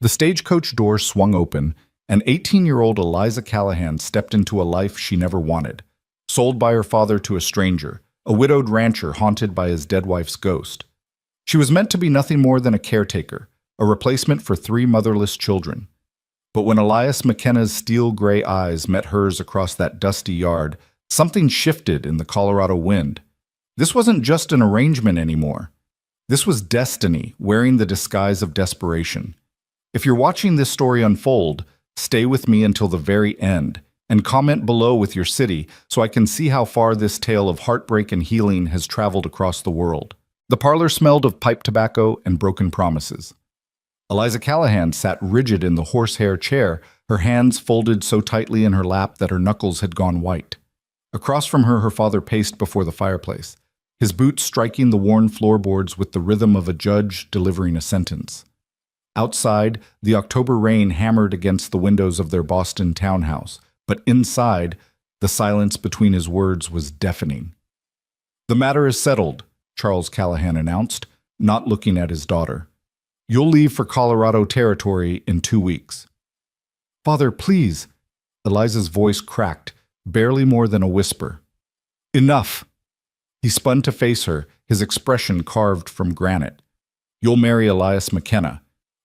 The stagecoach door swung open, and 18-year-old Eliza Callahan stepped into a life she never wanted, sold by her father to a stranger, a widowed rancher haunted by his dead wife's ghost. She was meant to be nothing more than a caretaker, a replacement for 3 motherless children. But when Elias McKenna's steel-gray eyes met hers across that dusty yard, something shifted in the Colorado wind. This wasn't just an arrangement anymore. This was destiny wearing the disguise of desperation. If you're watching this story unfold, stay with me until the very end, and comment below with your city so I can see how far this tale of heartbreak and healing has traveled across the world. The parlor smelled of pipe tobacco and broken promises. Eliza Callahan sat rigid in the horsehair chair, her hands folded so tightly in her lap that her knuckles had gone white. Across from her, her father paced before the fireplace, his boots striking the worn floorboards with the rhythm of a judge delivering a sentence. Outside, the October rain hammered against the windows of their Boston townhouse, but inside, the silence between his words was deafening. "The matter is settled," Charles Callahan announced, not looking at his daughter. "You'll leave for Colorado Territory in 2 weeks." "Father, please." Eliza's voice cracked, barely more than a whisper. "Enough." He spun to face her, his expression carved from granite. "You'll marry Elias McKenna.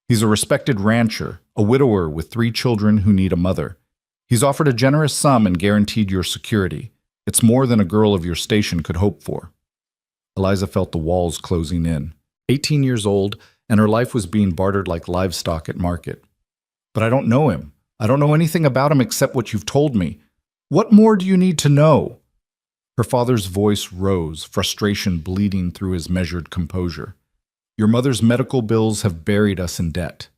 He's a respected rancher, a widower with 3 children who need a mother. He's offered a generous sum and guaranteed your security. It's more than a girl of your station could hope for." Eliza felt the walls closing in. 18 years old, and her life was being bartered like livestock at market. "But I don't know him. I don't know anything about him except what you've told me. What more do you need to know?" Her father's voice rose, frustration bleeding through his measured composure. "Your mother's medical bills have buried us in debt.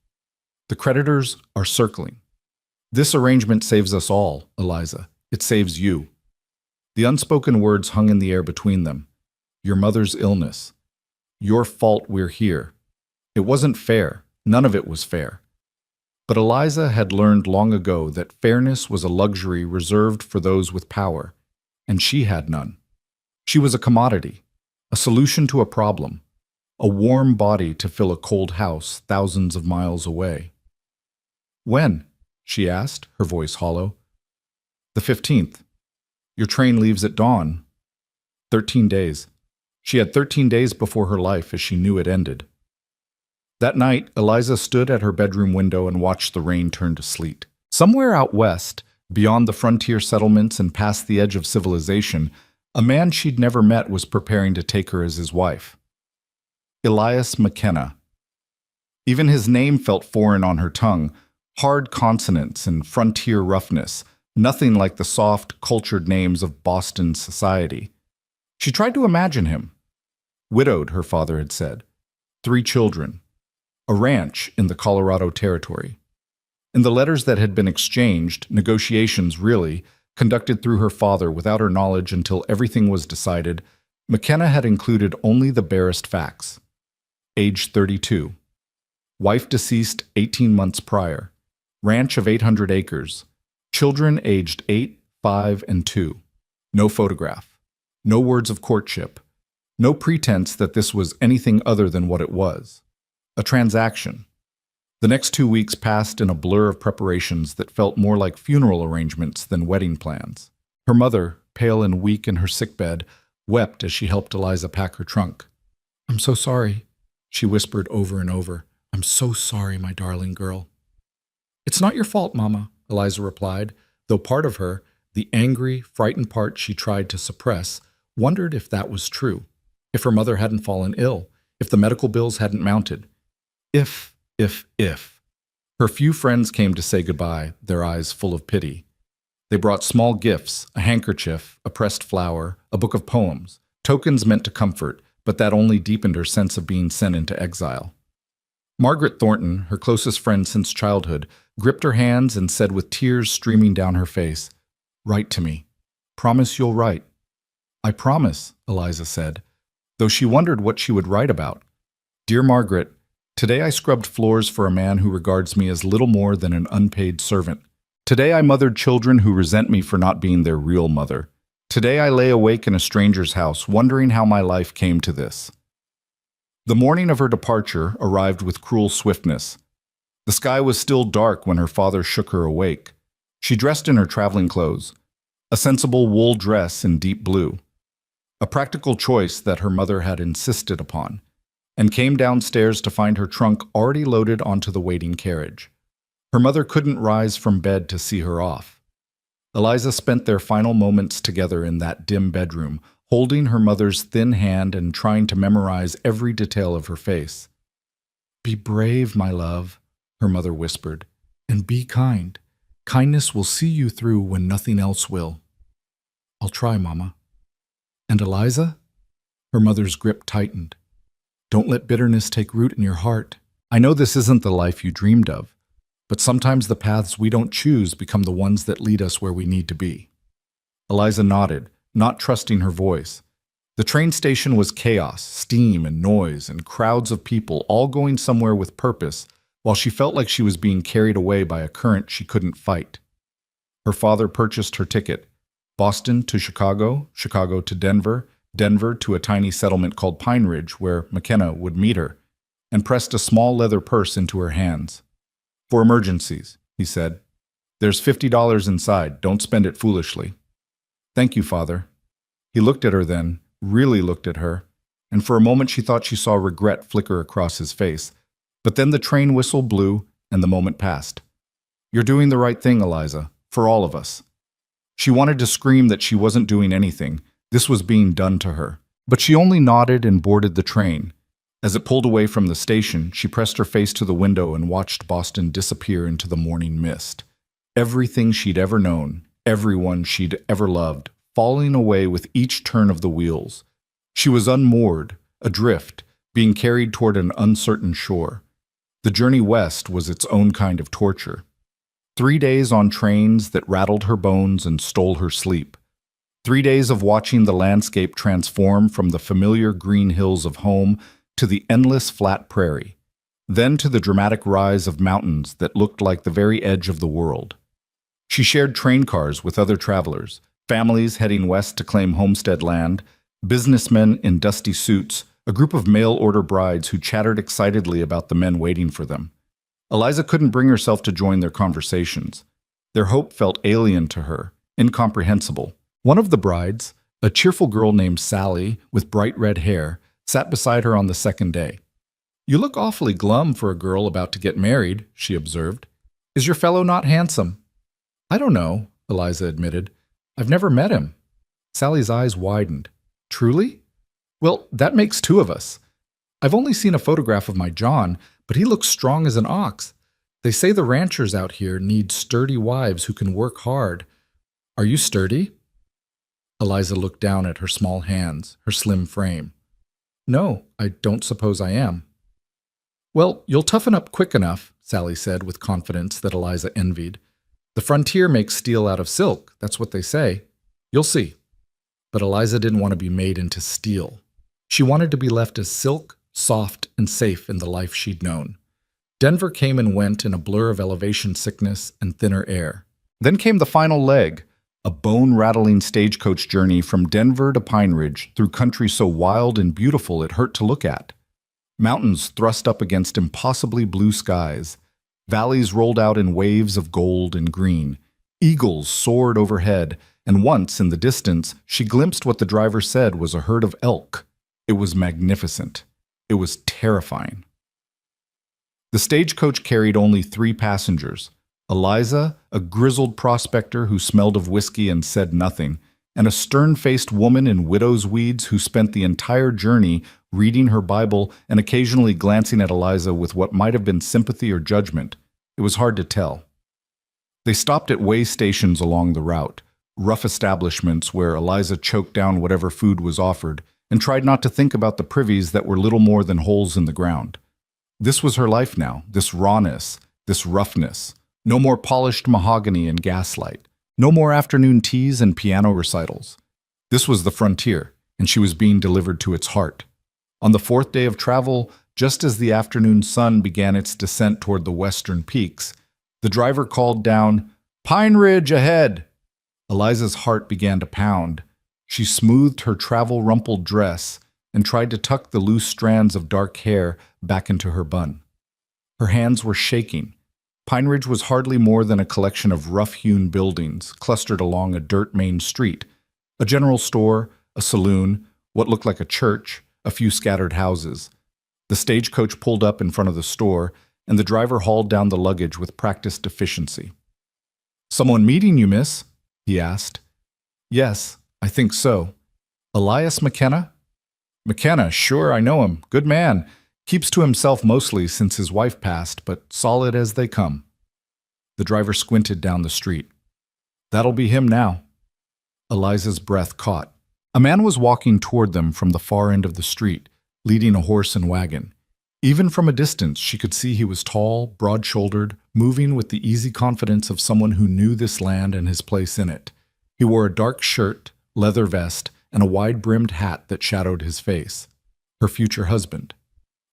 The creditors are circling. This arrangement saves us all, Eliza. It saves you." The unspoken words hung in the air between them. Your mother's illness. Your fault we're here. It wasn't fair. None of it was fair. But Eliza had learned long ago that fairness was a luxury reserved for those with power, and she had none. She was a commodity, a solution to a problem, a warm body to fill a cold house thousands of miles away. "When?" she asked, her voice hollow. "The 15th. Your train leaves at dawn." 13 days. She had 13 days before her life as she knew it ended. That night, Eliza stood at her bedroom window and watched the rain turn to sleet. Somewhere out west, beyond the frontier settlements and past the edge of civilization, a man she'd never met was preparing to take her as his wife. Elias McKenna. Even his name felt foreign on her tongue, hard consonants and frontier roughness, nothing like the soft, cultured names of Boston society. She tried to imagine him. Widowed, her father had said. 3 children. A ranch in the Colorado Territory. In the letters that had been exchanged, negotiations really, conducted through her father without her knowledge until everything was decided, McKenna had included only the barest facts. Age 32. Wife deceased 18 months prior. Ranch of 800 acres. Children aged 8, 5, and 2. No photograph. No words of courtship. No pretense that this was anything other than what it was. A transaction. The next 2 weeks passed in a blur of preparations that felt more like funeral arrangements than wedding plans. Her mother, pale and weak in her sickbed, wept as she helped Eliza pack her trunk. "I'm so sorry," she whispered over and over. "I'm so sorry, my darling girl." "It's not your fault, Mama," Eliza replied, though part of her, the angry, frightened part she tried to suppress, wondered if that was true, if her mother hadn't fallen ill, if the medical bills hadn't mounted. If. Her few friends came to say goodbye, their eyes full of pity. They brought small gifts, a handkerchief, a pressed flower, a book of poems, tokens meant to comfort, but that only deepened her sense of being sent into exile. Margaret Thornton, her closest friend since childhood, gripped her hands and said with tears streaming down her face, "Write to me. Promise you'll write." "I promise," Eliza said, though she wondered what she would write about. "Dear Margaret, today I scrubbed floors for a man who regards me as little more than an unpaid servant. Today I mothered children who resent me for not being their real mother. Today I lay awake in a stranger's house, wondering how my life came to this." The morning of her departure arrived with cruel swiftness. The sky was still dark when her father shook her awake. She dressed in her traveling clothes, a sensible wool dress in deep blue, a practical choice that her mother had insisted upon, and came downstairs to find her trunk already loaded onto the waiting carriage. Her mother couldn't rise from bed to see her off. Eliza spent their final moments together in that dim bedroom, holding her mother's thin hand and trying to memorize every detail of her face. "Be brave, my love," her mother whispered, "and be kind. Kindness will see you through when nothing else will." "I'll try, Mama." "And Eliza?" Her mother's grip tightened. "Don't let bitterness take root in your heart. I know this isn't the life you dreamed of, but sometimes the paths we don't choose become the ones that lead us where we need to be." Eliza nodded, not trusting her voice. The train station was chaos, steam and noise, and crowds of people all going somewhere with purpose, while she felt like she was being carried away by a current she couldn't fight. Her father purchased her ticket: Boston to Chicago, Chicago to Denver, Denver to a tiny settlement called Pine Ridge, where McKenna would meet her, and pressed a small leather purse into her hands. "For emergencies," he said. "There's $50 inside. Don't spend it foolishly." "Thank you, Father." He looked at her then, really looked at her, and for a moment she thought she saw regret flicker across his face. But then the train whistle blew, and the moment passed. "You're doing the right thing, Eliza, for all of us." She wanted to scream that she wasn't doing anything. This was being done to her. But she only nodded and boarded the train. As it pulled away from the station, she pressed her face to the window and watched Boston disappear into the morning mist. Everything she'd ever known, everyone she'd ever loved, falling away with each turn of the wheels. She was unmoored, adrift, being carried toward an uncertain shore. The journey west was its own kind of torture. 3 days on trains that rattled her bones and stole her sleep. 3 days of watching the landscape transform from the familiar green hills of home to the endless flat prairie, then to the dramatic rise of mountains that looked like the very edge of the world. She shared train cars with other travelers, families heading west to claim homestead land, businessmen in dusty suits, a group of mail-order brides who chattered excitedly about the men waiting for them. Eliza couldn't bring herself to join their conversations. Their hope felt alien to her, incomprehensible. One of the brides, a cheerful girl named Sally with bright red hair, sat beside her on the second day. "You look awfully glum for a girl about to get married," she observed. "Is your fellow not handsome?" "I don't know," Eliza admitted. "I've never met him." Sally's eyes widened. "Truly? Well, that makes 2 of us. I've only seen a photograph of my John, but he looks strong as an ox. They say the ranchers out here need sturdy wives who can work hard. Are you sturdy?" Eliza looked down at her small hands, her slim frame. "No, I don't suppose I am." "Well, you'll toughen up quick enough," Sally said with confidence that Eliza envied. "The frontier makes steel out of silk, that's what they say. You'll see." But Eliza didn't want to be made into steel. She wanted to be left as silk, soft, and safe in the life she'd known. Denver came and went in a blur of elevation sickness and thinner air. Then came the final leg, a bone-rattling stagecoach journey from Denver to Pine Ridge through country so wild and beautiful it hurt to look at. Mountains thrust up against impossibly blue skies. Valleys rolled out in waves of gold and green. Eagles soared overhead, and once, in the distance, she glimpsed what the driver said was a herd of elk. It was magnificent. It was terrifying. The stagecoach carried only 3 passengers: Eliza, a grizzled prospector who smelled of whiskey and said nothing, and a stern-faced woman in widow's weeds who spent the entire journey reading her Bible and occasionally glancing at Eliza with what might have been sympathy or judgment. It was hard to tell. They stopped at way stations along the route, rough establishments where Eliza choked down whatever food was offered and tried not to think about the privies that were little more than holes in the ground. This was her life now, this rawness, this roughness. No more polished mahogany and gaslight. No more afternoon teas and piano recitals. This was the frontier, and she was being delivered to its heart. On the 4th day of travel, just as the afternoon sun began its descent toward the western peaks, the driver called down, "Pine Ridge ahead!" Eliza's heart began to pound. She smoothed her travel-rumpled dress and tried to tuck the loose strands of dark hair back into her bun. Her hands were shaking, Pine Ridge was hardly more than a collection of rough-hewn buildings clustered along a dirt main street. A general store, a saloon, what looked like a church, a few scattered houses. The stagecoach pulled up in front of the store, and the driver hauled down the luggage with practiced efficiency. "Someone meeting you, miss?" he asked. "Yes, I think so. Elias McKenna?" "McKenna, sure, I know him. Good man. Keeps to himself mostly since his wife passed, but solid as they come." The driver squinted down the street. "That'll be him now." Eliza's breath caught. A man was walking toward them from the far end of the street, leading a horse and wagon. Even from a distance, she could see he was tall, broad-shouldered, moving with the easy confidence of someone who knew this land and his place in it. He wore a dark shirt, leather vest, and a wide-brimmed hat that shadowed his face. Her future husband.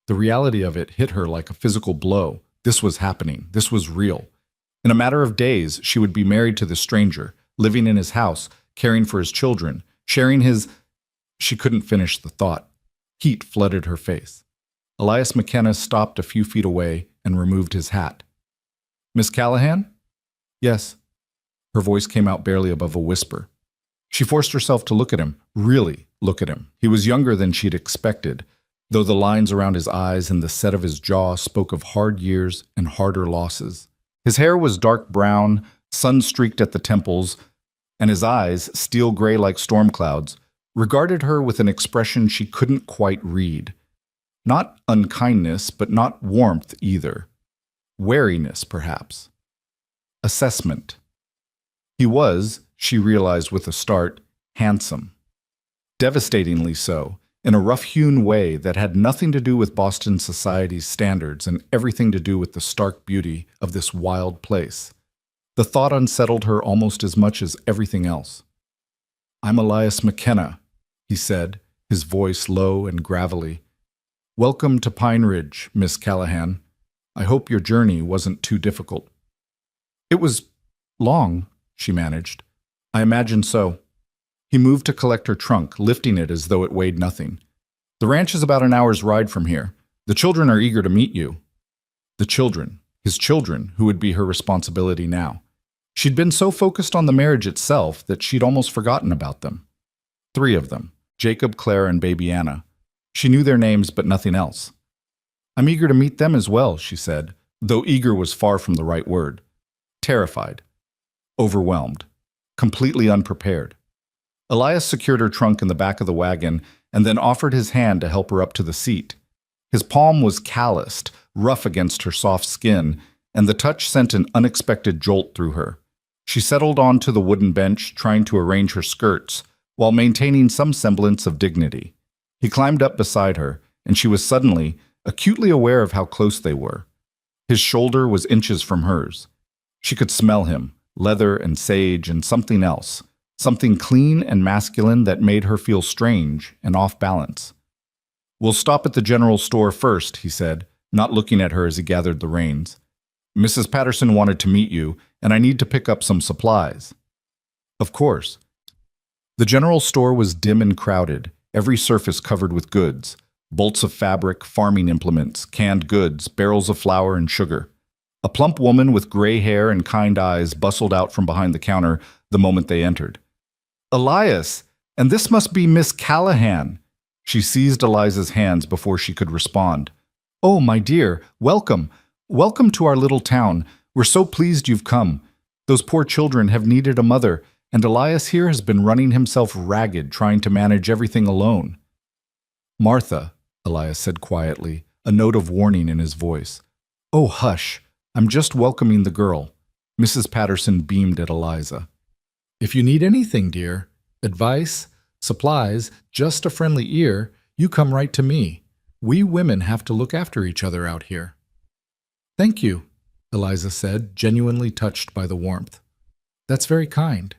The reality of it hit her like a physical blow. This was happening. This was real. In a matter of days, she would be married to this stranger, living in his house, caring for his children, sharing his... She couldn't finish the thought. Heat flooded her face. Elias McKenna stopped a few feet away and removed his hat. "Miss Callahan?" "Yes." Her voice came out barely above a whisper. She forced herself to look at him, really look at him. He was younger than she'd expected, though the lines around his eyes and the set of his jaw spoke of hard years and harder losses. His hair was dark brown, sun-streaked at the temples, and his eyes, steel gray like storm clouds, regarded her with an expression she couldn't quite read. Not unkindness, but not warmth either. Wariness, perhaps. Assessment. He was, she realized with a start, handsome. Devastatingly so, in a rough-hewn way that had nothing to do with Boston society's standards and everything to do with the stark beauty of this wild place. The thought unsettled her almost as much as everything else. "I'm Elias McKenna," he said, his voice low and gravelly. "Welcome to Pine Ridge, Miss Callahan. I hope your journey wasn't too difficult." "It was long," she managed. "I imagine so." He moved to collect her trunk, lifting it as though it weighed nothing. "The ranch is about an hour's ride from here. The children are eager to meet you." The children, his children, who would be her responsibility now. She'd been so focused on the marriage itself that she'd almost forgotten about them. 3 of them, Jacob, Claire, and baby Anna. She knew their names, but nothing else. "I'm eager to meet them as well," she said, though eager was far from the right word. Terrified. Overwhelmed. Completely unprepared. Elias secured her trunk in the back of the wagon and then offered his hand to help her up to the seat. His palm was calloused, rough against her soft skin, and the touch sent an unexpected jolt through her. She settled onto the wooden bench, trying to arrange her skirts, while maintaining some semblance of dignity. He climbed up beside her, and she was suddenly, acutely aware of how close they were. His shoulder was inches from hers. She could smell him, leather and sage and something else, something clean and masculine that made her feel strange and off balance. "We'll stop at the general store first," he said, not looking at her as he gathered the reins. "Mrs. Patterson wanted to meet you, and I need to pick up some supplies." "Of course." The general store was dim and crowded, every surface covered with goods, bolts of fabric, farming implements, canned goods, barrels of flour and sugar. A plump woman with gray hair and kind eyes bustled out from behind the counter the moment they entered. "Elias, and this must be Miss Callahan." She seized Eliza's hands before she could respond. "Oh, my dear, welcome. Welcome to our little town. We're so pleased you've come. Those poor children have needed a mother, and Elias here has been running himself ragged trying to manage everything alone." "Martha," Elias said quietly, a note of warning in his voice. "Oh, hush. I'm just welcoming the girl." Mrs. Patterson beamed at Eliza. "If you need anything, dear, advice, supplies, just a friendly ear, you come right to me. We women have to look after each other out here." "Thank you," Eliza said, genuinely touched by the warmth. "That's very kind."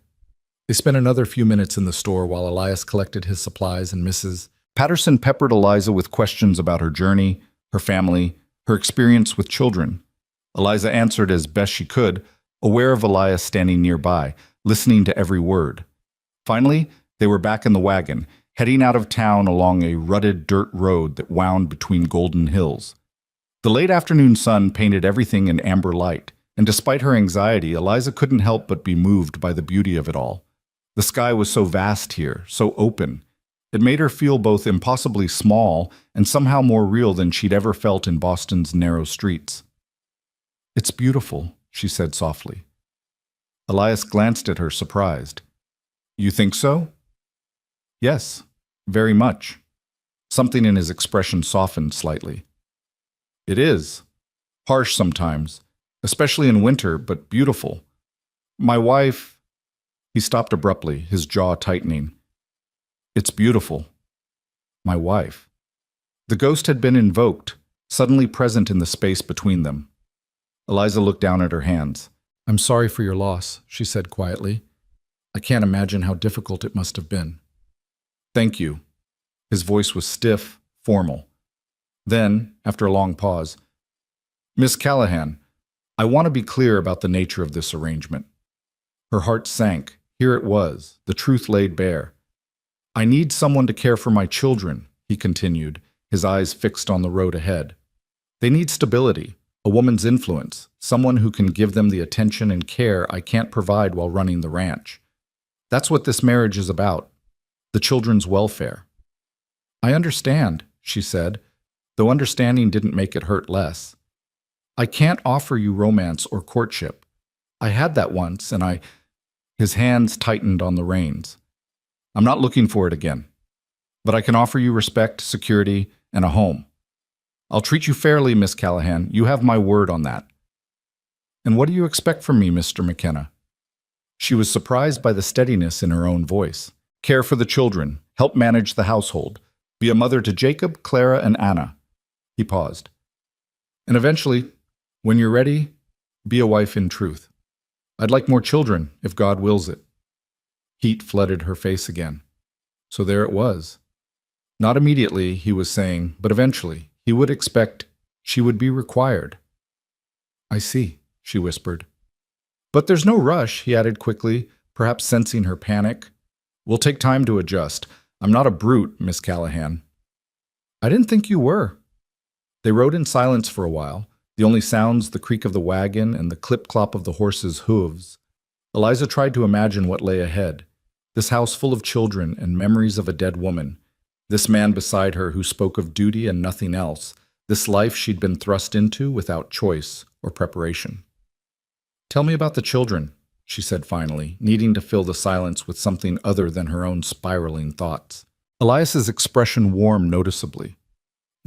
They spent another few minutes in the store while Elias collected his supplies, and Mrs. Patterson peppered Eliza with questions about her journey, her family, her experience with children. Eliza answered as best she could, aware of Elias standing nearby, listening to every word. Finally, they were back in the wagon, heading out of town along a rutted dirt road that wound between golden hills. The late afternoon sun painted everything in amber light, And despite her anxiety, Eliza couldn't help but be moved by the beauty of it all. The sky was so vast here, so open. It made her feel both impossibly small and somehow more real than she'd ever felt in Boston's narrow streets. "It's beautiful," she said softly. Elias glanced at her, surprised. "You think so?" "Yes, very much." Something in his expression softened slightly. "It is. Harsh sometimes, especially in winter, but beautiful. My wife—" He stopped abruptly, his jaw tightening. "It's beautiful. My wife." The ghost had been invoked, suddenly present in the space between them. Eliza looked down at her hands. "I'm sorry for your loss," she said quietly. "I can't imagine how difficult it must have been." "Thank you." His voice was stiff, formal. Then, after a long pause, "Miss Callahan, I want to be clear about the nature of this arrangement." Her heart sank. Here it was, the truth laid bare. "I need someone to care for my children," he continued, his eyes fixed on the road ahead. "They need stability, a woman's influence, someone who can give them the attention and care I can't provide while running the ranch. That's what this marriage is about, the children's welfare." "I understand," she said, though understanding didn't make it hurt less. "I can't offer you romance or courtship. I had that once, and His hands tightened on the reins. "I'm not looking for it again. But I can offer you respect, security, and a home. I'll treat you fairly, Miss Callahan. You have my word on that." "And what do you expect from me, Mr. McKenna?" She was surprised by the steadiness in her own voice. "Care for the children, help manage the household, be a mother to Jacob, Clara, and Anna." He paused. "And eventually, when you're ready, be a wife in truth. I'd like more children, if God wills it." Heat flooded her face again. So there it was. Not immediately, he was saying, but eventually, he would expect she would be required. "I see," she whispered. "But there's no rush," he added quickly, perhaps sensing her panic. "We'll take time to adjust. I'm not a brute, Miss Callahan." "I didn't think you were." They rode in silence for a while, the only sounds the creak of the wagon and the clip-clop of the horses' hooves. Eliza tried to imagine what lay ahead. This house full of children and memories of a dead woman. This man beside her who spoke of duty and nothing else. This life she'd been thrust into without choice or preparation. "Tell me about the children," she said finally, needing to fill the silence with something other than her own spiraling thoughts. Elias's expression warmed noticeably.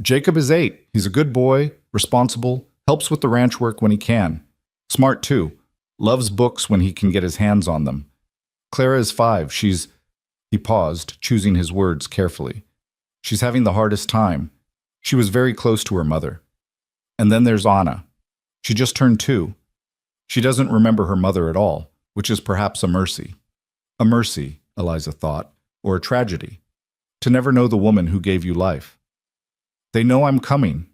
"Jacob is 8. He's a good boy, responsible, helps with the ranch work when he can. Smart too. Loves books when he can get his hands on them. Clara is 5. He paused, choosing his words carefully. "She's having the hardest time. She was very close to her mother. And then there's Anna. She just turned 2. She doesn't remember her mother at all, which is perhaps a mercy." A mercy, Eliza thought, or a tragedy. To never know the woman who gave you life. "They know I'm coming."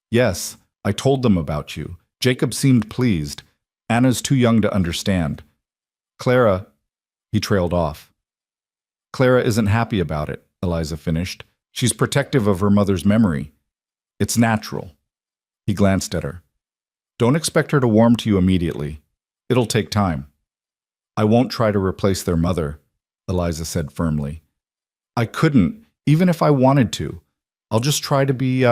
"Yes, I told them about you." Jacob seemed pleased. "Anna's too young to understand. Clara—" He trailed off. "Clara isn't happy about it," Eliza finished. "She's protective of her mother's memory. It's natural." He glanced at her. "Don't expect her to warm to you immediately. It'll take time." "I won't try to replace their mother," Eliza said firmly. "I couldn't, even if I wanted to. I'll just try to be,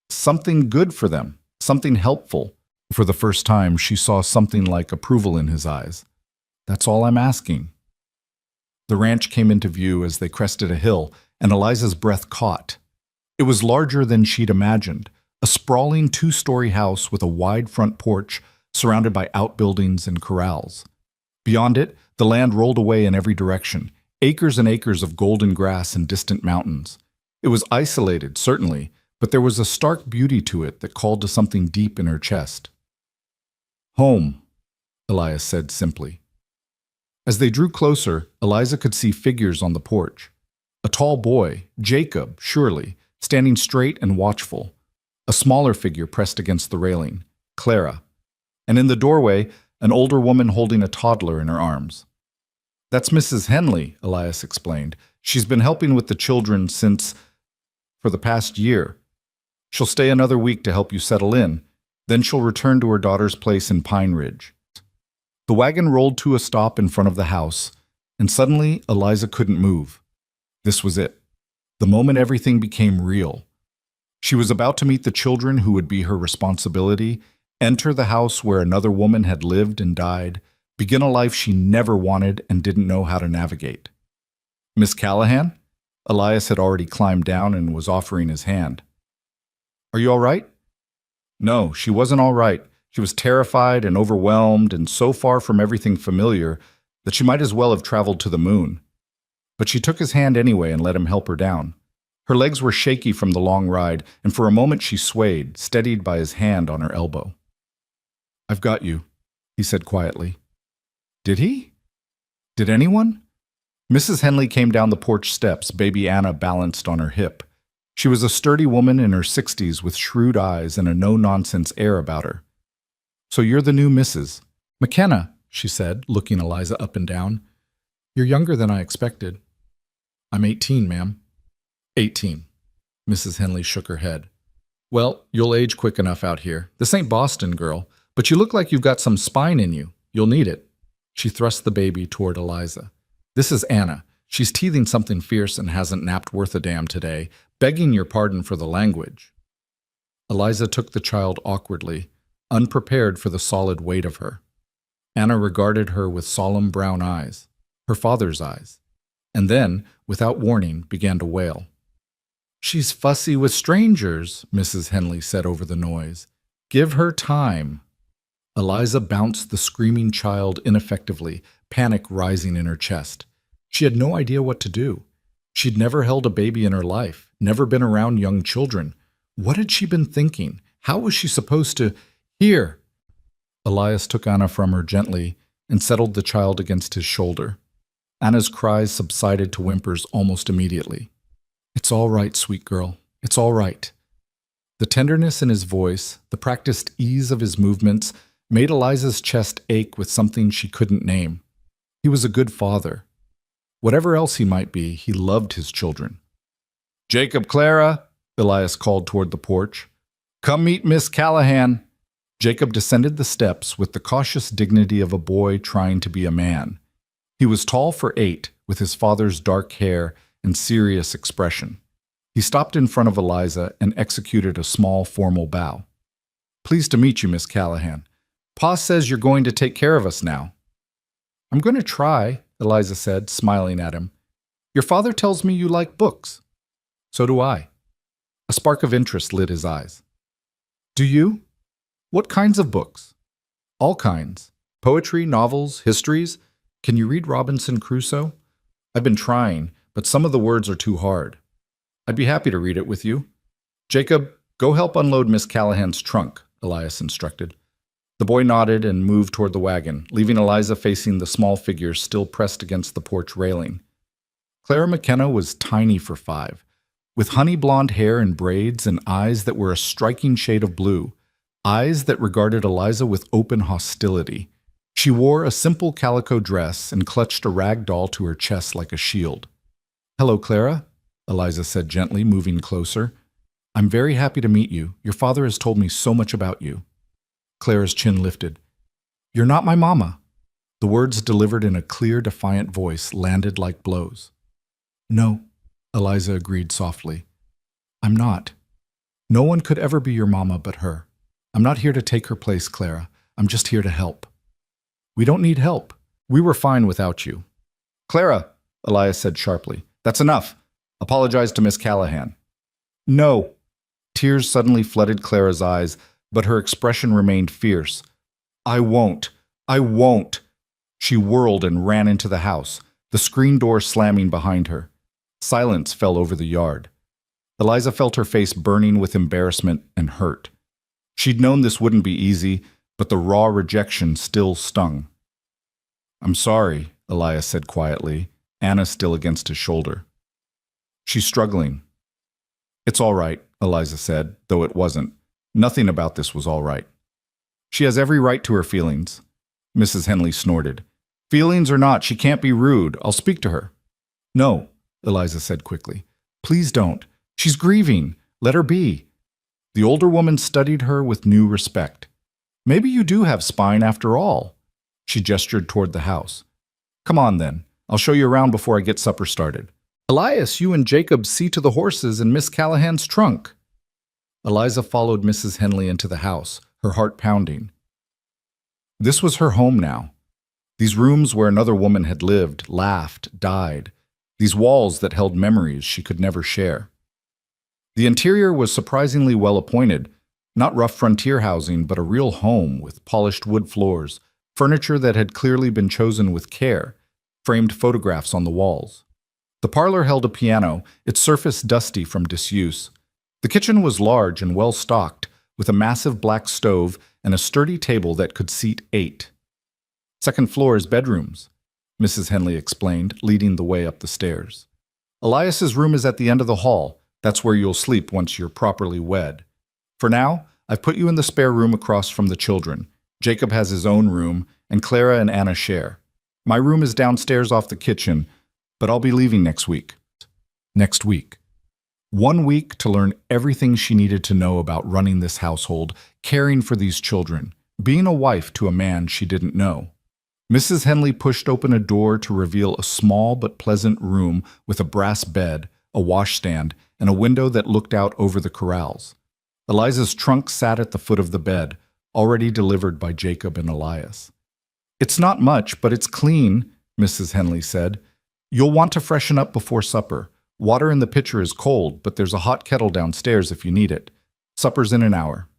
something good for them, something helpful." For the first time, she saw something like approval in his eyes. "That's all I'm asking." The ranch came into view as they crested a hill, and Eliza's breath caught. It was larger than she'd imagined, a sprawling 2-story house with a wide front porch surrounded by outbuildings and corrals. Beyond it, the land rolled away in every direction, acres and acres of golden grass and distant mountains. It was isolated, certainly, but there was a stark beauty to it that called to something deep in her chest. "Home," Elias said simply. As they drew closer, Eliza could see figures on the porch. A tall boy, Jacob, surely, standing straight and watchful. A smaller figure pressed against the railing, Clara. And in the doorway, an older woman holding a toddler in her arms. "That's Mrs. Henley," Elias explained. "She's been helping with the children for the past year. She'll stay another week to help you settle in. Then she'll return to her daughter's place in Pine Ridge. The wagon rolled to a stop in front of the house, and suddenly Eliza couldn't move. This was it. The moment everything became real. She was about to meet the children who would be her responsibility, enter the house where another woman had lived and died, begin a life she never wanted and didn't know how to navigate. Miss Callahan? Elias had already climbed down and was offering his hand. Are you all right? No, she wasn't all right. She was terrified and overwhelmed and so far from everything familiar that she might as well have traveled to the moon. But she took his hand anyway and let him help her down. Her legs were shaky from the long ride, and for a moment she swayed, steadied by his hand on her elbow. I've got you, he said quietly. Did he? Did anyone? Mrs. Henley came down the porch steps, baby Anna balanced on her hip. She was a sturdy woman in her 60s with shrewd eyes and a no-nonsense air about her. So you're the new Mrs. McKenna, she said, looking Eliza up and down. You're younger than I expected. I'm 18, ma'am. 18. Mrs. Henley shook her head. Well, you'll age quick enough out here. This ain't Boston, girl, but you look like you've got some spine in you. You'll need it. She thrust the baby toward Eliza. This is Anna. She's teething something fierce and hasn't napped worth a damn today, begging your pardon for the language. Eliza took the child awkwardly, unprepared for the solid weight of her. Anna regarded her with solemn brown eyes, her father's eyes, and then, without warning, began to wail. She's fussy with strangers, Mrs. Henley said over the noise. Give her time. Eliza bounced the screaming child ineffectively, panic rising in her chest. She had no idea what to do. She'd never held a baby in her life, never been around young children. What had she been thinking? How was she supposed to— Here! Elias took Anna from her gently and settled the child against his shoulder. Anna's cries subsided to whimpers almost immediately. It's all right, sweet girl. It's all right. The tenderness in his voice, the practiced ease of his movements, made Eliza's chest ache with something she couldn't name. He was a good father. Whatever else he might be, he loved his children. Jacob, Clara, Elias called toward the porch. Come meet Miss Callahan. Jacob descended the steps with the cautious dignity of a boy trying to be a man. He was tall for 8, with his father's dark hair and serious expression. He stopped in front of Eliza and executed a small formal bow. Pleased to meet you, Miss Callahan. Pa says you're going to take care of us now. I'm going to try, Eliza said, smiling at him. Your father tells me you like books. So do I. A spark of interest lit his eyes. Do you? What kinds of books? All kinds. Poetry, novels, histories. Can you read Robinson Crusoe? I've been trying, but some of the words are too hard. I'd be happy to read it with you. Jacob, go help unload Miss Callahan's trunk, Elias instructed. The boy nodded and moved toward the wagon, leaving Eliza facing the small figure still pressed against the porch railing. Clara McKenna was tiny for 5, with honey blonde hair and braids and eyes that were a striking shade of blue, eyes that regarded Eliza with open hostility. She wore a simple calico dress and clutched a rag doll to her chest like a shield. Hello, Clara, Eliza said gently, moving closer. I'm very happy to meet you. Your father has told me so much about you. Clara's chin lifted. You're not my mama. The words delivered in a clear, defiant voice landed like blows. No, Eliza agreed softly. I'm not. No one could ever be your mama but her. I'm not here to take her place, Clara. I'm just here to help. We don't need help. We were fine without you. Clara, Elias said sharply, that's enough. Apologize to Miss Callahan. No. Tears suddenly flooded Clara's eyes, but her expression remained fierce. I won't. I won't. She whirled and ran into the house, the screen door slamming behind her. Silence fell over the yard. Eliza felt her face burning with embarrassment and hurt. She'd known this wouldn't be easy, but the raw rejection still stung. I'm sorry, Elias said quietly, Anna still against his shoulder. She's struggling. It's all right, Eliza said, though it wasn't. Nothing about this was all right. She has every right to her feelings. Mrs. Henley snorted. Feelings or not, she can't be rude. I'll speak to her. No, Eliza said quickly. Please don't. She's grieving. Let her be. The older woman studied her with new respect. Maybe you do have spine after all. She gestured toward the house. Come on then, I'll show you around before I get supper started. Elias, you and Jacob see to the horses and Miss Callahan's trunk. Eliza followed Mrs. Henley into the house, her heart pounding. This was her home now. These rooms where another woman had lived, laughed, died. These walls that held memories she could never share. The interior was surprisingly well appointed, not rough frontier housing, but a real home with polished wood floors, furniture that had clearly been chosen with care, framed photographs on the walls. The parlor held a piano, its surface dusty from disuse. The kitchen was large and well stocked, with a massive black stove and a sturdy table that could seat 8. Second floor is bedrooms, Mrs. Henley explained, leading the way up the stairs. Elias's room is at the end of the hall. That's where you'll sleep once you're properly wed. For now, I've put you in the spare room across from the children. Jacob has his own room, and Clara and Anna share. My room is downstairs off the kitchen, but I'll be leaving next week. Next week. 1 week to learn everything she needed to know about running this household, caring for these children, being a wife to a man she didn't know. Mrs. Henley pushed open a door to reveal a small but pleasant room with a brass bed, a washstand, and a window that looked out over the corrals. Eliza's trunk sat at the foot of the bed, already delivered by Jacob and Elias. It's not much, but it's clean, Mrs. Henley said. You'll want to freshen up before supper. Water in the pitcher is cold, but there's a hot kettle downstairs if you need it. Supper's in an hour.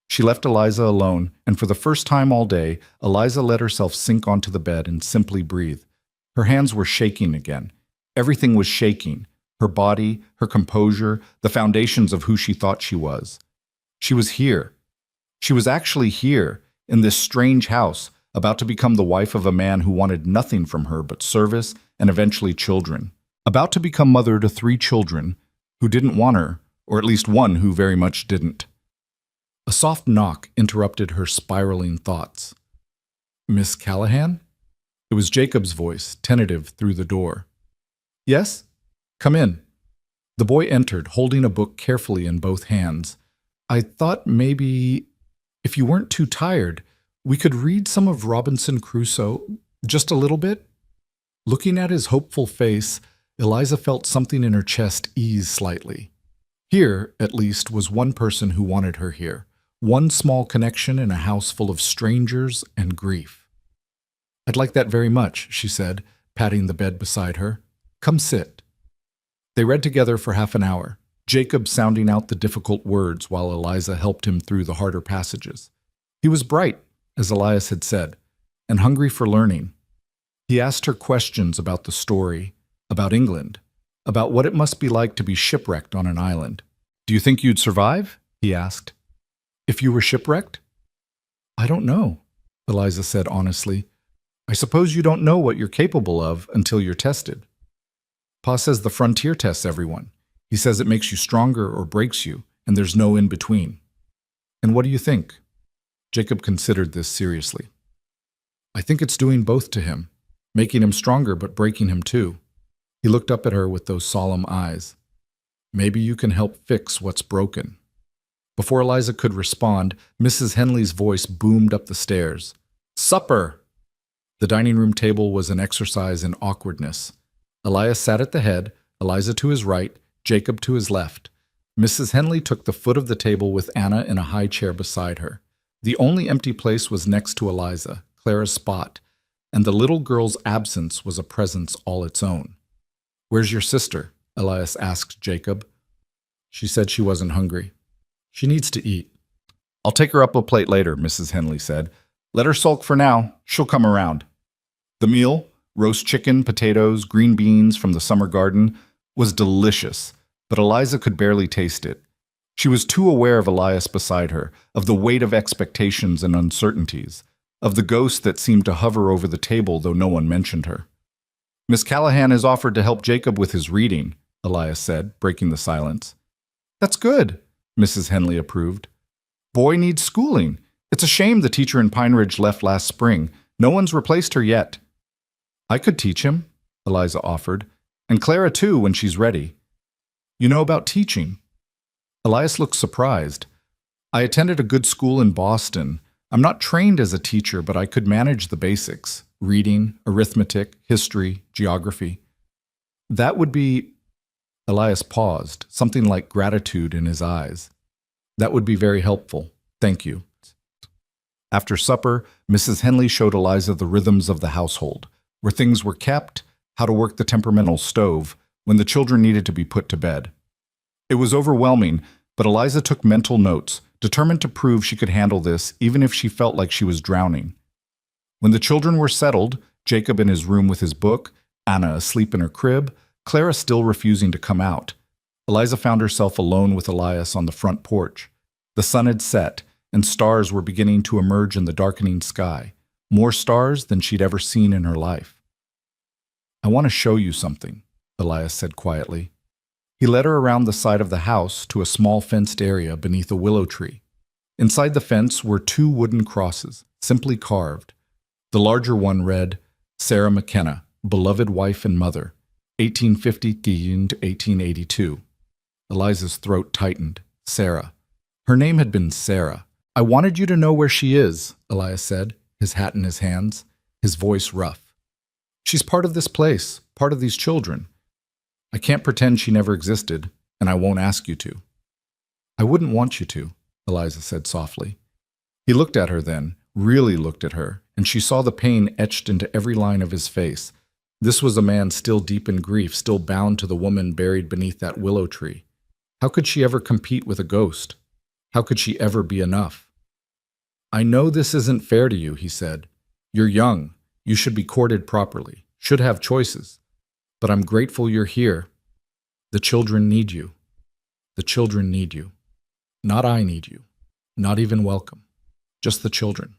She left Eliza alone, and for the first time all day, Eliza let herself sink onto the bed and simply breathe. Her hands were shaking again. Everything was shaking. Her body, her composure, the foundations of who she thought she was. She was here. She was actually here, in this strange house, about to become the wife of a man who wanted nothing from her but service and eventually children. About to become mother to 3 children who didn't want her, or at least one who very much didn't. A soft knock interrupted her spiraling thoughts. Miss Callahan? It was Jacob's voice, tentative through the door. Yes? Come in. The boy entered, holding a book carefully in both hands. I thought maybe, if you weren't too tired, we could read some of Robinson Crusoe, just a little bit. Looking at his hopeful face, Eliza felt something in her chest ease slightly. Here, at least, was one person who wanted her here. One small connection in a house full of strangers and grief. I'd like that very much, she said, patting the bed beside her. Come sit. They read together for half an hour, Jacob sounding out the difficult words while Eliza helped him through the harder passages. He was bright, as Elias had said, and hungry for learning. He asked her questions about the story, about England, about what it must be like to be shipwrecked on an island. Do you think you'd survive? He asked. If you were shipwrecked? I don't know, Eliza said honestly. I suppose you don't know what you're capable of until you're tested. Pa says the frontier tests everyone. He says it makes you stronger or breaks you, and there's no in between. And what do you think? Jacob considered this seriously. I think it's doing both to him, making him stronger but breaking him too. He looked up at her with those solemn eyes. Maybe you can help fix what's broken. Before Eliza could respond, Mrs. Henley's voice boomed up the stairs. Supper! The dining room table was an exercise in awkwardness. Elias sat at the head, Eliza to his right, Jacob to his left. Mrs. Henley took the foot of the table with Anna in a high chair beside her. The only empty place was next to Eliza, Clara's spot, and the little girl's absence was a presence all its own. Where's your sister? Elias asked Jacob. She said she wasn't hungry. She needs to eat. I'll take her up a plate later, Mrs. Henley said. Let her sulk for now. She'll come around. The meal, roast chicken, potatoes, green beans from the summer garden, was delicious, but Eliza could barely taste it. She was too aware of Elias beside her, of the weight of expectations and uncertainties, of the ghost that seemed to hover over the table though no one mentioned her. Miss Callahan has offered to help Jacob with his reading, Elias said, breaking the silence. That's good, Mrs. Henley approved. Boy needs schooling. It's a shame the teacher in Pine Ridge left last spring. No one's replaced her yet. I could teach him, Eliza offered, and Clara too when she's ready. You know about teaching? Elias looked surprised. I attended a good school in Boston. I'm not trained as a teacher, but I could manage the basics: reading, arithmetic, history, geography. That would be, Elias paused, something like gratitude in his eyes. That would be very helpful. Thank you. After supper, Mrs. Henley showed Eliza the rhythms of the household, where things were kept, how to work the temperamental stove, when the children needed to be put to bed. It was overwhelming, but Eliza took mental notes, determined to prove she could handle this even if she felt like she was drowning. When the children were settled, Jacob in his room with his book, Anna asleep in her crib, Clara still refusing to come out, Eliza found herself alone with Elias on the front porch. The sun had set, and stars were beginning to emerge in the darkening sky, more stars than she'd ever seen in her life. "I want to show you something," Elias said quietly. He led her around the side of the house to a small fenced area beneath a willow tree. Inside the fence were two wooden crosses, simply carved. The larger one read, "Sarah McKenna, beloved wife and mother, 1850 to 1882. Eliza's throat tightened. Sarah. Her name had been Sarah. "I wanted you to know where she is," Elias said, his hat in his hands, his voice rough. "She's part of this place, part of these children. I can't pretend she never existed, and I won't ask you to." "I wouldn't want you to," Eliza said softly. He looked at her then, really looked at her, and she saw the pain etched into every line of his face. This was a man still deep in grief, still bound to the woman buried beneath that willow tree. How could she ever compete with a ghost? How could she ever be enough? "I know this isn't fair to you," he said. "You're young. You should be courted properly, should have choices. But I'm grateful you're here. The children need you. The children need you. Not I need you. Not even welcome. Just the children."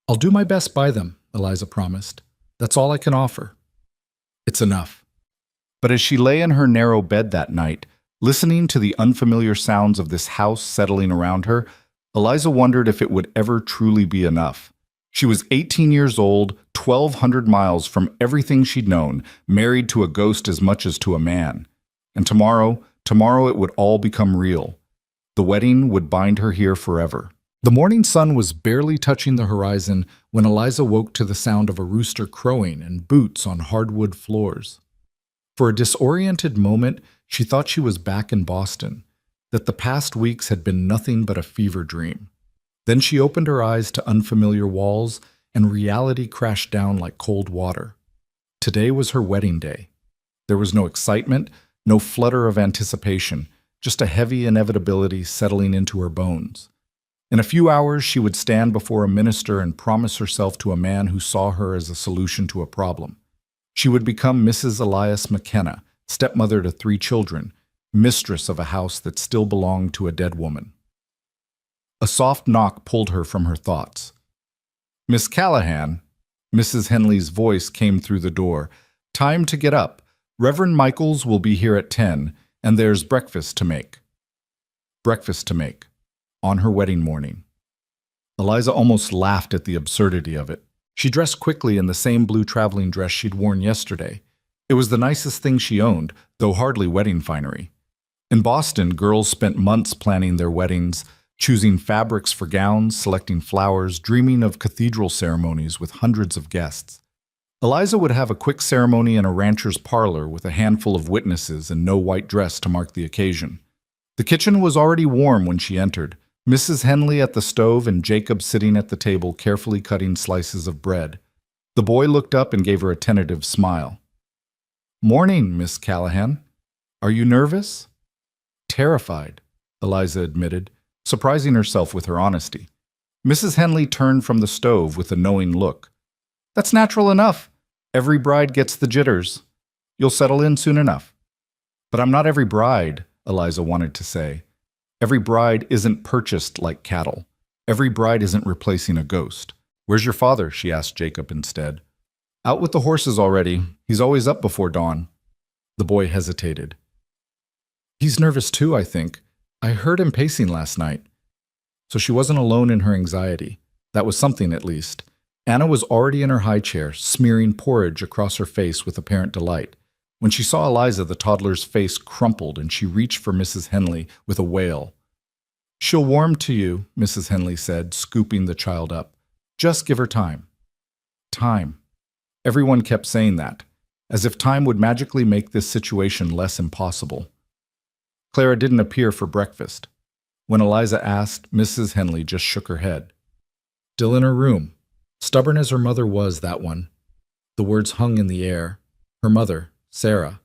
"I'll do my best by them," Eliza promised. "That's all I can offer." "It's enough." But as she lay in her narrow bed that night, listening to the unfamiliar sounds of this house settling around her, Eliza wondered if it would ever truly be enough. She was 18 years old, 1,200 miles from everything she'd known, married to a ghost as much as to a man. And tomorrow it would all become real. The wedding would bind her here forever. The morning sun was barely touching the horizon when Eliza woke to the sound of a rooster crowing and boots on hardwood floors. For a disoriented moment, she thought she was back in Boston, that the past weeks had been nothing but a fever dream. Then she opened her eyes to unfamiliar walls, and reality crashed down like cold water. Today was her wedding day. There was no excitement, no flutter of anticipation, just a heavy inevitability settling into her bones. In a few hours, she would stand before a minister and promise herself to a man who saw her as a solution to a problem. She would become Mrs. Elias McKenna, stepmother to 3 children, mistress of a house that still belonged to a dead woman. A soft knock pulled her from her thoughts. "Miss Callahan," Mrs. Henley's voice came through the door. "Time to get up. Reverend Michaels will be here at 10, and there's breakfast to make." Breakfast to make. On her wedding morning. Eliza almost laughed at the absurdity of it. She dressed quickly in the same blue traveling dress she'd worn yesterday. It was the nicest thing she owned, though hardly wedding finery. In Boston, girls spent months planning their weddings, choosing fabrics for gowns, selecting flowers, dreaming of cathedral ceremonies with hundreds of guests. Eliza would have a quick ceremony in a rancher's parlor with a handful of witnesses and no white dress to mark the occasion. The kitchen was already warm when she entered, Mrs. Henley at the stove and Jacob sitting at the table carefully cutting slices of bread. The boy looked up and gave her a tentative smile. "Morning, Miss Callahan. Are you nervous?" "Terrified," Eliza admitted, surprising herself with her honesty. Mrs. Henley turned from the stove with a knowing look. "That's natural enough. Every bride gets the jitters. You'll settle in soon enough." "But I'm not every bride," Eliza wanted to say. Every bride isn't purchased like cattle. Every bride isn't replacing a ghost. "Where's your father?" she asked Jacob instead. "Out with the horses already. He's always up before dawn." The boy hesitated. "He's nervous too, I think. I heard him pacing last night." So she wasn't alone in her anxiety. That was something, at least. Anna was already in her high chair, smearing porridge across her face with apparent delight. When she saw Eliza, the toddler's face crumpled and she reached for Mrs. Henley with a wail. She'll warm to you, Mrs. Henley said, scooping the child up. Just give her time. Time. Everyone kept saying that, as if time would magically make this situation less impossible. Clara didn't appear for breakfast. When Eliza asked, Mrs. Henley just shook her head. Still in her room. Stubborn as her mother was, that one. The words hung in the air. Her mother, Sarah,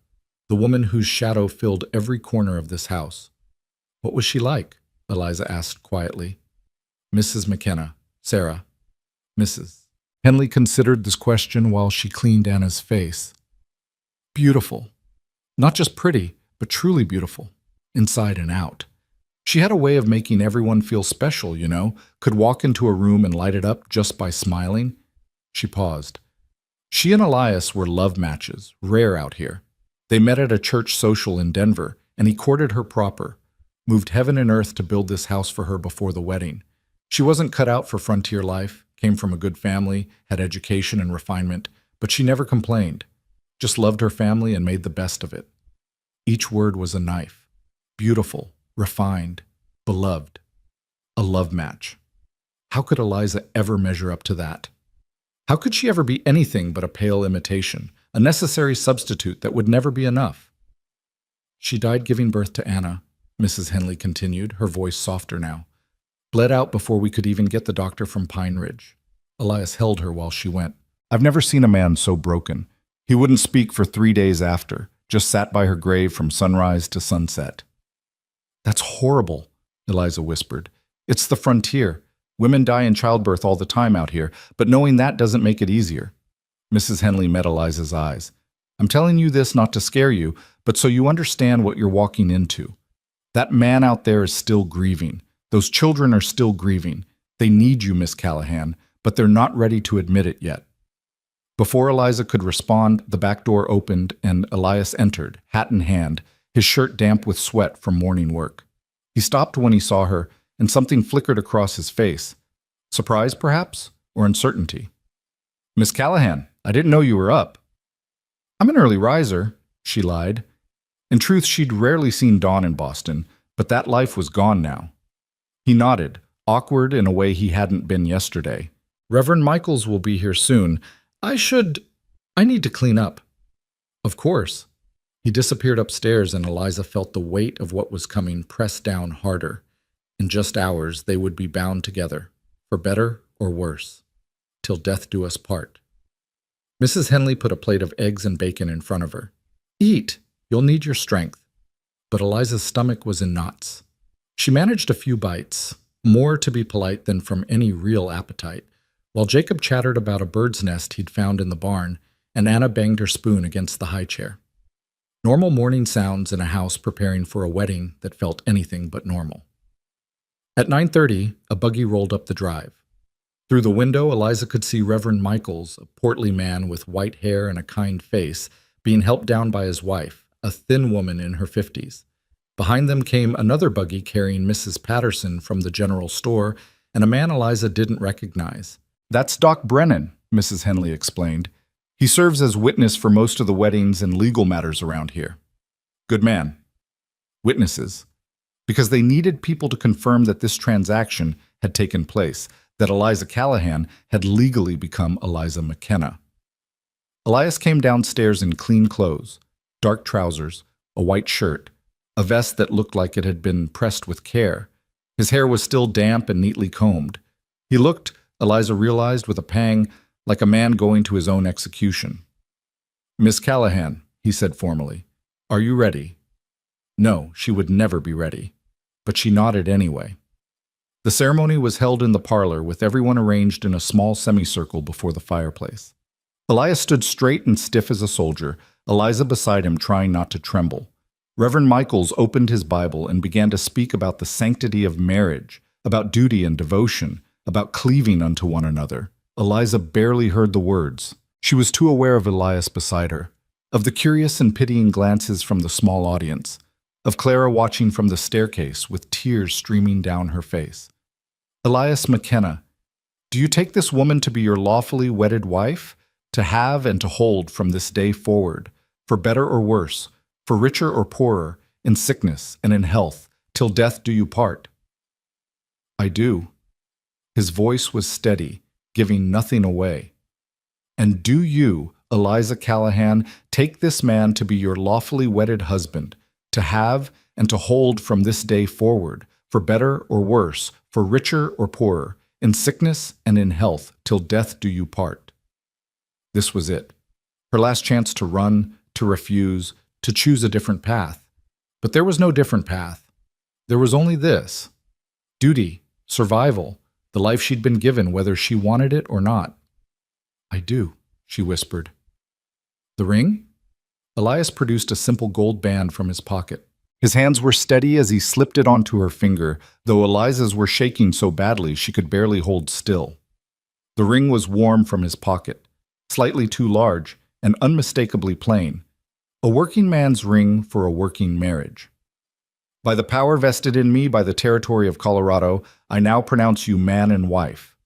the woman whose shadow filled every corner of this house. What was she like? Eliza asked quietly. Mrs. McKenna. Sarah. Mrs. Henley considered this question while she cleaned Anna's face. Beautiful. Not just pretty, but truly beautiful, inside and out. She had a way of making everyone feel special, could walk into a room and light it up just by smiling. She paused. She and Elias were love matches, rare out here. They met at a church social in Denver, and he courted her proper, moved heaven and earth to build this house for her before the wedding. She wasn't cut out for frontier life, came from a good family, had education and refinement, but she never complained, just loved her family and made the best of it. Each word was a knife. Beautiful, refined, beloved. A love match. How could Eliza ever measure up to that? How could she ever be anything but a pale imitation, a necessary substitute that would never be enough? She died giving birth to Anna, Mrs. Henley continued, her voice softer now. Bled out before we could even get the doctor from Pine Ridge. Elias held her while she went. I've never seen a man so broken. He wouldn't speak for 3 days after, just sat by her grave from sunrise to sunset. That's horrible, Eliza whispered. It's the frontier. Women die in childbirth all the time out here, but knowing that doesn't make it easier. Mrs. Henley met Eliza's eyes. I'm telling you this not to scare you, but so you understand what you're walking into. That man out there is still grieving. Those children are still grieving. They need you, Miss Callahan, but they're not ready to admit it yet. Before Eliza could respond, the back door opened and Elias entered, hat in hand, his shirt damp with sweat from morning work. He stopped when he saw her, and something flickered across his face. Surprise, perhaps, or uncertainty. Miss Callahan, I didn't know you were up. I'm an early riser, she lied. In truth, she'd rarely seen dawn in Boston, but that life was gone now. He nodded, awkward in a way he hadn't been yesterday. Reverend Michaels will be here soon. I need to clean up. Of course. He disappeared upstairs and Eliza felt the weight of what was coming pressed down harder. In just hours, they would be bound together, for better or worse, till death do us part. Mrs. Henley put a plate of eggs and bacon in front of her. Eat, you'll need your strength. But Eliza's stomach was in knots. She managed a few bites, more to be polite than from any real appetite, while Jacob chattered about a bird's nest he'd found in the barn, and Anna banged her spoon against the high chair. Normal morning sounds in a house preparing for a wedding that felt anything but normal. At 9:30, a buggy rolled up the drive. Through the window, Eliza could see Reverend Michaels, a portly man with white hair and a kind face, being helped down by his wife, a thin woman in her 50s. Behind them came another buggy carrying Mrs. Patterson from the general store and a man Eliza didn't recognize. That's Doc Brennan, Mrs. Henley explained. He serves as witness for most of the weddings and legal matters around here. Good man. Witnesses. Because they needed people to confirm that this transaction had taken place, that Eliza Callahan had legally become Eliza McKenna. Elias came downstairs in clean clothes, dark trousers, a white shirt, a vest that looked like it had been pressed with care. His hair was still damp and neatly combed. He looked, Eliza realized with a pang, like a man going to his own execution. Miss Callahan, he said formally, are you ready? No, she would never be ready, but she nodded anyway. The ceremony was held in the parlor with everyone arranged in a small semicircle before the fireplace. Elias stood straight and stiff as a soldier, Eliza beside him trying not to tremble. Reverend Michaels opened his Bible and began to speak about the sanctity of marriage, about duty and devotion, about cleaving unto one another. Eliza barely heard the words. She was too aware of Elias beside her, of the curious and pitying glances from the small audience, of Clara watching from the staircase with tears streaming down her face. Elias McKenna, do you take this woman to be your lawfully wedded wife, to have and to hold from this day forward, for better or worse, for richer or poorer, in sickness and in health, till death do you part? I do. His voice was steady, giving nothing away. And do you, Eliza Callahan, take this man to be your lawfully wedded husband, to have and to hold from this day forward, for better or worse, for richer or poorer, in sickness and in health, till death do you part. This was it. Her last chance to run, to refuse, to choose a different path. But there was no different path. There was only this. Duty, survival, the life she'd been given whether she wanted it or not. I do, she whispered. The ring? Elias produced a simple gold band from his pocket. His hands were steady as he slipped it onto her finger, though Eliza's were shaking so badly she could barely hold still. The ring was warm from his pocket, slightly too large, and unmistakably plain. A working man's ring for a working marriage. By the power vested in me by the territory of Colorado, I now pronounce you man and wife.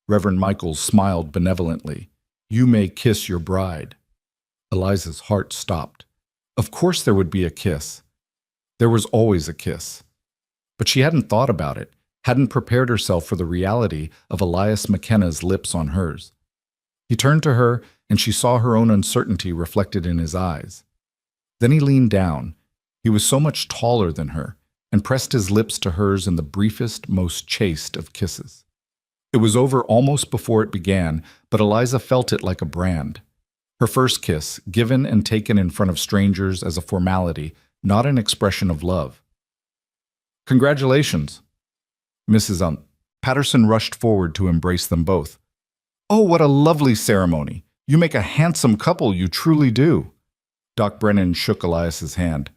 Reverend Michaels smiled benevolently. You may kiss your bride. Eliza's heart stopped. Of course there would be a kiss. There was always a kiss. But she hadn't thought about it, hadn't prepared herself for the reality of Elias McKenna's lips on hers. He turned to her, and she saw her own uncertainty reflected in his eyes. Then he leaned down. He was so much taller than her, and pressed his lips to hers in the briefest, most chaste of kisses. It was over almost before it began, but Eliza felt it like a brand. Her first kiss, given and taken in front of strangers as a formality, not an expression of love. Congratulations. Mrs. Patterson rushed forward to embrace them both. Oh, what a lovely ceremony. You make a handsome couple, you truly do. Doc Brennan shook Elias's hand.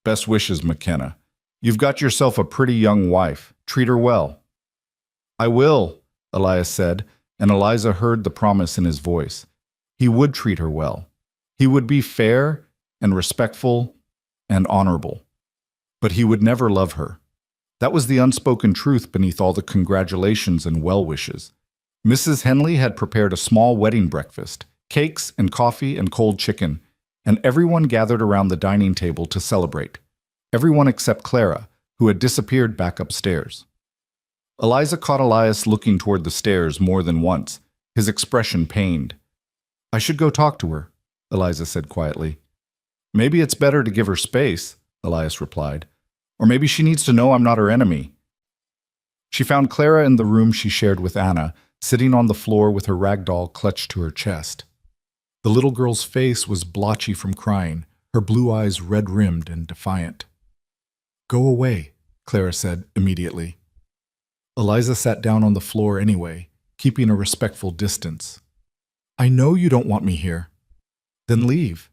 Best wishes, McKenna. You've got yourself a pretty young wife. Treat her well. I will, Elias said, and Eliza heard the promise in his voice. He would treat her well. He would be fair and respectful and honorable. But he would never love her. That was the unspoken truth beneath all the congratulations and well wishes. Mrs. Henley had prepared a small wedding breakfast, cakes and coffee and cold chicken, and everyone gathered around the dining table to celebrate. Everyone except Clara, who had disappeared back upstairs. Eliza caught Elias looking toward the stairs more than once, his expression pained. I should go talk to her, Eliza said quietly. Maybe it's better to give her space, Elias replied. Or maybe she needs to know I'm not her enemy. She found Clara in the room she shared with Anna, sitting on the floor with her rag doll clutched to her chest. The little girl's face was blotchy from crying, her blue eyes red-rimmed and defiant. Go away, Clara said immediately. Eliza sat down on the floor anyway, keeping a respectful distance. I know you don't want me here. Then leave.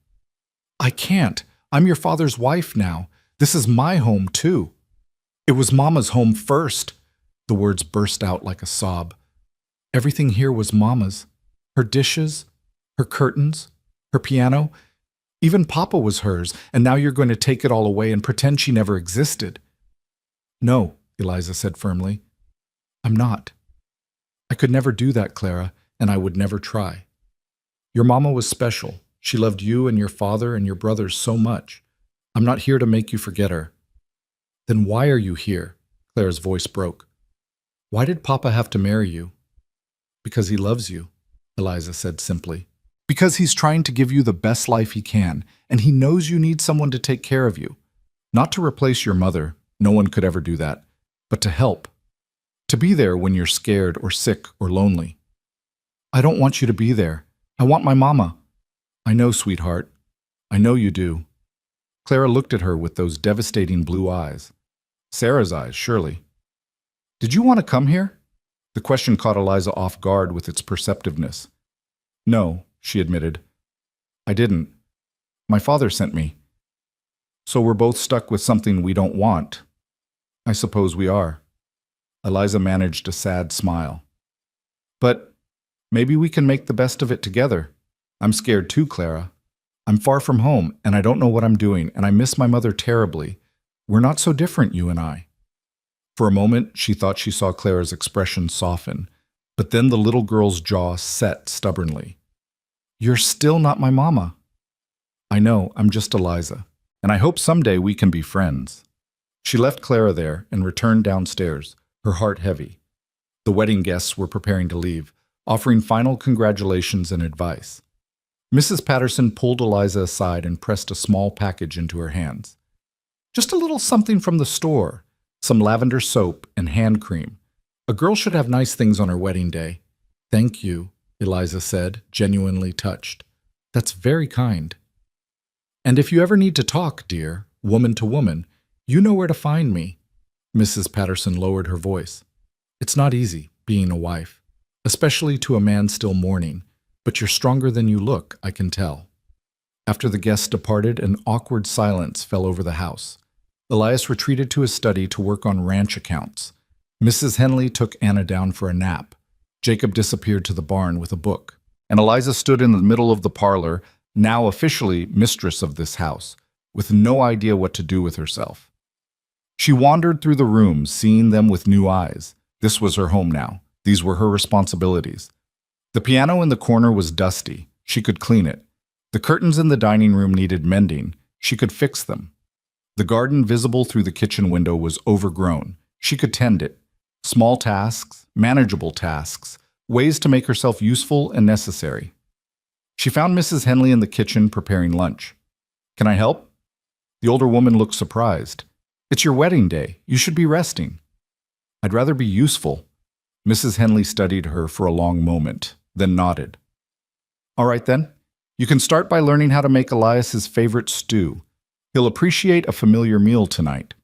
I can't. I'm your father's wife now. This is my home, too. It was Mama's home first. The words burst out like a sob. Everything here was Mama's. Her dishes, her curtains, her piano. Even Papa was hers, and now you're going to take it all away and pretend she never existed. No, Eliza said firmly. I'm not. I could never do that, Clara, and I would never try. Your Mama was special. She loved you and your father and your brothers so much. I'm not here to make you forget her. Then why are you here? Clara's voice broke. Why did Papa have to marry you? Because he loves you, Eliza said simply. Because he's trying to give you the best life he can, and he knows you need someone to take care of you. Not to replace your mother, no one could ever do that, but to help. To be there when you're scared or sick or lonely. I don't want you to be there. I want my Mama. I know, sweetheart. I know you do. Clara looked at her with those devastating blue eyes. Sarah's eyes, surely. Did you want to come here? The question caught Eliza off guard with its perceptiveness. No, she admitted. I didn't. My father sent me. So we're both stuck with something we don't want. I suppose we are. Eliza managed a sad smile. But maybe we can make the best of it together. I'm scared too, Clara. I'm far from home, and I don't know what I'm doing, and I miss my mother terribly. We're not so different, you and I. For a moment, she thought she saw Clara's expression soften, but then the little girl's jaw set stubbornly. You're still not my Mama. I know, I'm just Eliza, and I hope someday we can be friends. She left Clara there and returned downstairs, her heart heavy. The wedding guests were preparing to leave, offering final congratulations and advice. Mrs. Patterson pulled Eliza aside and pressed a small package into her hands. Just a little something from the store, some lavender soap and hand cream. A girl should have nice things on her wedding day. Thank you, Eliza said, genuinely touched. That's very kind. And if you ever need to talk, dear, woman to woman, you know where to find me. Mrs. Patterson lowered her voice. It's not easy, being a wife, especially to a man still mourning, but you're stronger than you look, I can tell. After the guests departed, an awkward silence fell over the house. Elias retreated to his study to work on ranch accounts. Mrs. Henley took Anna down for a nap. Jacob disappeared to the barn with a book, and Eliza stood in the middle of the parlor, now officially mistress of this house, with no idea what to do with herself. She wandered through the rooms, seeing them with new eyes. This was her home now. These were her responsibilities. The piano in the corner was dusty. She could clean it. The curtains in the dining room needed mending. She could fix them. The garden visible through the kitchen window was overgrown. She could tend it. Small tasks, manageable tasks, ways to make herself useful and necessary. She found Mrs. Henley in the kitchen preparing lunch. Can I help? The older woman looked surprised. It's your wedding day. You should be resting. I'd rather be useful. Mrs. Henley studied her for a long moment, then nodded. All right then. You can start by learning how to make Elias's favorite stew. He'll appreciate a familiar meal tonight.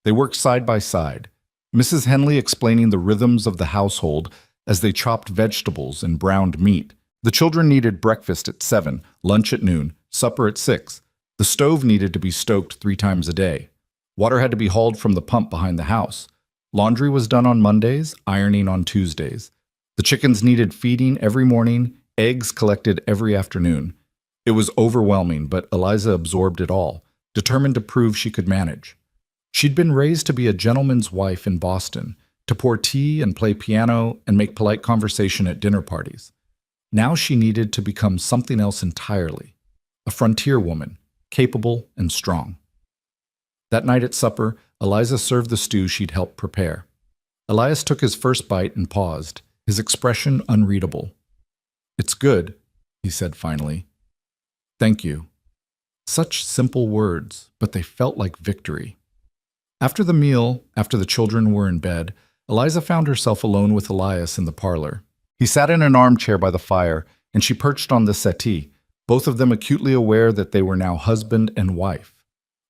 They worked side by side, Mrs. Henley explaining the rhythms of the household as they chopped vegetables and browned meat. The children needed breakfast at 7, lunch at noon, supper at 6. The stove needed to be stoked 3 times a day. Water had to be hauled from the pump behind the house. Laundry was done on Mondays, ironing on Tuesdays. The chickens needed feeding every morning, eggs collected every afternoon. It was overwhelming, but Eliza absorbed it all, determined to prove she could manage. She'd been raised to be a gentleman's wife in Boston, to pour tea and play piano and make polite conversation at dinner parties. Now she needed to become something else entirely, a frontier woman, capable and strong. That night at supper, Eliza served the stew she'd helped prepare. Elias took his first bite and paused, his expression unreadable. It's good, he said finally. Thank you. Such simple words, but they felt like victory. After the meal, after the children were in bed, Eliza found herself alone with Elias in the parlor. He sat in an armchair by the fire, and she perched on the settee, both of them acutely aware that they were now husband and wife,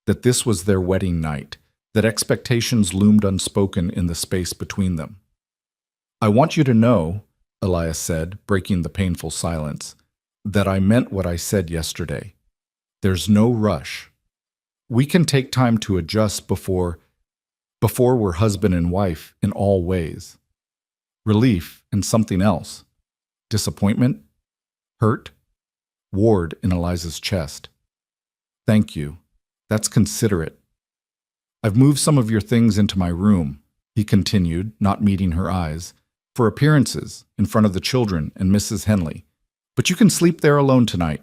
that this was their wedding night, that expectations loomed unspoken in the space between them. I want you to know, Elias said, breaking the painful silence, that I meant what I said yesterday. There's no rush. We can take time to adjust before we're husband and wife in all ways. Relief and something else. Disappointment, hurt, ward in Eliza's chest. Thank you. That's considerate. I've moved some of your things into my room, he continued, not meeting her eyes, for appearances in front of the children and Mrs. Henley. But you can sleep there alone tonight.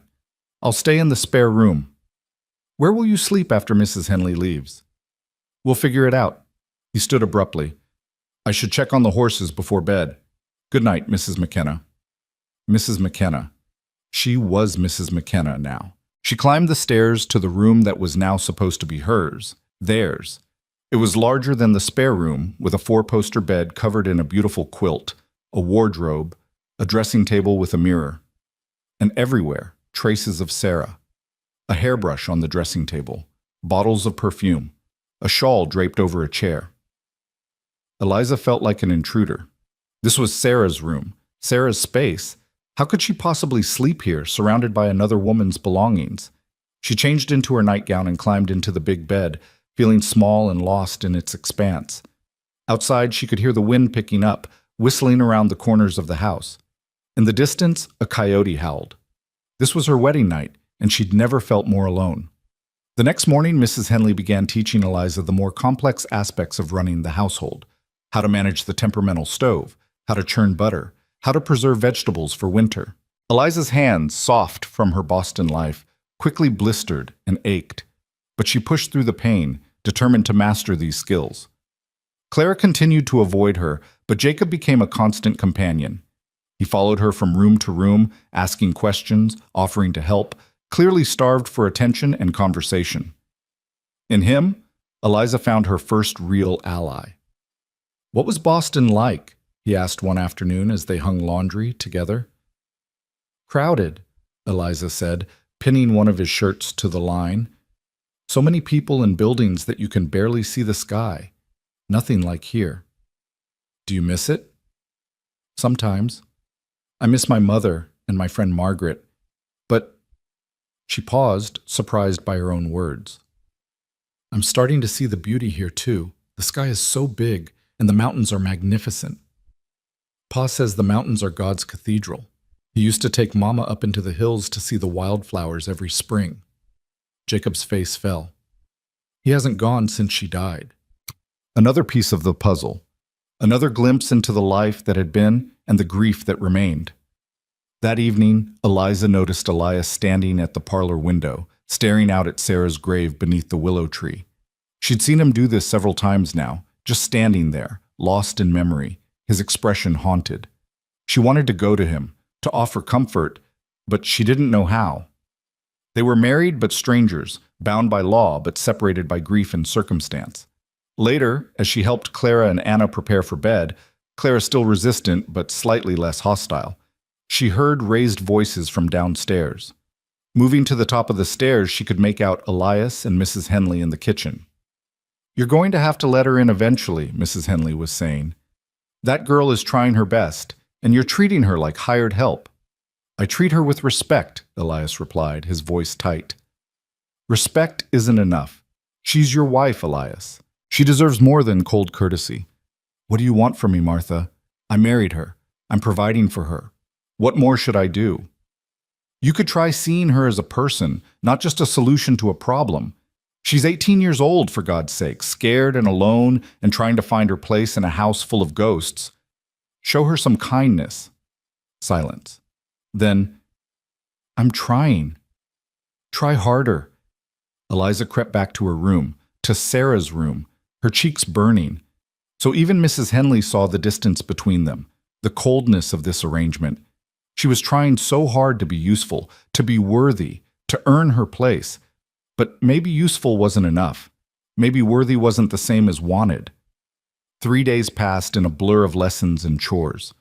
I'll stay in the spare room. Where will you sleep after Mrs. Henley leaves? We'll figure it out. He stood abruptly. I should check on the horses before bed. Good night, Mrs. McKenna. Mrs. McKenna. She was Mrs. McKenna now. She climbed the stairs to the room that was now supposed to be hers, theirs. It was larger than the spare room, with a 4-poster bed covered in a beautiful quilt, a wardrobe, a dressing table with a mirror. And everywhere, traces of Sarah. A hairbrush on the dressing table, bottles of perfume, a shawl draped over a chair. Eliza felt like an intruder. This was Sarah's room, Sarah's space. How could she possibly sleep here, surrounded by another woman's belongings? She changed into her nightgown and climbed into the big bed, feeling small and lost in its expanse. Outside, she could hear the wind picking up, whistling around the corners of the house. In the distance, a coyote howled. This was her wedding night, and she'd never felt more alone. The next morning, Mrs. Henley began teaching Eliza the more complex aspects of running the household: how to manage the temperamental stove, how to churn butter, how to preserve vegetables for winter. Eliza's hands, soft from her Boston life, quickly blistered and ached, but she pushed through the pain, determined to master these skills. Clara continued to avoid her, but Jacob became a constant companion. He followed her from room to room, asking questions, offering to help, clearly starved for attention and conversation. In him, Eliza found her first real ally. "What was Boston like?" he asked one afternoon as they hung laundry together. "Crowded," Eliza said, pinning one of his shirts to the line. "So many people and buildings that you can barely see the sky. Nothing like here." "Do you miss it?" "Sometimes. I miss my mother and my friend Margaret. But—" She paused, surprised by her own words. "I'm starting to see the beauty here, too. The sky is so big, and the mountains are magnificent. Pa says the mountains are God's cathedral. He used to take Mama up into the hills to see the wildflowers every spring." Jacob's face fell. He hasn't gone since she died. Another piece of the puzzle. Another glimpse into the life that had been and the grief that remained. That evening, Eliza noticed Elias standing at the parlor window, staring out at Sarah's grave beneath the willow tree. She'd seen him do this several times now, just standing there, lost in memory, his expression haunted. She wanted to go to him, to offer comfort, but she didn't know how. They were married but strangers, bound by law but separated by grief and circumstance. Later, as she helped Clara and Anna prepare for bed, Clara still resistant but slightly less hostile, she heard raised voices from downstairs. Moving to the top of the stairs, she could make out Elias and Mrs. Henley in the kitchen. "You're going to have to let her in eventually," Mrs. Henley was saying. "That girl is trying her best, and you're treating her like hired help." "I treat her with respect," Elias replied, his voice tight. "Respect isn't enough. She's your wife, Elias. She deserves more than cold courtesy." "What do you want from me, Martha? I married her. I'm providing for her. What more should I do?" "You could try seeing her as a person, not just a solution to a problem. She's 18 years old, for God's sake, scared and alone and trying to find her place in a house full of ghosts. Show her some kindness." Silence. Then, "I'm trying." "Try harder." Eliza crept back to her room, to Sarah's room, her cheeks burning. So even Mrs. Henley saw the distance between them, the coldness of this arrangement. She was trying so hard to be useful, to be worthy, to earn her place. But maybe useful wasn't enough. Maybe worthy wasn't the same as wanted. 3 days passed in a blur of lessons and chores.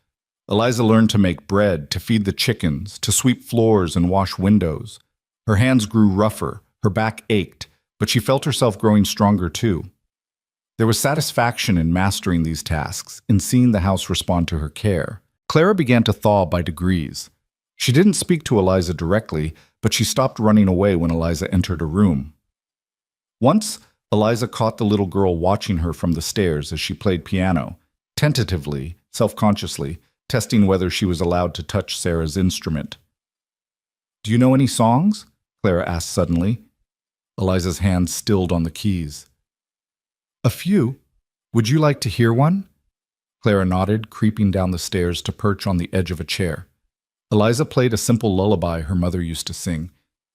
Eliza learned to make bread, to feed the chickens, to sweep floors and wash windows. Her hands grew rougher, her back ached, but she felt herself growing stronger too. There was satisfaction in mastering these tasks, in seeing the house respond to her care. Clara began to thaw by degrees. She didn't speak to Eliza directly, but she stopped running away when Eliza entered a room. Once, Eliza caught the little girl watching her from the stairs as she played piano, tentatively, self-consciously, testing whether she was allowed to touch Sarah's instrument. "Do you know any songs?" Clara asked suddenly. Eliza's hand stilled on the keys. "A few. Would you like to hear one?" Clara nodded, creeping down the stairs to perch on the edge of a chair. Eliza played a simple lullaby her mother used to sing,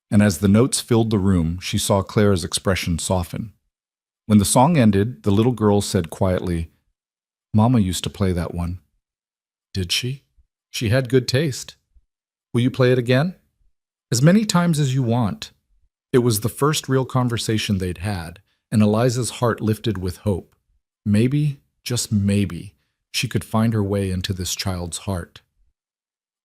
and as the notes filled the room, she saw Clara's expression soften. When the song ended, the little girl said quietly, "Mama used to play that one." "Did she? She had good taste. Will you play it again?" "As many times as you want." It was the first real conversation they'd had, and Eliza's heart lifted with hope. Maybe, just maybe, she could find her way into this child's heart.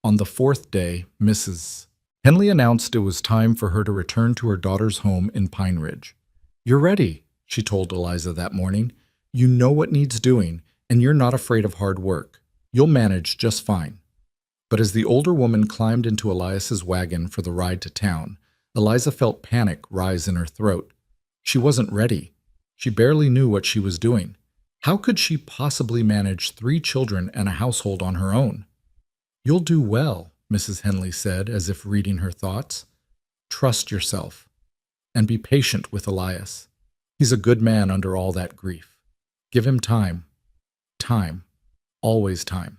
On the 4th day, Mrs. Henley announced it was time for her to return to her daughter's home in Pine Ridge. "You're ready," she told Eliza that morning. "You know what needs doing, and you're not afraid of hard work. You'll manage just fine." But as the older woman climbed into Elias's wagon for the ride to town, Eliza felt panic rise in her throat. She wasn't ready. She barely knew what she was doing. How could she possibly manage 3 children and a household on her own? "You'll do well," Mrs. Henley said, as if reading her thoughts. "Trust yourself. And be patient with Elias. He's a good man under all that grief. Give him time. Time. Always time."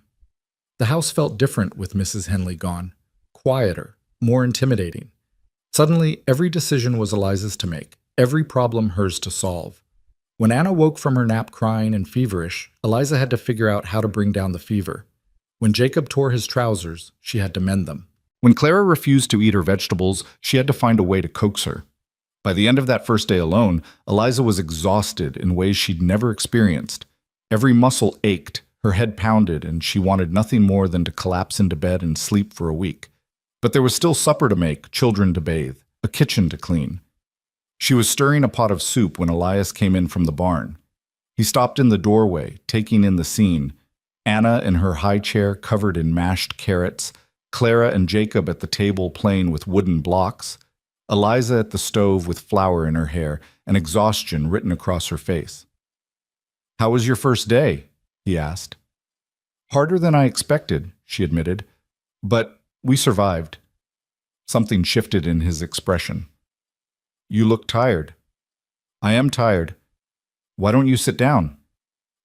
The house felt different with Mrs. Henley gone. Quieter, more intimidating. Suddenly, every decision was Eliza's to make, every problem hers to solve. When Anna woke from her nap crying and feverish, Eliza had to figure out how to bring down the fever. When Jacob tore his trousers, she had to mend them. When Clara refused to eat her vegetables, she had to find a way to coax her. By the end of that first day alone, Eliza was exhausted in ways she'd never experienced. Every muscle ached, her head pounded, and she wanted nothing more than to collapse into bed and sleep for a week. But there was still supper to make, children to bathe, a kitchen to clean. She was stirring a pot of soup when Elias came in from the barn. He stopped in the doorway, taking in the scene. Anna in her high chair covered in mashed carrots, Clara and Jacob at the table playing with wooden blocks, Eliza at the stove with flour in her hair and exhaustion written across her face. "How was your first day?" he asked. "Harder than I expected," she admitted, "but we survived." Something shifted in his expression. "You look tired." "I am tired. Why don't you sit down?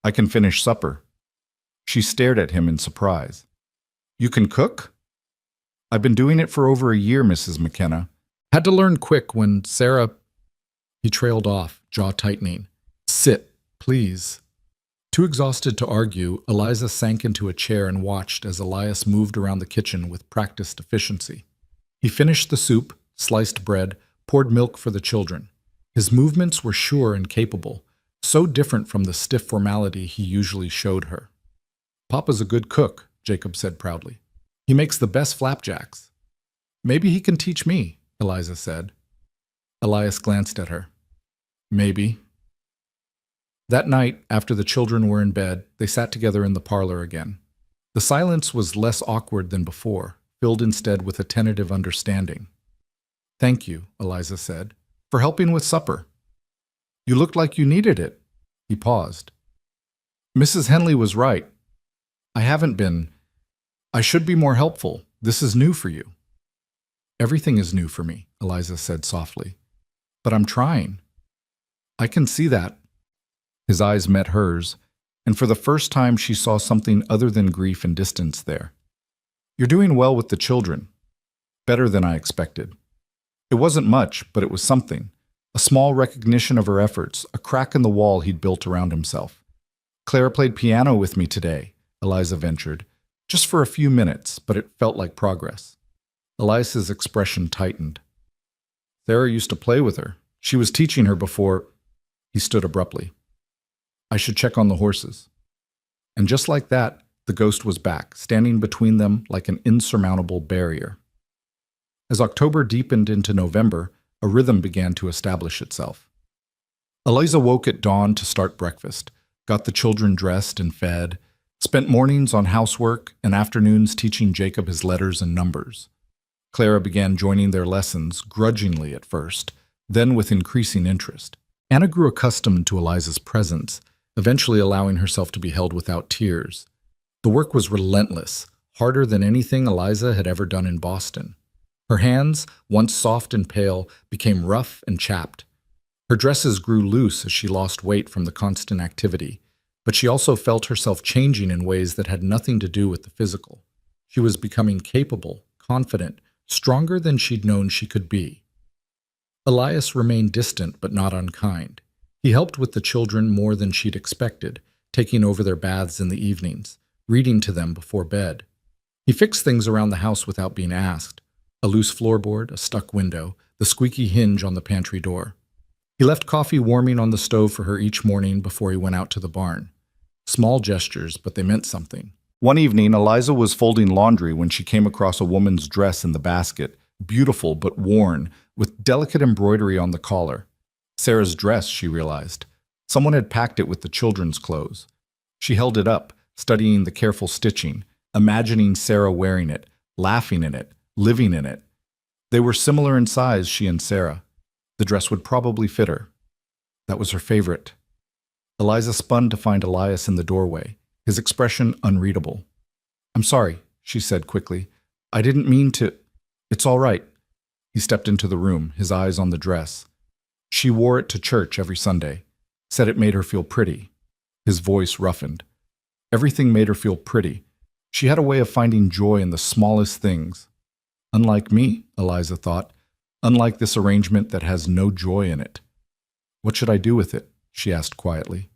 I can finish supper." She stared at him in surprise. "You can cook?" "I've been doing it for over a year, Mrs. McKenna." Had to learn quick when Sarah... He trailed off, jaw tightening. "Sit, please." Too exhausted to argue, Eliza sank into a chair and watched as Elias moved around the kitchen with practiced efficiency. He finished the soup, sliced bread, poured milk for the children. His movements were sure and capable, so different from the stiff formality he usually showed her. "Papa's a good cook," Jacob said proudly. "He makes the best flapjacks." "Maybe he can teach me," Eliza said. Elias glanced at her. "Maybe." That night, after the children were in bed, they sat together in the parlor again. The silence was less awkward than before, filled instead with a tentative understanding. "Thank you," Eliza said, "for helping with supper. You looked like you needed it." He paused. "Mrs. Henley was right. I haven't been. I should be more helpful. This is new for you." "Everything is new for me," Eliza said softly. "But I'm trying." "I can see that." His eyes met hers, and for the first time she saw something other than grief and distance there. "You're doing well with the children. Better than I expected." It wasn't much, but it was something. A small recognition of her efforts, a crack in the wall he'd built around himself. "Clara played piano with me today," Eliza ventured. "Just for a few minutes, but it felt like progress." Elias's expression tightened. "Sarah used to play with her. She was teaching her before—" He stood abruptly. "I should check on the horses." And just like that, the ghost was back, standing between them like an insurmountable barrier. As October deepened into November, a rhythm began to establish itself. Eliza woke at dawn to start breakfast, got the children dressed and fed, spent mornings on housework and afternoons teaching Jacob his letters and numbers. Clara began joining their lessons, grudgingly at first, then with increasing interest. Anna grew accustomed to Eliza's presence, eventually allowing herself to be held without tears. The work was relentless, harder than anything Eliza had ever done in Boston. Her hands, once soft and pale, became rough and chapped. Her dresses grew loose as she lost weight from the constant activity, but she also felt herself changing in ways that had nothing to do with the physical. She was becoming capable, confident, stronger than she'd known she could be. Elias remained distant but not unkind. He helped with the children more than she'd expected, taking over their baths in the evenings, reading to them before bed. He fixed things around the house without being asked. A loose floorboard, a stuck window, the squeaky hinge on the pantry door. He left coffee warming on the stove for her each morning before he went out to the barn. Small gestures, but they meant something. One evening, Eliza was folding laundry when she came across a woman's dress in the basket, beautiful but worn, with delicate embroidery on the collar. Sarah's dress, she realized. Someone had packed it with the children's clothes. She held it up, studying the careful stitching, imagining Sarah wearing it, laughing in it, living in it. They were similar in size, she and Sarah. The dress would probably fit her. That was her favorite. Eliza spun to find Elias in the doorway, his expression unreadable. "I'm sorry," she said quickly. "I didn't mean to—" "It's all right." He stepped into the room, his eyes on the dress. She wore it to church every Sunday, said it made her feel pretty. His voice roughened. Everything made her feel pretty. She had a way of finding joy in the smallest things. Unlike me, Eliza thought, unlike this arrangement that has no joy in it. "What should I do with it?" she asked quietly.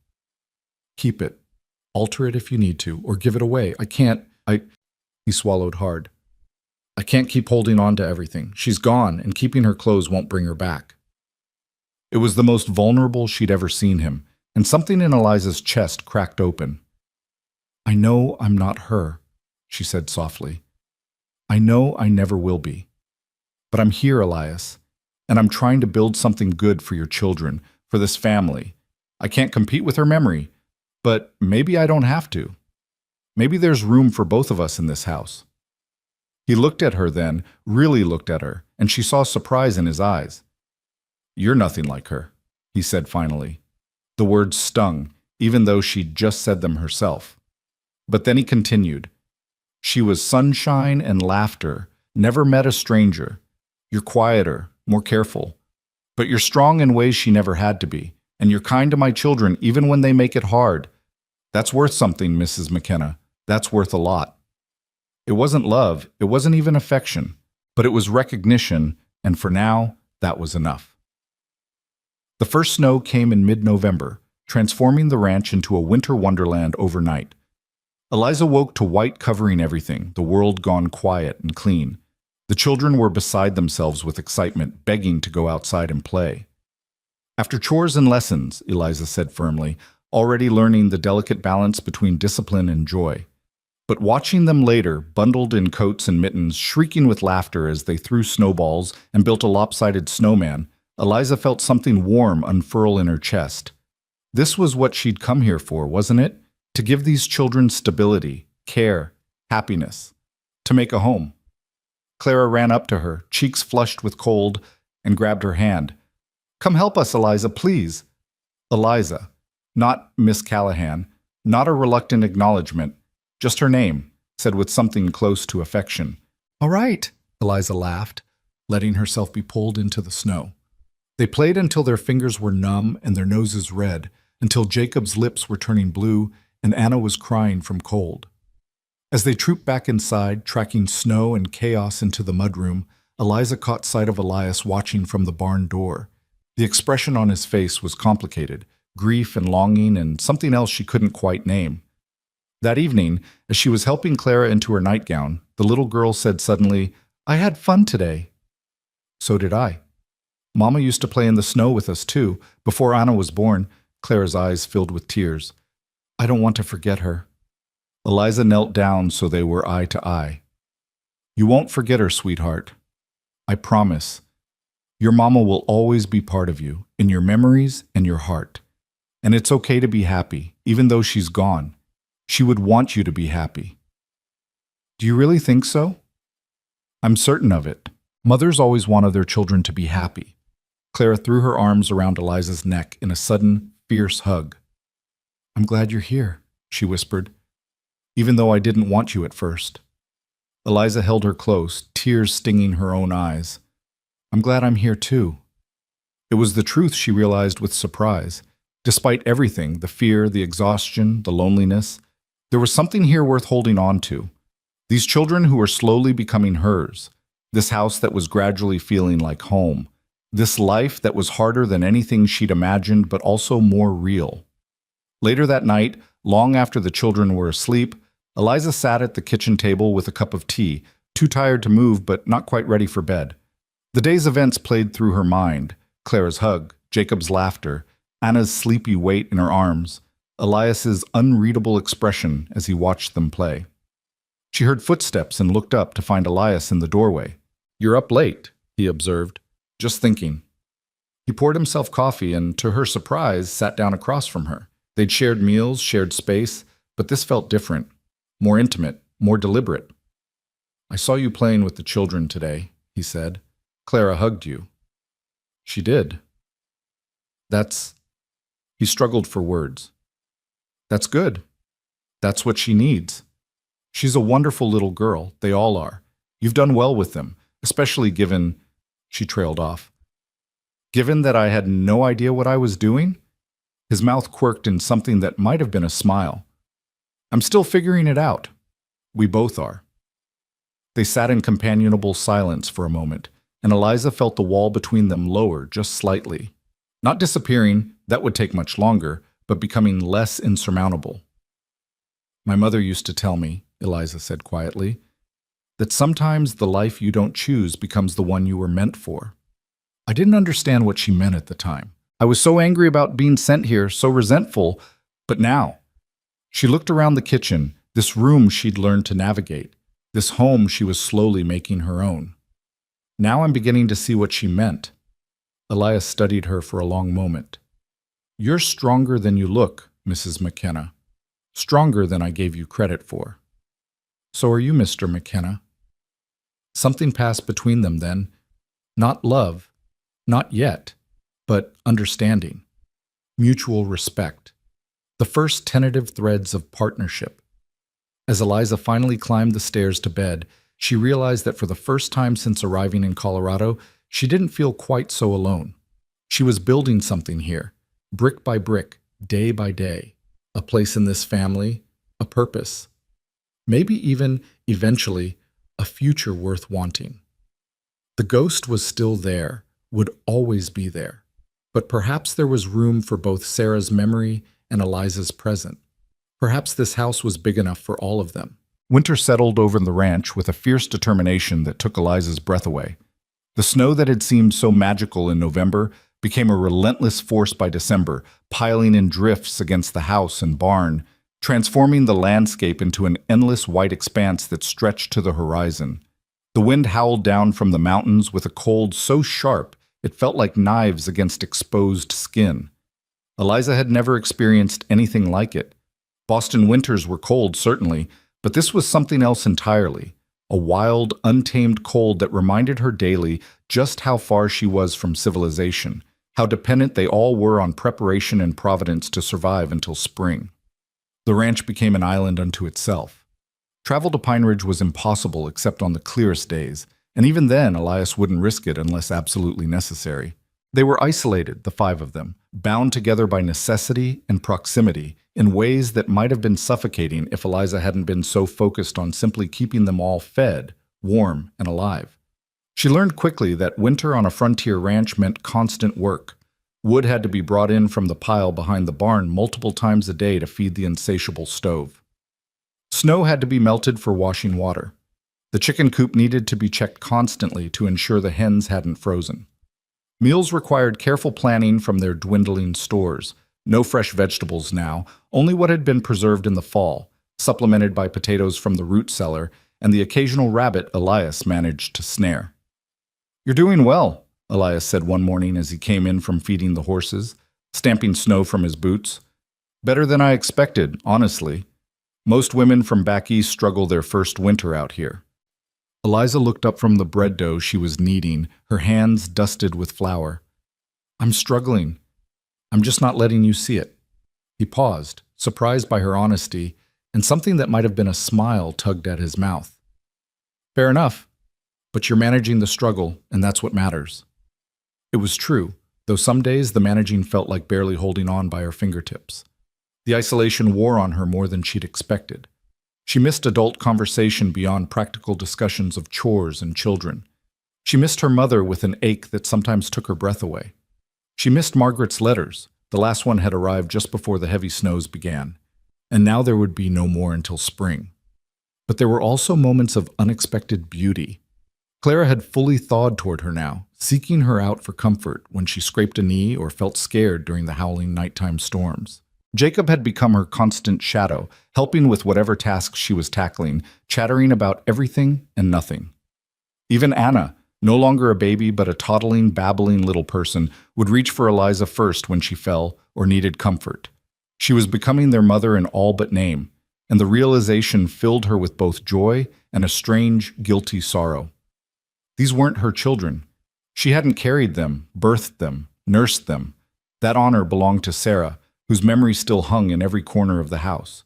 Keep it. Alter it if you need to, or give it away. He swallowed hard. I can't keep holding on to everything. She's gone, and keeping her clothes won't bring her back. It was the most vulnerable she'd ever seen him, and something in Eliza's chest cracked open. I know I'm not her, she said softly. I know I never will be. But I'm here, Elias, and I'm trying to build something good for your children, for this family. I can't compete with her memory, but maybe I don't have to. Maybe there's room for both of us in this house. He looked at her then, really looked at her, and she saw surprise in his eyes. You're nothing like her, he said finally. The words stung, even though she'd just said them herself. But then he continued. She was sunshine and laughter, never met a stranger. You're quieter, more careful. But you're strong in ways she never had to be, and you're kind to my children even when they make it hard. That's worth something, Mrs. McKenna. That's worth a lot. It wasn't love, it wasn't even affection, but it was recognition, and for now, that was enough. The first snow came in mid-November, transforming the ranch into a winter wonderland overnight. Eliza woke to white covering everything, the world gone quiet and clean. The children were beside themselves with excitement, begging to go outside and play. After chores and lessons, Eliza said firmly, already learning the delicate balance between discipline and joy. But watching them later, bundled in coats and mittens, shrieking with laughter as they threw snowballs and built a lopsided snowman, Eliza felt something warm unfurl in her chest. This was what she'd come here for, wasn't it? To give these children stability, care, happiness, to make a home. Clara ran up to her, cheeks flushed with cold, and grabbed her hand. Come help us, Eliza, please. Eliza, not Miss Callahan, not a reluctant acknowledgement, just her name, said with something close to affection. All right, Eliza laughed, letting herself be pulled into the snow. They played until their fingers were numb and their noses red, until Jacob's lips were turning blue and Anna was crying from cold. As they trooped back inside, tracking snow and chaos into the mudroom, Eliza caught sight of Elias watching from the barn door. The expression on his face was complicated, grief and longing and something else she couldn't quite name. That evening, as she was helping Clara into her nightgown, the little girl said suddenly, I had fun today. So did I. Mama used to play in the snow with us too. Before Anna was born, Clara's eyes filled with tears. I don't want to forget her. Eliza knelt down so they were eye to eye. You won't forget her, sweetheart. I promise. Your mama will always be part of you, in your memories and your heart. And it's okay to be happy, even though she's gone. She would want you to be happy. Do you really think so? I'm certain of it. Mothers always wanted their children to be happy. Clara threw her arms around Eliza's neck in a sudden, fierce hug. I'm glad you're here, she whispered, even though I didn't want you at first. Eliza held her close, tears stinging her own eyes. I'm glad I'm here too. It was the truth she realized with surprise. Despite everything, the fear, the exhaustion, the loneliness, there was something here worth holding on to. These children who were slowly becoming hers. This house that was gradually feeling like home. This life that was harder than anything she'd imagined, but also more real. Later that night, long after the children were asleep, Eliza sat at the kitchen table with a cup of tea, too tired to move but not quite ready for bed. The day's events played through her mind. Clara's hug, Jacob's laughter, Anna's sleepy weight in her arms, Elias's unreadable expression as he watched them play. She heard footsteps and looked up to find Elias in the doorway. You're up late, he observed. Just thinking. He poured himself coffee and, to her surprise, sat down across from her. They'd shared meals, shared space, but this felt different, more intimate, more deliberate. I saw you playing with the children today, he said. Clara hugged you. She did. He struggled for words. That's good. That's what she needs. She's a wonderful little girl. They all are. You've done well with them, especially given, she trailed off. Given that I had no idea what I was doing? His mouth quirked in something that might have been a smile. I'm still figuring it out. We both are. They sat in companionable silence for a moment, and Eliza felt the wall between them lower just slightly. Not disappearing, That would take much longer, but becoming less insurmountable. My mother used to tell me, Eliza said quietly, that sometimes the life you don't choose becomes the one you were meant for. I didn't understand what she meant at the time. I was so angry about being sent here, so resentful, but now. She looked around the kitchen, this room she'd learned to navigate, this home she was slowly making her own. Now I'm beginning to see what she meant. Elias studied her for a long moment. You're stronger than you look, Mrs. McKenna. Stronger than I gave you credit for. So are you, Mr. McKenna. Something passed between them then. Not love, not yet, but understanding. Mutual respect. The first tentative threads of partnership. As Eliza finally climbed the stairs to bed, she realized that for the first time since arriving in Colorado, she didn't feel quite so alone. She was building something here, brick by brick, day by day. A place in this family, a purpose. Maybe even, eventually, a future worth wanting. The ghost was still there, would always be there. But perhaps there was room for both Sarah's memory and Eliza's present. Perhaps this house was big enough for all of them. Winter settled over the ranch with a fierce determination that took Eliza's breath away. The snow that had seemed so magical in November became a relentless force by December, piling in drifts against the house and barn, transforming the landscape into an endless white expanse that stretched to the horizon. The wind howled down from the mountains with a cold so sharp it felt like knives against exposed skin. Eliza had never experienced anything like it. Boston winters were cold, certainly, but this was something else entirely. A wild, untamed cold that reminded her daily just how far she was from civilization, how dependent they all were on preparation and providence to survive until spring. The ranch became an island unto itself. Travel to Pine Ridge was impossible except on the clearest days, and even then Elias wouldn't risk it unless absolutely necessary. They were isolated, the five of them, bound together by necessity and proximity in ways that might have been suffocating if Eliza hadn't been so focused on simply keeping them all fed, warm, and alive. She learned quickly that winter on a frontier ranch meant constant work. Wood had to be brought in from the pile behind the barn multiple times a day to feed the insatiable stove. Snow had to be melted for washing water. The chicken coop needed to be checked constantly to ensure the hens hadn't frozen. Meals required careful planning from their dwindling stores. No fresh vegetables now, only what had been preserved in the fall, supplemented by potatoes from the root cellar and the occasional rabbit Elias managed to snare. "You're doing well," Elias said one morning as he came in from feeding the horses, stamping snow from his boots. "Better than I expected, honestly. Most women from back east struggle their first winter out here." Eliza looked up from the bread dough she was kneading, her hands dusted with flour. "I'm struggling. I'm just not letting you see it." He paused, surprised by her honesty, and something that might have been a smile tugged at his mouth. "Fair enough, but you're managing the struggle, and that's what matters." It was true, though some days the managing felt like barely holding on by her fingertips. The isolation wore on her more than she'd expected. She missed adult conversation beyond practical discussions of chores and children. She missed her mother with an ache that sometimes took her breath away. She missed Margaret's letters. The last one had arrived just before the heavy snows began, and now there would be no more until spring. But there were also moments of unexpected beauty. Clara had fully thawed toward her now, seeking her out for comfort when she scraped a knee or felt scared during the howling nighttime storms. Jacob had become her constant shadow, helping with whatever tasks she was tackling, chattering about everything and nothing. Even Anna, no longer a baby but a toddling, babbling little person, would reach for Eliza first when she fell or needed comfort. She was becoming their mother in all but name, and the realization filled her with both joy and a strange, guilty sorrow. These weren't her children. She hadn't carried them, birthed them, nursed them. That honor belonged to Sarah, whose memory still hung in every corner of the house.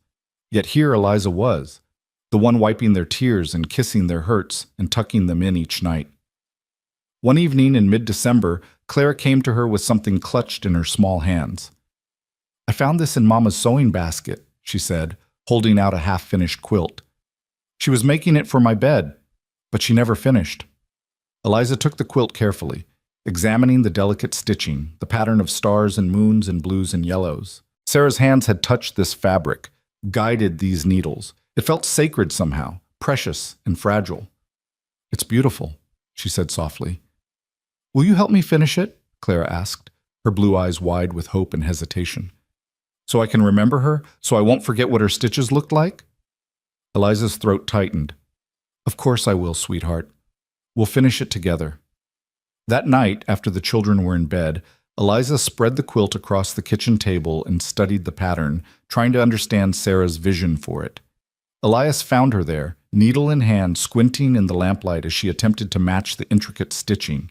Yet here Eliza was, the one wiping their tears and kissing their hurts and tucking them in each night. One evening in mid-December, Clara came to her with something clutched in her small hands. "I found this in Mama's sewing basket," she said, holding out a half-finished quilt. "She was making it for my bed, but she never finished." Eliza took the quilt carefully. examining the delicate stitching, the pattern of stars and moons and blues and yellows. Sarah's hands had touched this fabric, guided these needles. It felt sacred somehow, precious and fragile. "It's beautiful," she said softly. "Will you help me finish it?" Clara asked, her blue eyes wide with hope and hesitation. "So I can remember her? So I won't forget what her stitches looked like?" Eliza's throat tightened. "Of course I will, sweetheart. We'll finish it together." That night, after the children were in bed, Eliza spread the quilt across the kitchen table and studied the pattern, trying to understand Sarah's vision for it. Elias found her there, needle in hand, squinting in the lamplight as she attempted to match the intricate stitching.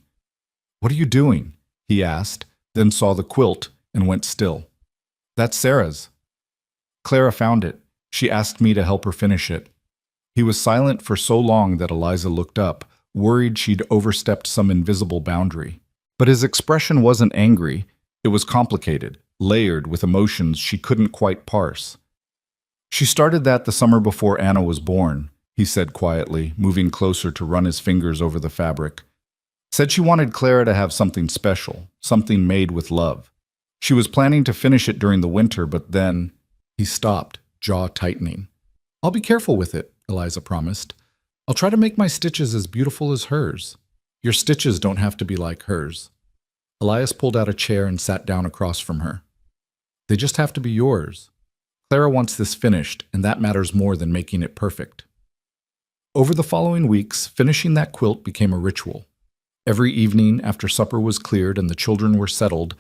"What are you doing?" he asked, then saw the quilt and went still. "That's Sarah's." "Clara found it. She asked me to help her finish it." He was silent for so long that Eliza looked up, worried she'd overstepped some invisible boundary. But his expression wasn't angry. It was complicated, layered with emotions she couldn't quite parse. "She started that the summer before Anna was born," he said quietly, moving closer to run his fingers over the fabric. "Said she wanted Clara to have something special, something made with love. She was planning to finish it during the winter, but then—" He stopped, jaw tightening. "I'll be careful with it," Eliza promised. "I'll try to make my stitches as beautiful as hers. Your stitches don't have to be like hers." Elias pulled out a chair and sat down across from her. "They just have to be yours. Clara wants this finished, and that matters more than making it perfect." Over the following weeks, finishing that quilt became a ritual. Every evening, after supper was cleared and the children were settled,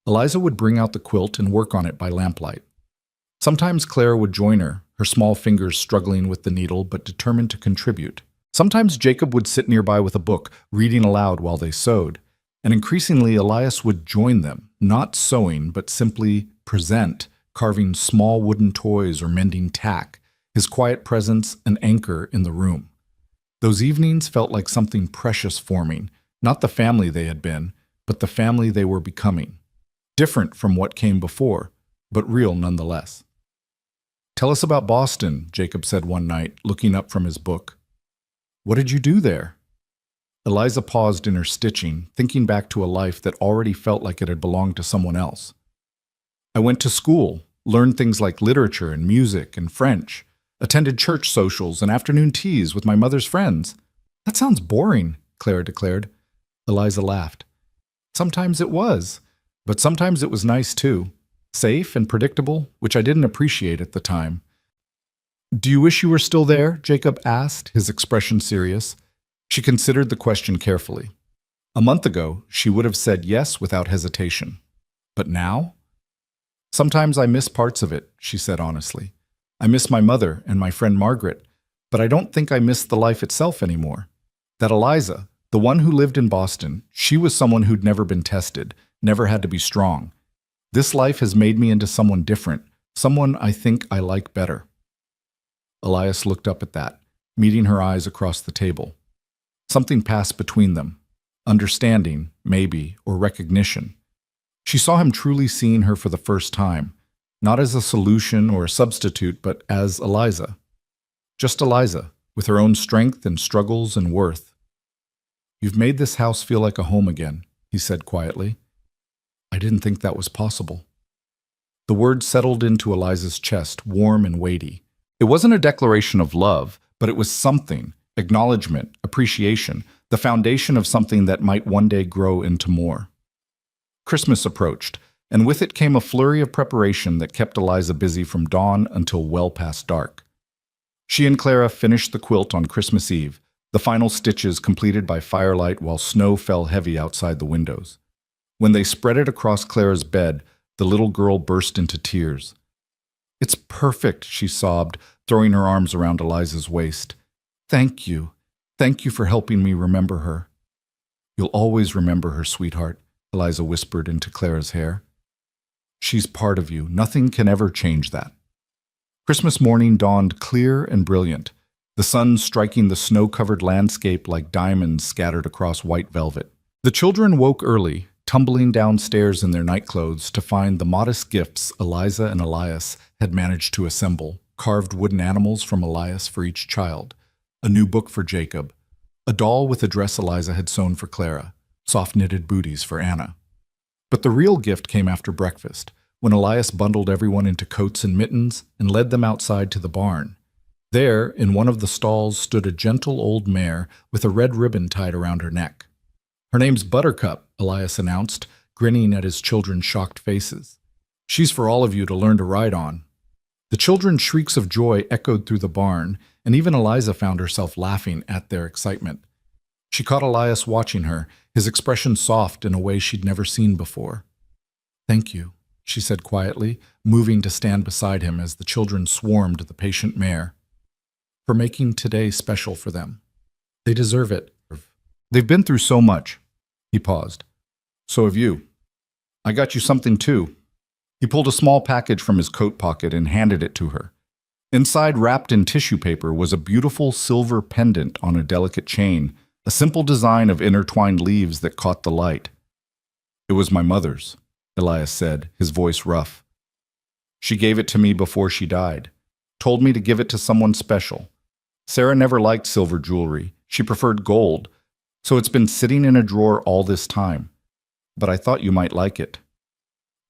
Eliza would bring out the quilt and work on it by lamplight. Sometimes Clara would join her small fingers struggling with the needle but determined to contribute. Sometimes Jacob would sit nearby with a book, reading aloud while they sewed. And increasingly, Elias would join them, not sewing, but simply present, carving small wooden toys or mending tack, his quiet presence an anchor in the room. Those evenings felt like something precious forming, not the family they had been, but the family they were becoming. Different from what came before, but real nonetheless. "Tell us about Boston," Jacob said one night, looking up from his book. "What did you do there?" Eliza paused in her stitching, thinking back to a life that already felt like it had belonged to someone else. "I went to school, learned things like literature and music and French, attended church socials and afternoon teas with my mother's friends." "That sounds boring," Clara declared. Eliza laughed. "Sometimes it was, but sometimes it was nice too. Safe and predictable, which I didn't appreciate at the time." "Do you wish you were still there?" Jacob asked, his expression serious. She considered the question carefully. A month ago, she would have said yes without hesitation. But now? "Sometimes I miss parts of it," she said honestly. "I miss my mother and my friend Margaret, but I don't think I miss the life itself anymore. That Eliza, the one who lived in Boston, she was someone who'd never been tested, never had to be strong. This life has made me into someone different, someone I think I like better." Elias looked up at that, meeting her eyes across the table. Something passed between them. Understanding, maybe, or recognition. She saw him truly seeing her for the first time, not as a solution or a substitute, but as Eliza. Just Eliza, with her own strength and struggles and worth. "You've made this house feel like a home again," he said quietly. "I didn't think that was possible." The words settled into Eliza's chest, warm and weighty. It wasn't a declaration of love, but it was something, acknowledgement, appreciation, the foundation of something that might one day grow into more. Christmas approached, and with it came a flurry of preparation that kept Eliza busy from dawn until well past dark. She and Clara finished the quilt on Christmas Eve, the final stitches completed by firelight while snow fell heavy outside the windows. When they spread it across Clara's bed, the little girl burst into tears. "It's perfect," she sobbed, throwing her arms around Eliza's waist. "Thank you. Thank you for helping me remember her." "You'll always remember her, sweetheart," Eliza whispered into Clara's hair. "She's part of you. Nothing can ever change that." Christmas morning dawned clear and brilliant, the sun striking the snow-covered landscape like diamonds scattered across white velvet. The children woke early, tumbling downstairs in their nightclothes to find the modest gifts Eliza and Elias had managed to assemble, carved wooden animals from Elias for each child, a new book for Jacob, a doll with a dress Eliza had sewn for Clara, soft-knitted booties for Anna. But the real gift came after breakfast, when Elias bundled everyone into coats and mittens and led them outside to the barn. There, in one of the stalls, stood a gentle old mare with a red ribbon tied around her neck. "Her name's Buttercup," Elias announced, grinning at his children's shocked faces. "She's for all of you to learn to ride on." The children's shrieks of joy echoed through the barn, and even Eliza found herself laughing at their excitement. She caught Elias watching her, his expression soft in a way she'd never seen before. "Thank you," she said quietly, moving to stand beside him as the children swarmed the patient mare, "for making today special for them. They deserve it. They've been through so much." He paused. "So have you. I got you something too." He pulled a small package from his coat pocket and handed it to her. Inside, wrapped in tissue paper, was a beautiful silver pendant on a delicate chain, a simple design of intertwined leaves that caught the light. "It was my mother's," Elias said, his voice rough. "She gave it to me before she died, told me to give it to someone special. Sarah never liked silver jewelry. She preferred gold, so it's been sitting in a drawer all this time. But I thought you might like it."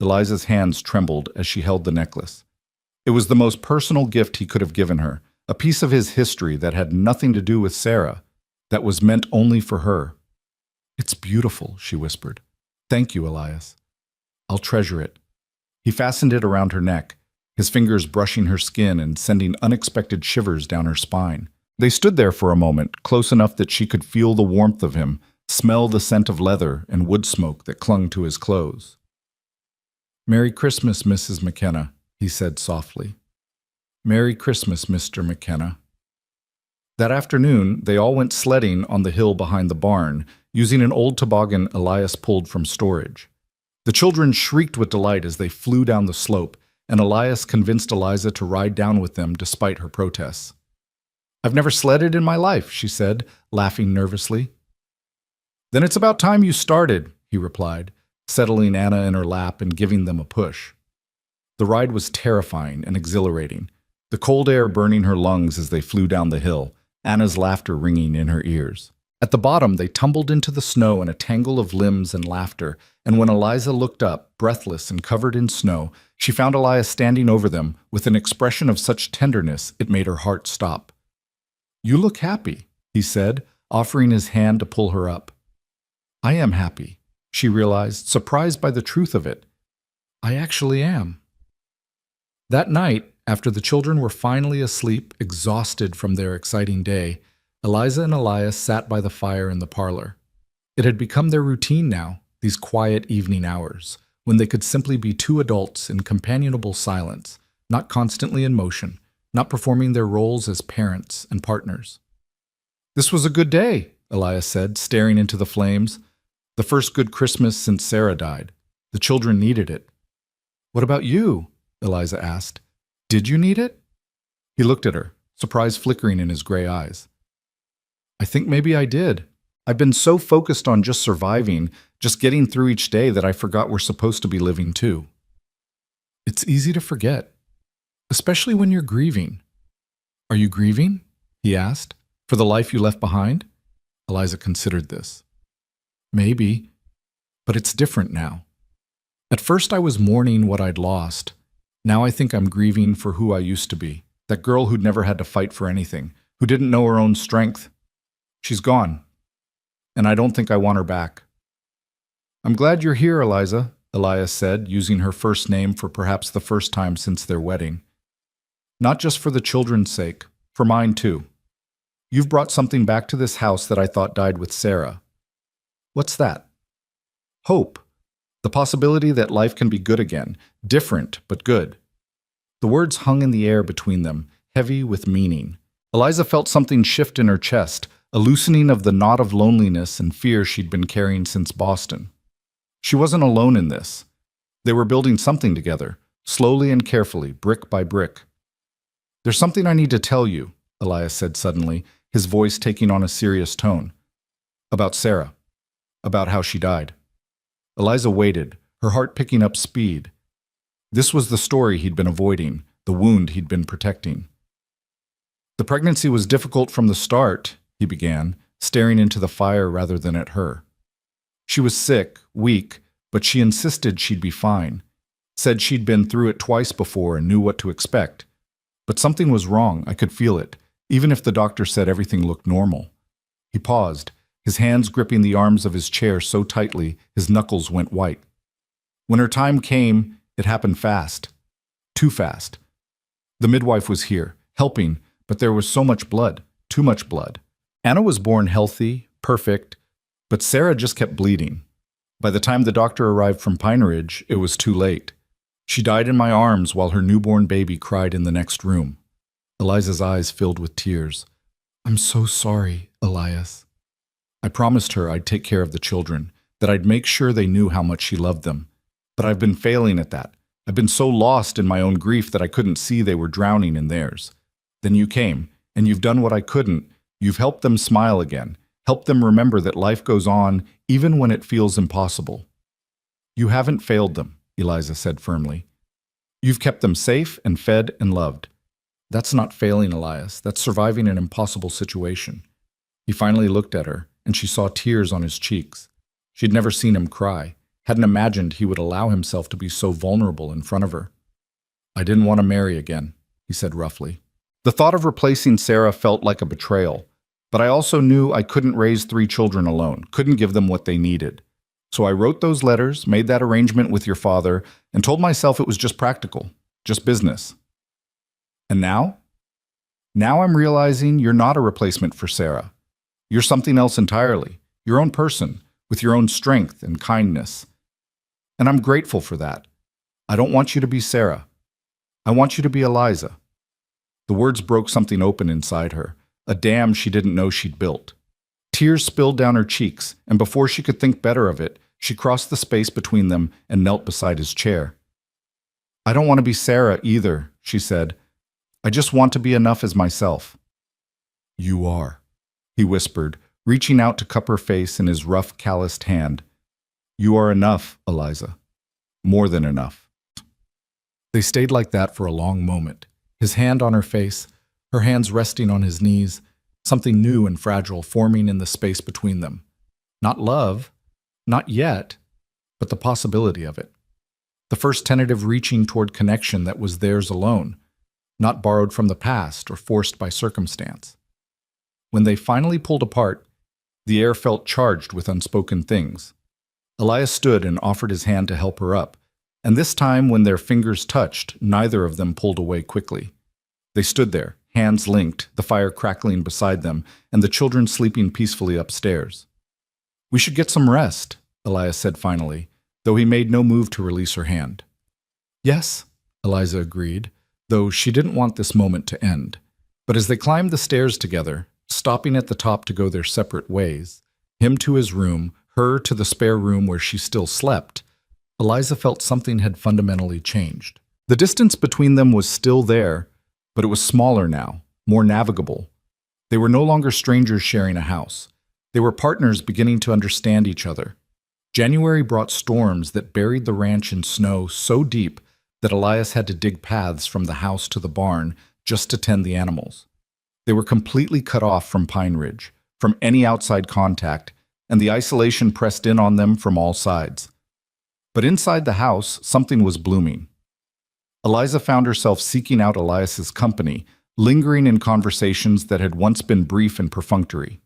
Eliza's hands trembled as she held the necklace. It was the most personal gift he could have given her, a piece of his history that had nothing to do with Sarah, that was meant only for her. "It's beautiful," she whispered. "Thank you, Elias. I'll treasure it." He fastened it around her neck, his fingers brushing her skin and sending unexpected shivers down her spine. They stood there for a moment, close enough that she could feel the warmth of him, smell the scent of leather and wood smoke that clung to his clothes. "Merry Christmas, Mrs. McKenna," he said softly. "Merry Christmas, Mr. McKenna." That afternoon, they all went sledding on the hill behind the barn, using an old toboggan Elias pulled from storage. The children shrieked with delight as they flew down the slope, and Elias convinced Eliza to ride down with them despite her protests. "I've never sledded in my life," she said, laughing nervously. "Then it's about time you started," he replied, settling Anna in her lap and giving them a push. The ride was terrifying and exhilarating, the cold air burning her lungs as they flew down the hill, Anna's laughter ringing in her ears. At the bottom, they tumbled into the snow in a tangle of limbs and laughter, and when Eliza looked up, breathless and covered in snow, she found Elias standing over them with an expression of such tenderness it made her heart stop. "You look happy," he said, offering his hand to pull her up. "I am happy," she realized, surprised by the truth of it. "I actually am." That night, after the children were finally asleep, exhausted from their exciting day, Eliza and Elias sat by the fire in the parlor. It had become their routine now, these quiet evening hours, when they could simply be two adults in companionable silence, not constantly in motion, not performing their roles as parents and partners. "This was a good day," Elias said, staring into the flames. "The first good Christmas since Sarah died. The children needed it." "What about you?" Eliza asked. "Did you need it?" He looked at her, surprise flickering in his gray eyes. "I think maybe I did. I've been so focused on just surviving, just getting through each day that I forgot we're supposed to be living too." "It's easy to forget, especially when you're grieving." "Are you grieving?" he asked. "For the life you left behind?" Eliza considered this. "Maybe, but it's different now. At first I was mourning what I'd lost. Now I think I'm grieving for who I used to be, that girl who'd never had to fight for anything, who didn't know her own strength. She's gone, and I don't think I want her back." "I'm glad you're here, Eliza," Elias said, using her first name for perhaps the first time since their wedding. "Not just for the children's sake, for mine too. You've brought something back to this house that I thought died with Sarah." "What's that?" "Hope. The possibility that life can be good again, different but good." The words hung in the air between them, heavy with meaning. Eliza felt something shift in her chest, a loosening of the knot of loneliness and fear she'd been carrying since Boston. She wasn't alone in this. They were building something together, slowly and carefully, brick by brick. "There's something I need to tell you," Elias said suddenly, his voice taking on a serious tone. "About Sarah. About how she died." Eliza waited, her heart picking up speed. This was the story he'd been avoiding, the wound he'd been protecting. "The pregnancy was difficult from the start," he began, staring into the fire rather than at her. She was sick, weak, but she insisted she'd be fine. Said she'd been through it twice before and knew what to expect. But something was wrong, I could feel it, even if the doctor said everything looked normal. He paused, his hands gripping the arms of his chair so tightly his knuckles went white. When her time came, it happened fast. Too fast. The midwife was here, helping, but there was so much blood, too much blood. Anna was born healthy, perfect, but Sarah just kept bleeding. By the time the doctor arrived from Pine Ridge, it was too late. She died in my arms while her newborn baby cried in the next room. Eliza's eyes filled with tears. "I'm so sorry, Elias." I promised her I'd take care of the children, that I'd make sure they knew how much she loved them. But I've been failing at that. I've been so lost in my own grief that I couldn't see they were drowning in theirs. Then you came, and you've done what I couldn't. You've helped them smile again, helped them remember that life goes on even when it feels impossible. You haven't failed them, Eliza said firmly. You've kept them safe and fed and loved. That's not failing, Elias. That's surviving an impossible situation. He finally looked at her, and she saw tears on his cheeks. She'd never seen him cry, hadn't imagined he would allow himself to be so vulnerable in front of her. "I didn't want to marry again," he said roughly. The thought of replacing Sarah felt like a betrayal, but I also knew I couldn't raise 3 children alone, couldn't give them what they needed. So I wrote those letters, made that arrangement with your father, and told myself it was just practical, just business. And now? Now I'm realizing you're not a replacement for Sarah. You're something else entirely, your own person, with your own strength and kindness. And I'm grateful for that. I don't want you to be Sarah. I want you to be Eliza. The words broke something open inside her, a dam she didn't know she'd built. Tears spilled down her cheeks, and before she could think better of it, she crossed the space between them and knelt beside his chair. "I don't want to be Sarah either," she said. "I just want to be enough as myself." "You are," he whispered, reaching out to cup her face in his rough, calloused hand. "You are enough, Eliza. More than enough." They stayed like that for a long moment, his hand on her face, her hands resting on his knees, something new and fragile forming in the space between them. Not love, not yet, but the possibility of it. The first tentative reaching toward connection that was theirs alone, not borrowed from the past or forced by circumstance. When they finally pulled apart, the air felt charged with unspoken things. Elias stood and offered his hand to help her up, and this time when their fingers touched, neither of them pulled away quickly. They stood there, hands linked, the fire crackling beside them, and the children sleeping peacefully upstairs. "We should get some rest," Elias said finally, though he made no move to release her hand. "Yes," Eliza agreed, though she didn't want this moment to end. But as they climbed the stairs together, stopping at the top to go their separate ways, him to his room, her to the spare room where she still slept, Eliza felt something had fundamentally changed. The distance between them was still there, but it was smaller now, more navigable. They were no longer strangers sharing a house. They were partners beginning to understand each other. January brought storms that buried the ranch in snow so deep that Elias had to dig paths from the house to the barn just to tend the animals. They were completely cut off from Pine Ridge, from any outside contact, and the isolation pressed in on them from all sides. But inside the house, something was blooming. Eliza found herself seeking out Elias's company, lingering in conversations that had once been brief and perfunctory.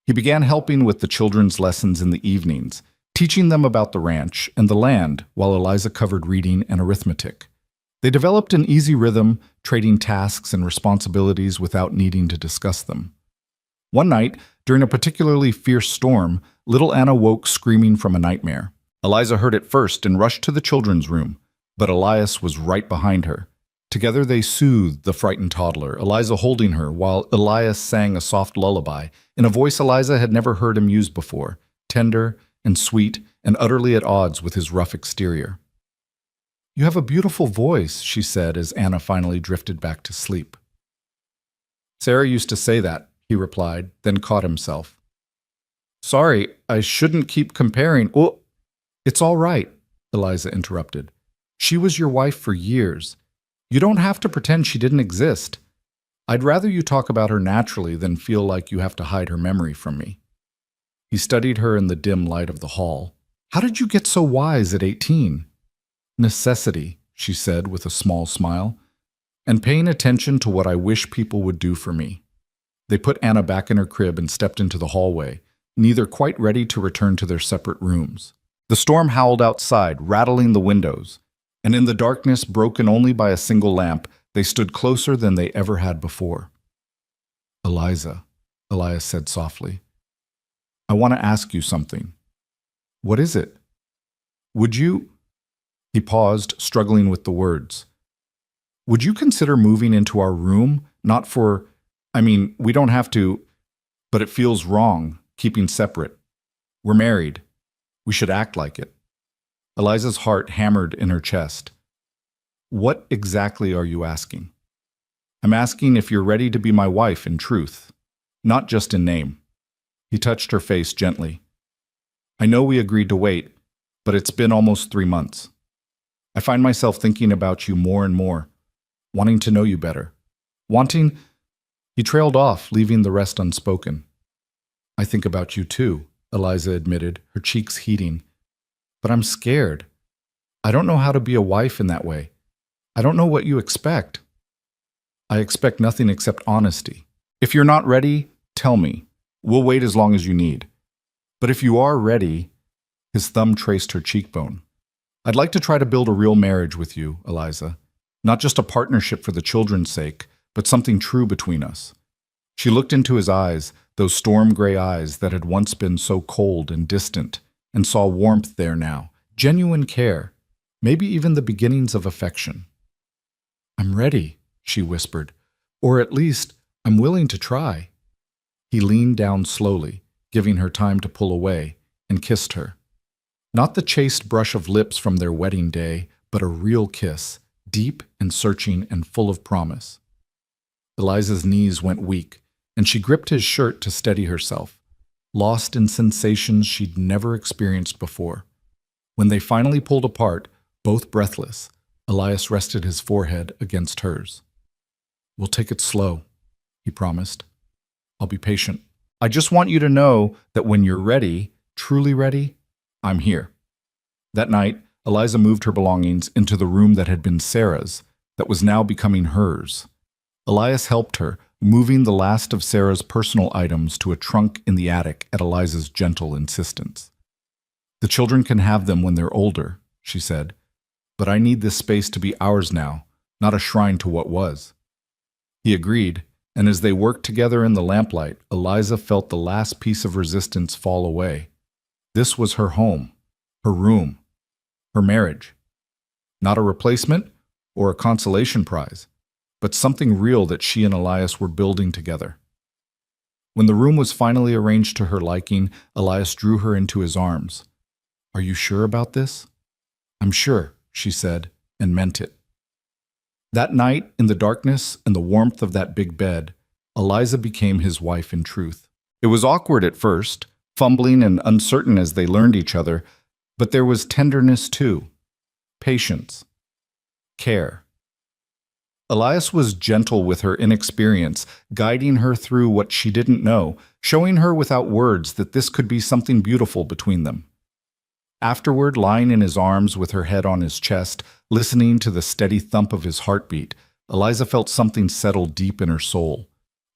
He began helping with the children's lessons in the evenings, teaching them about the ranch and the land while Eliza covered reading and arithmetic. They developed an easy rhythm, trading tasks and responsibilities without needing to discuss them. One night, during a particularly fierce storm, little Anna woke screaming from a nightmare. Eliza heard it first and rushed to the children's room, but Elias was right behind her. Together they soothed the frightened toddler, Eliza holding her while Elias sang a soft lullaby in a voice Eliza had never heard him use before, tender and sweet and utterly at odds with his rough exterior. "You have a beautiful voice," she said as Anna finally drifted back to sleep. "Sarah used to say that," he replied, then caught himself. "Sorry, I shouldn't keep comparing." "Oh, it's all right," Eliza interrupted. "She was your wife for years. You don't have to pretend she didn't exist. I'd rather you talk about her naturally than feel like you have to hide her memory from me." He studied her in the dim light of the hall. How did you get so wise at 18? Necessity, she said with a small smile, and paying attention to what I wish people would do for me. They put Anna back in her crib and stepped into the hallway, neither quite ready to return to their separate rooms. The storm howled outside, rattling the windows, and in the darkness broken only by a single lamp, they stood closer than they ever had before. Eliza, Elias said softly, I want to ask you something. What is it? Would you... He paused, struggling with the words. Would you consider moving into our room? Not for... we don't have to, but it feels wrong, keeping separate. We're married. We should act like it. Eliza's heart hammered in her chest. What exactly are you asking? I'm asking if you're ready to be my wife in truth, not just in name. He touched her face gently. I know we agreed to wait, but it's been almost 3 months. I find myself thinking about you more and more, wanting to know you better. He trailed off, leaving the rest unspoken. I think about you too, Eliza admitted, her cheeks heating. But I'm scared. I don't know how to be a wife in that way. I don't know what you expect. I expect nothing except honesty. If you're not ready, tell me. We'll wait as long as you need. But if you are ready, his thumb traced her cheekbone. I'd like to try to build a real marriage with you, Eliza. Not just a partnership for the children's sake, but something true between us. She looked into his eyes, those storm-gray eyes that had once been so cold and distant, and saw warmth there now, genuine care, maybe even the beginnings of affection. I'm ready, she whispered, or at least I'm willing to try. He leaned down slowly, giving her time to pull away, and kissed her. Not the chaste brush of lips from their wedding day, but a real kiss, deep and searching and full of promise. Eliza's knees went weak, and she gripped his shirt to steady herself, lost in sensations she'd never experienced before. When they finally pulled apart, both breathless, Elias rested his forehead against hers. We'll take it slow, he promised. I'll be patient. I just want you to know that when you're ready, truly ready, I'm here. That night, Eliza moved her belongings into the room that had been Sarah's, that was now becoming hers. Elias helped her, moving the last of Sarah's personal items to a trunk in the attic at Eliza's gentle insistence. The children can have them when they're older, she said, but I need this space to be ours now, not a shrine to what was. He agreed, and as they worked together in the lamplight, Eliza felt the last piece of resistance fall away. This was her home, her room, her marriage. Not a replacement or a consolation prize, but something real that she and Elias were building together. When the room was finally arranged to her liking, Elias drew her into his arms. Are you sure about this? I'm sure, she said, and meant it. That night, in the darkness and the warmth of that big bed, Eliza became his wife in truth. It was awkward at first, fumbling and uncertain as they learned each other, but there was tenderness too, patience, care. Elias was gentle with her inexperience, guiding her through what she didn't know, showing her without words that this could be something beautiful between them. Afterward, lying in his arms with her head on his chest, listening to the steady thump of his heartbeat, Eliza felt something settle deep in her soul.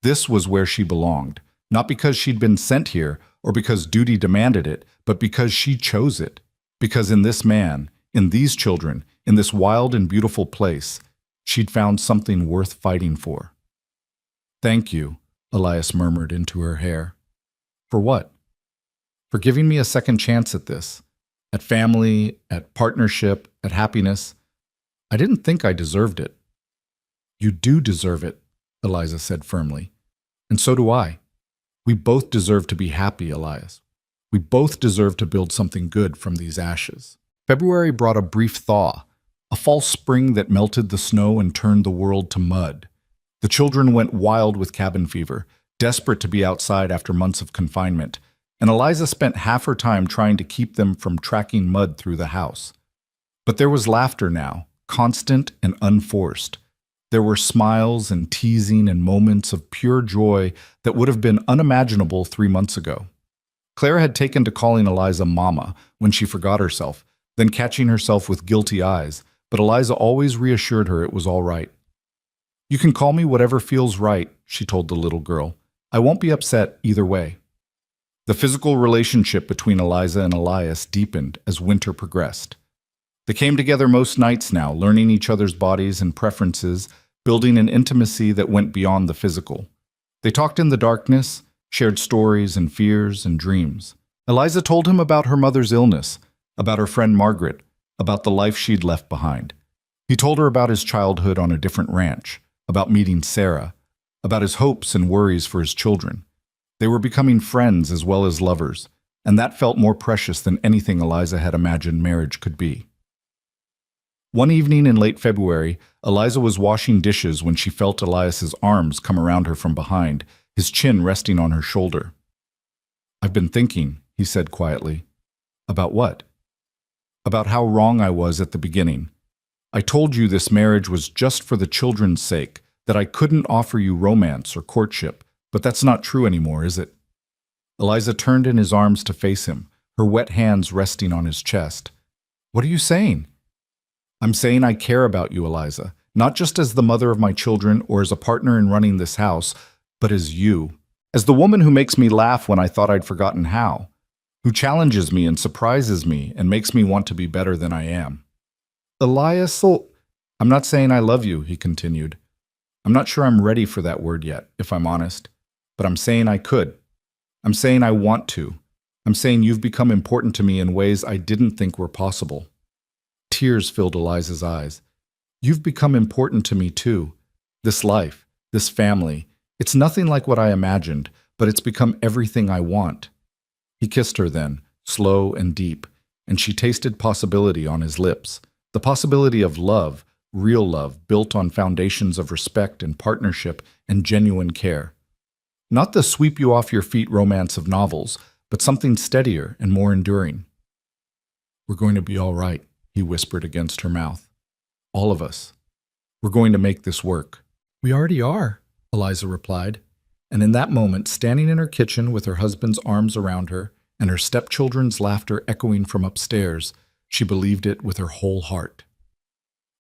This was where she belonged, not because she'd been sent here or because duty demanded it, but because she chose it. Because in this man, in these children, in this wild and beautiful place, she'd found something worth fighting for. Thank you, Elias murmured into her hair. For what? For giving me a second chance at this. At family, at partnership, at happiness. I didn't think I deserved it. You do deserve it, Eliza said firmly. And so do I. We both deserve to be happy, Elias. We both deserve to build something good from these ashes. February brought a brief thaw, a false spring that melted the snow and turned the world to mud. The children went wild with cabin fever, desperate to be outside after months of confinement, and Eliza spent half her time trying to keep them from tracking mud through the house. But there was laughter now, constant and unforced. There were smiles and teasing and moments of pure joy that would have been unimaginable 3 months ago. Claire had taken to calling Eliza Mama when she forgot herself, then catching herself with guilty eyes, but Eliza always reassured her it was all right. "You can call me whatever feels right," she told the little girl. "I won't be upset either way." The physical relationship between Eliza and Elias deepened as winter progressed. They came together most nights now, learning each other's bodies and preferences, building an intimacy that went beyond the physical. They talked in the darkness, shared stories and fears and dreams. Eliza told him about her mother's illness, about her friend Margaret, about the life she'd left behind. He told her about his childhood on a different ranch, about meeting Sarah, about his hopes and worries for his children. They were becoming friends as well as lovers, and that felt more precious than anything Eliza had imagined marriage could be. One evening in late February, Eliza was washing dishes when she felt Elias's arms come around her from behind, his chin resting on her shoulder. "I've been thinking," he said quietly. "About what?" "About how wrong I was at the beginning. I told you this marriage was just for the children's sake, that I couldn't offer you romance or courtship, but that's not true anymore, is it?" Eliza turned in his arms to face him, her wet hands resting on his chest. "What are you saying?" "I'm saying I care about you, Eliza, not just as the mother of my children or as a partner in running this house, but as you, as the woman who makes me laugh when I thought I'd forgotten how, who challenges me and surprises me and makes me want to be better than I am." "Elias, I'm not saying I love you," he continued. "I'm not sure I'm ready for that word yet, if I'm honest, but I'm saying I could. I'm saying I want to. I'm saying you've become important to me in ways I didn't think were possible." Tears filled Eliza's eyes. "You've become important to me too. This life, this family, it's nothing like what I imagined, but it's become everything I want." He kissed her then, slow and deep, and she tasted possibility on his lips, the possibility of love, real love, built on foundations of respect and partnership and genuine care. Not the sweep you off your feet romance of novels, but something steadier and more enduring. "We're going to be all right," he whispered against her mouth. "All of us. We're going to make this work." "We already are," Eliza replied, and in that moment, standing in her kitchen with her husband's arms around her and her stepchildren's laughter echoing from upstairs, she believed it with her whole heart.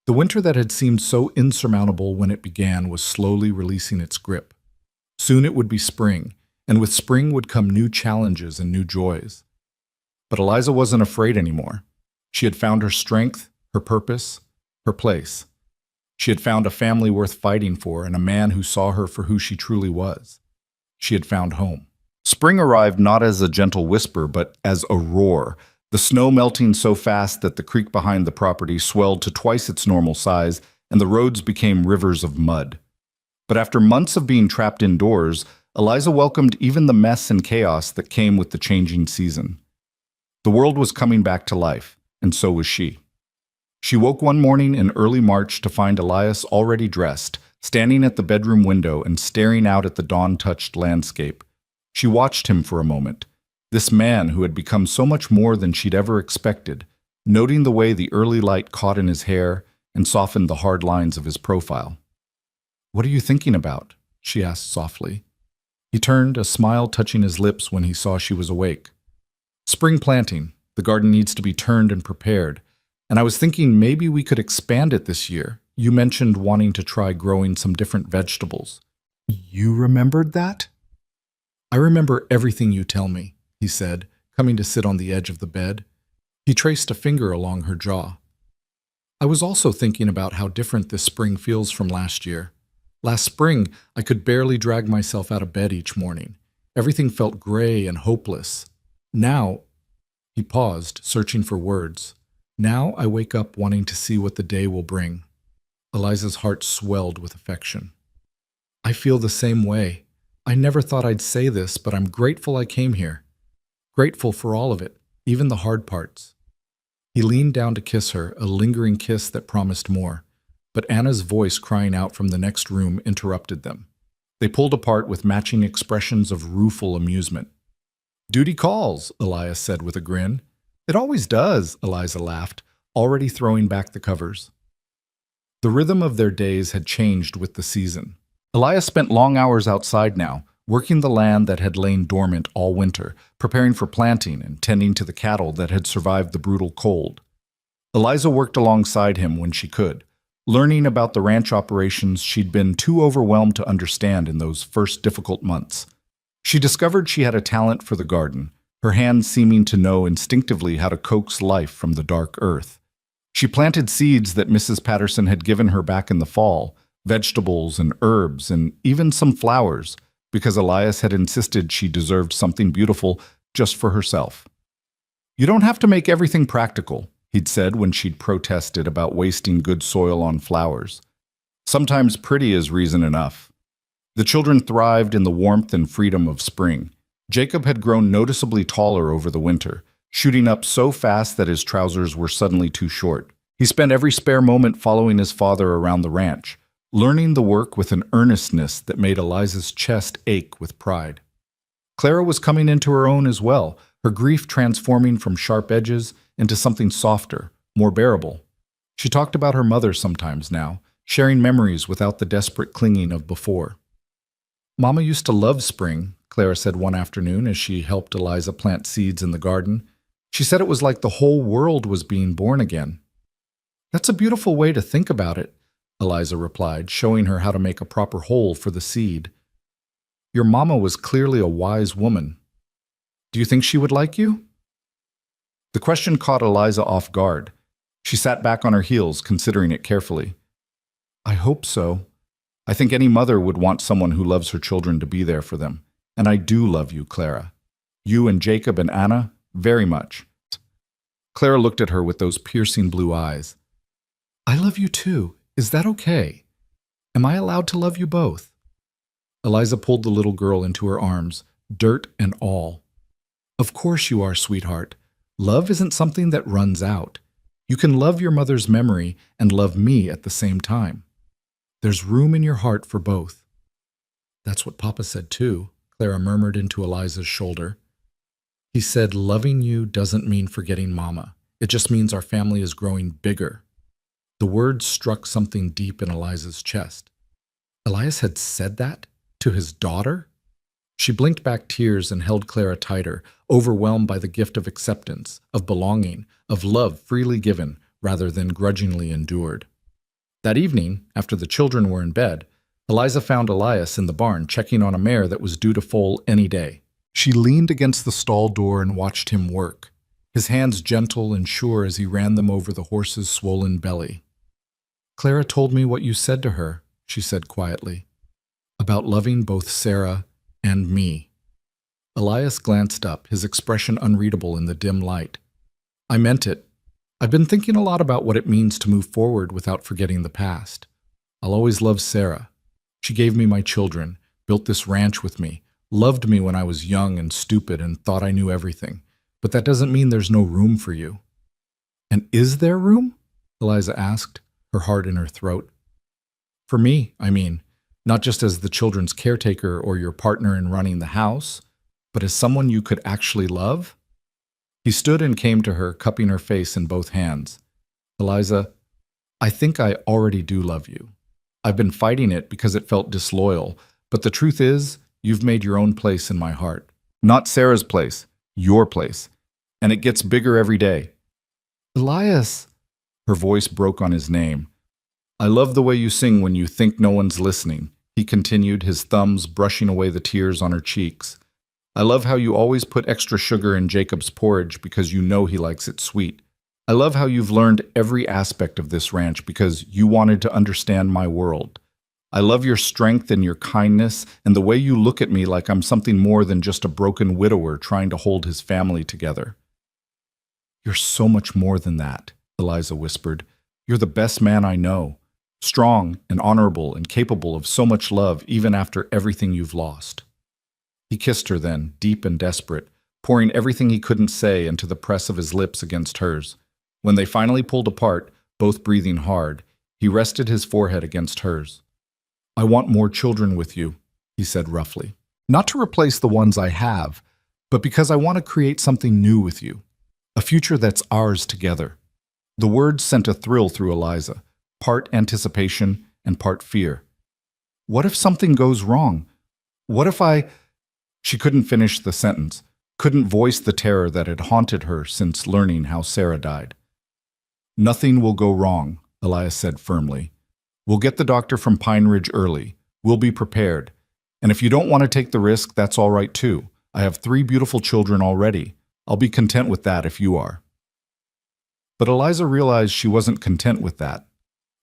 The winter that had seemed so insurmountable when it began was slowly releasing its grip. Soon it would be spring, and with spring would come new challenges and new joys. But Eliza wasn't afraid anymore. She had found her strength, her purpose, her place. She had found a family worth fighting for and a man who saw her for who she truly was. She had found home. Spring arrived not as a gentle whisper, but as a roar, the snow melting so fast that the creek behind the property swelled to twice its normal size and the roads became rivers of mud. But after months of being trapped indoors, Eliza welcomed even the mess and chaos that came with the changing season. The world was coming back to life, and so was she. She woke one morning in early March to find Elias already dressed, standing at the bedroom window and staring out at the dawn-touched landscape. She watched him for a moment, this man who had become so much more than she'd ever expected, noting the way the early light caught in his hair and softened the hard lines of his profile. "What are you thinking about?" she asked softly. He turned, a smile touching his lips when he saw she was awake. "Spring planting. The garden needs to be turned and prepared. And I was thinking maybe we could expand it this year. You mentioned wanting to try growing some different vegetables." "You remembered that?" "I remember everything you tell me," he said, coming to sit on the edge of the bed. He traced a finger along her jaw. "I was also thinking about how different this spring feels from last year. Last spring, I could barely drag myself out of bed each morning. Everything felt gray and hopeless. Now," he paused, searching for words, "now I wake up wanting to see what the day will bring." Eliza's heart swelled with affection. "I feel the same way. I never thought I'd say this, but I'm grateful I came here. Grateful for all of it, even the hard parts." He leaned down to kiss her, a lingering kiss that promised more. But Anna's voice crying out from the next room interrupted them. They pulled apart with matching expressions of rueful amusement. "Duty calls," Elias said with a grin. "It always does," Eliza laughed, already throwing back the covers. The rhythm of their days had changed with the season. Elias spent long hours outside now, working the land that had lain dormant all winter, preparing for planting and tending to the cattle that had survived the brutal cold. Eliza worked alongside him when she could, learning about the ranch operations she'd been too overwhelmed to understand in those first difficult months. She discovered she had a talent for the garden, her hands seeming to know instinctively how to coax life from the dark earth. She planted seeds that Mrs. Patterson had given her back in the fall, vegetables and herbs and even some flowers, because Elias had insisted she deserved something beautiful just for herself. "You don't have to make everything practical," he'd said when she'd protested about wasting good soil on flowers. "Sometimes pretty is reason enough." The children thrived in the warmth and freedom of spring. Jacob had grown noticeably taller over the winter, shooting up so fast that his trousers were suddenly too short. He spent every spare moment following his father around the ranch, learning the work with an earnestness that made Eliza's chest ache with pride. Clara was coming into her own as well, her grief transforming from sharp edges into something softer, more bearable. She talked about her mother sometimes now, sharing memories without the desperate clinging of before. "Mama used to love spring," Clara said one afternoon as she helped Eliza plant seeds in the garden. "She said it was like the whole world was being born again." "That's a beautiful way to think about it," Eliza replied, showing her how to make a proper hole for the seed. "Your mama was clearly a wise woman. Do you think she would like you?" The question caught Eliza off guard. She sat back on her heels, considering it carefully. "I hope so. I think any mother would want someone who loves her children to be there for them. And I do love you, Clara. You and Jacob and Anna, very much." Clara looked at her with those piercing blue eyes. "I love you too. Is that okay? Am I allowed to love you both?" Eliza pulled the little girl into her arms, dirt and all. "Of course you are, sweetheart. Love isn't something that runs out. You can love your mother's memory and love me at the same time. There's room in your heart for both." "That's what Papa said too," Clara murmured into Eliza's shoulder. "He said loving you doesn't mean forgetting Mama. It just means our family is growing bigger." The words struck something deep in Eliza's chest. Elias had said that to his daughter? She blinked back tears and held Clara tighter, overwhelmed by the gift of acceptance, of belonging, of love freely given rather than grudgingly endured. That evening, after the children were in bed, Eliza found Elias in the barn checking on a mare that was due to foal any day. She leaned against the stall door and watched him work, his hands gentle and sure as he ran them over the horse's swollen belly. "Clara told me what you said to her," she said quietly, "about loving both Sarah and me." Elias glanced up, his expression unreadable in the dim light. "I meant it. I've been thinking a lot about what it means to move forward without forgetting the past. I'll always love Sarah. She gave me my children, built this ranch with me, loved me when I was young and stupid and thought I knew everything. But that doesn't mean there's no room for you." "And is there room?" Eliza asked, her heart in her throat. "For me, I mean, not just as the children's caretaker or your partner in running the house, but as someone you could actually love?" He stood and came to her, cupping her face in both hands. "Eliza, I think I already do love you. I've been fighting it because it felt disloyal, but the truth is, you've made your own place in my heart. Not Sarah's place, your place. And it gets bigger every day." "Elias," her voice broke on his name. "I love the way you sing when you think no one's listening," he continued, his thumbs brushing away the tears on her cheeks. "I love how you always put extra sugar in Jacob's porridge because you know he likes it sweet. I love how you've learned every aspect of this ranch because you wanted to understand my world. I love your strength and your kindness and the way you look at me like I'm something more than just a broken widower trying to hold his family together." "You're so much more than that," Eliza whispered. "You're the best man I know. Strong and honorable and capable of so much love even after everything you've lost." He kissed her then, deep and desperate, pouring everything he couldn't say into the press of his lips against hers. When they finally pulled apart, both breathing hard, he rested his forehead against hers. "I want more children with you," he said roughly. "Not to replace the ones I have, but because I want to create something new with you. A future that's ours together." The words sent a thrill through Eliza, part anticipation and part fear. What if something goes wrong? What if I... She couldn't finish the sentence, couldn't voice the terror that had haunted her since learning how Sarah died. Nothing will go wrong, Elias said firmly. We'll get the doctor from Pine Ridge early. We'll be prepared. And if you don't want to take the risk, that's all right too. I have 3 beautiful children already. I'll be content with that if you are. But Eliza realized she wasn't content with that.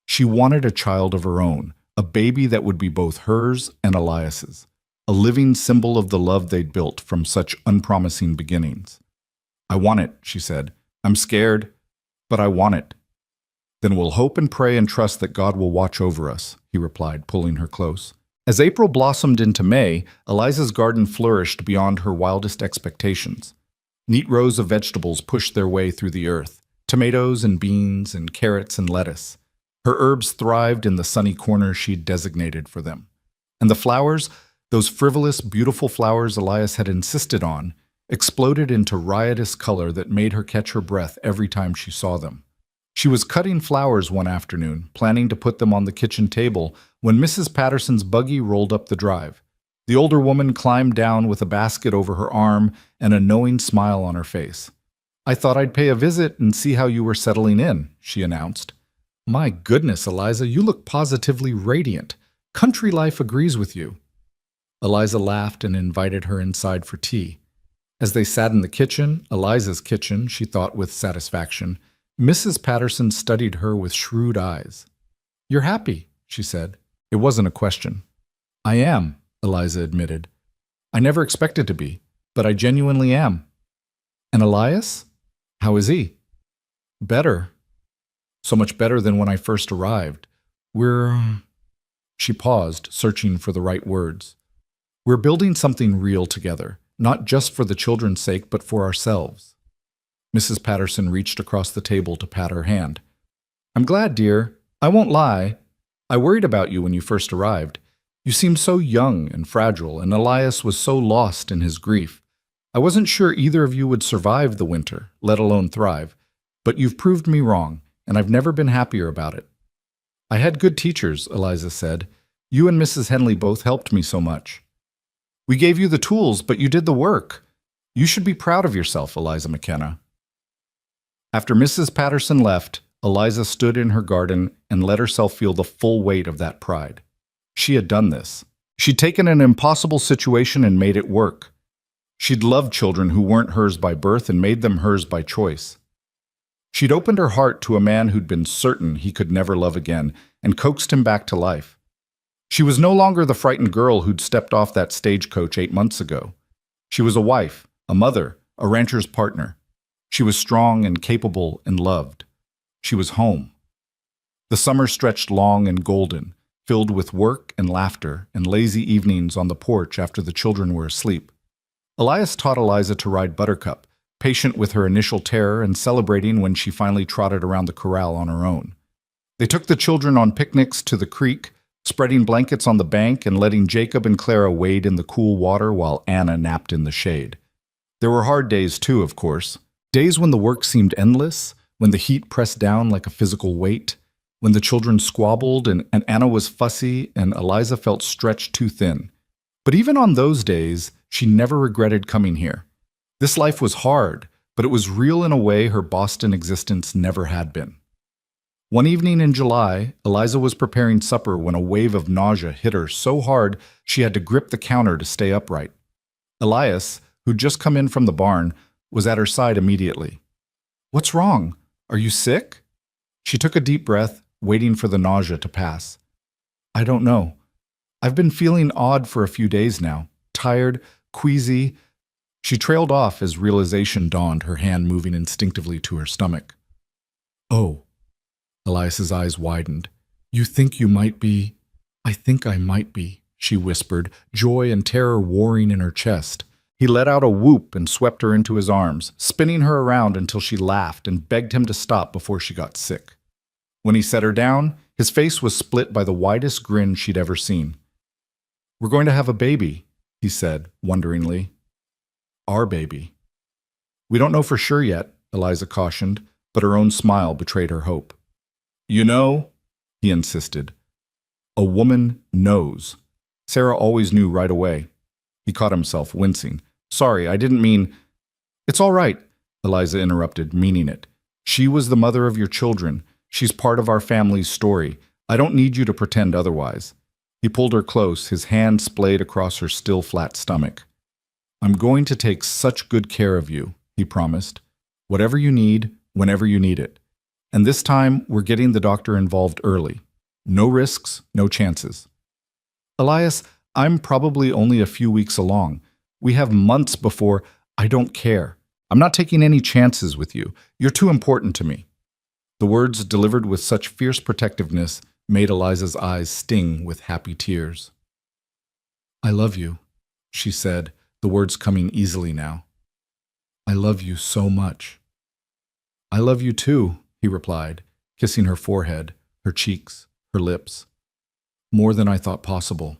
She wanted a child of her own, a baby that would be both hers and Elias's, a living symbol of the love they'd built from such unpromising beginnings. I want it, she said. I'm scared, but I want it. Then we'll hope and pray and trust that God will watch over us, he replied, pulling her close. As April blossomed into May, Eliza's garden flourished beyond her wildest expectations. Neat rows of vegetables pushed their way through the earth, tomatoes and beans and carrots and lettuce. Her herbs thrived in the sunny corner she'd designated for them. And the flowers, those frivolous, beautiful flowers Elias had insisted on, exploded into riotous color that made her catch her breath every time she saw them. She was cutting flowers one afternoon, planning to put them on the kitchen table, when Mrs. Patterson's buggy rolled up the drive. The older woman climbed down with a basket over her arm and a knowing smile on her face. I thought I'd pay a visit and see how you were settling in, she announced. My goodness, Eliza, you look positively radiant. Country life agrees with you. Eliza laughed and invited her inside for tea. As they sat in the kitchen, Eliza's kitchen, she thought with satisfaction, Mrs. Patterson studied her with shrewd eyes. You're happy, she said. It wasn't a question. I am, Eliza admitted. I never expected to be, but I genuinely am. And Elias? How is he? Better. So much better than when I first arrived. She paused, searching for the right words. We're building something real together, not just for the children's sake, but for ourselves. Mrs. Patterson reached across the table to pat her hand. I'm glad, dear. I won't lie. I worried about you when you first arrived. You seemed so young and fragile, and Elias was so lost in his grief. I wasn't sure either of you would survive the winter, let alone thrive, but you've proved me wrong, and I've never been happier about it. I had good teachers, Eliza said. You and Mrs. Henley both helped me so much. We gave you the tools, but you did the work. You should be proud of yourself, Eliza McKenna. After Mrs. Patterson left, Eliza stood in her garden and let herself feel the full weight of that pride. She had done this. She'd taken an impossible situation and made it work. She'd loved children who weren't hers by birth and made them hers by choice. She'd opened her heart to a man who'd been certain he could never love again and coaxed him back to life. She was no longer the frightened girl who'd stepped off that stagecoach 8 months ago. She was a wife, a mother, a rancher's partner. She was strong and capable and loved. She was home. The summer stretched long and golden, filled with work and laughter and lazy evenings on the porch after the children were asleep. Elias taught Eliza to ride Buttercup, patient with her initial terror and celebrating when she finally trotted around the corral on her own. They took the children on picnics to the creek, spreading blankets on the bank and letting Jacob and Clara wade in the cool water while Anna napped in the shade. There were hard days too, of course. Days when the work seemed endless, when the heat pressed down like a physical weight, when the children squabbled and Anna was fussy and Eliza felt stretched too thin. But even on those days, she never regretted coming here. This life was hard, but it was real in a way her Boston existence never had been. One evening in July, Eliza was preparing supper when a wave of nausea hit her so hard she had to grip the counter to stay upright. Elias, who'd just come in from the barn, was at her side immediately. What's wrong? Are you sick? She took a deep breath, waiting for the nausea to pass. I don't know. I've been feeling odd for a few days now. Tired, queasy. She trailed off as realization dawned, her hand moving instinctively to her stomach. Oh. Elias's eyes widened. You think you might be? I think I might be, she whispered, joy and terror warring in her chest. He let out a whoop and swept her into his arms, spinning her around until she laughed and begged him to stop before she got sick. When he set her down, his face was split by the widest grin she'd ever seen. We're going to have a baby, he said, wonderingly. Our baby. We don't know for sure yet, Eliza cautioned, but her own smile betrayed her hope. You know, he insisted, a woman knows. Sarah always knew right away. He caught himself, wincing. Sorry, I didn't mean— It's all right, Eliza interrupted, meaning it. She was the mother of your children. She's part of our family's story. I don't need you to pretend otherwise. He pulled her close, his hand splayed across her still flat stomach. I'm going to take such good care of you, he promised. Whatever you need, whenever you need it. And this time, we're getting the doctor involved early. No risks, no chances. Elias, I'm probably only a few weeks along. We have months before— I don't care. I'm not taking any chances with you. You're too important to me. The words, delivered with such fierce protectiveness, made Eliza's eyes sting with happy tears. I love you, she said, the words coming easily now. I love you so much. I love you too, he replied, kissing her forehead, her cheeks, her lips. More than I thought possible.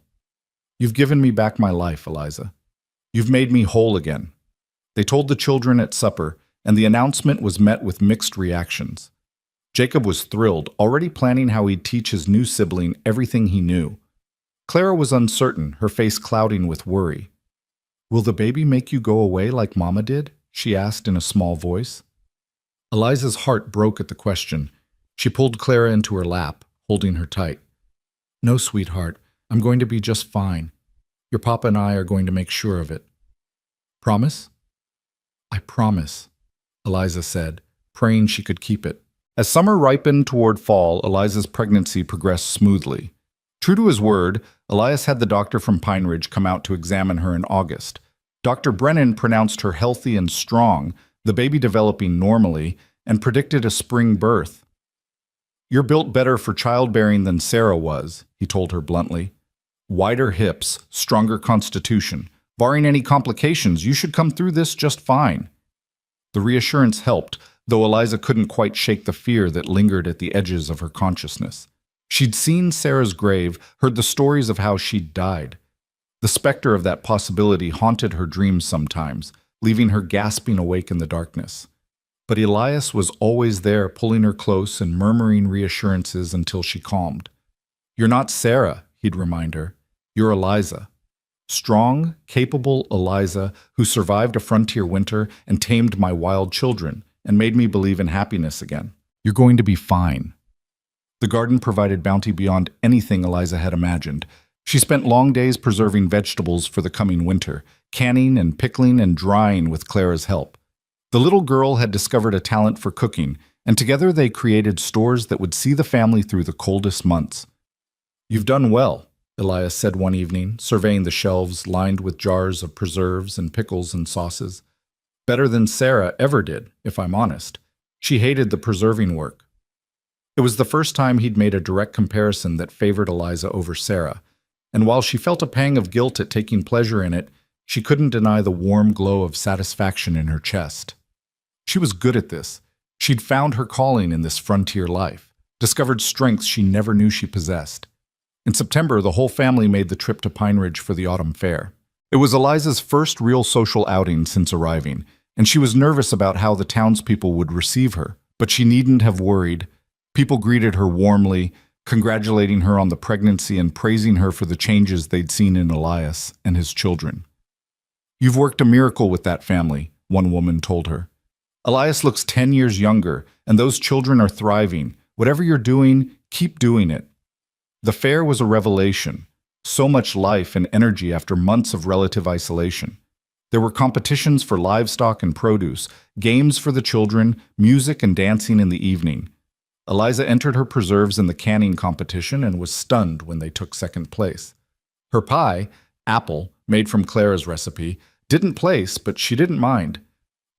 You've given me back my life, Eliza. You've made me whole again. They told the children at supper, and the announcement was met with mixed reactions. Jacob was thrilled, already planning how he'd teach his new sibling everything he knew. Clara was uncertain, her face clouding with worry. Will the baby make you go away like Mama did? She asked in a small voice. Eliza's heart broke at the question. She pulled Clara into her lap, holding her tight. No, sweetheart, I'm going to be just fine. Your papa and I are going to make sure of it. Promise? I promise, Eliza said, praying she could keep it. As summer ripened toward fall, Eliza's pregnancy progressed smoothly. True to his word, Elias had the doctor from Pine Ridge come out to examine her in August. Dr. Brennan pronounced her healthy and strong, the baby developing normally, and predicted a spring birth. You're built better for childbearing than Sarah was, he told her bluntly. Wider hips, stronger constitution. Barring any complications, you should come through this just fine. The reassurance helped, though Eliza couldn't quite shake the fear that lingered at the edges of her consciousness. She'd seen Sarah's grave, heard the stories of how she'd died. The specter of that possibility haunted her dreams sometimes, leaving her gasping awake in the darkness. But Elias was always there, pulling her close and murmuring reassurances until she calmed. You're not Sarah, he'd remind her. You're Eliza. Strong, capable Eliza, who survived a frontier winter and tamed my wild children and made me believe in happiness again. You're going to be fine. The garden provided bounty beyond anything Eliza had imagined. She spent long days preserving vegetables for the coming winter, canning and pickling and drying with Clara's help. The little girl had discovered a talent for cooking, and together they created stores that would see the family through the coldest months. You've done well, Elias said one evening, surveying the shelves lined with jars of preserves and pickles and sauces. Better than Sarah ever did, if I'm honest. She hated the preserving work. It was the first time he'd made a direct comparison that favored Eliza over Sarah, and while she felt a pang of guilt at taking pleasure in it, she couldn't deny the warm glow of satisfaction in her chest. She was good at this. She'd found her calling in this frontier life, discovered strengths she never knew she possessed. In September, the whole family made the trip to Pine Ridge for the autumn fair. It was Eliza's first real social outing since arriving, and she was nervous about how the townspeople would receive her, but she needn't have worried. People greeted her warmly, congratulating her on the pregnancy and praising her for the changes they'd seen in Elias and his children. You've worked a miracle with that family, one woman told her. Elias looks 10 years younger, and those children are thriving. Whatever you're doing, keep doing it. The fair was a revelation. So much life and energy after months of relative isolation. There were competitions for livestock and produce, games for the children, music and dancing in the evening. Eliza entered her preserves in the canning competition and was stunned when they took second place. Her pie, apple, made from Clara's recipe, didn't place, but she didn't mind.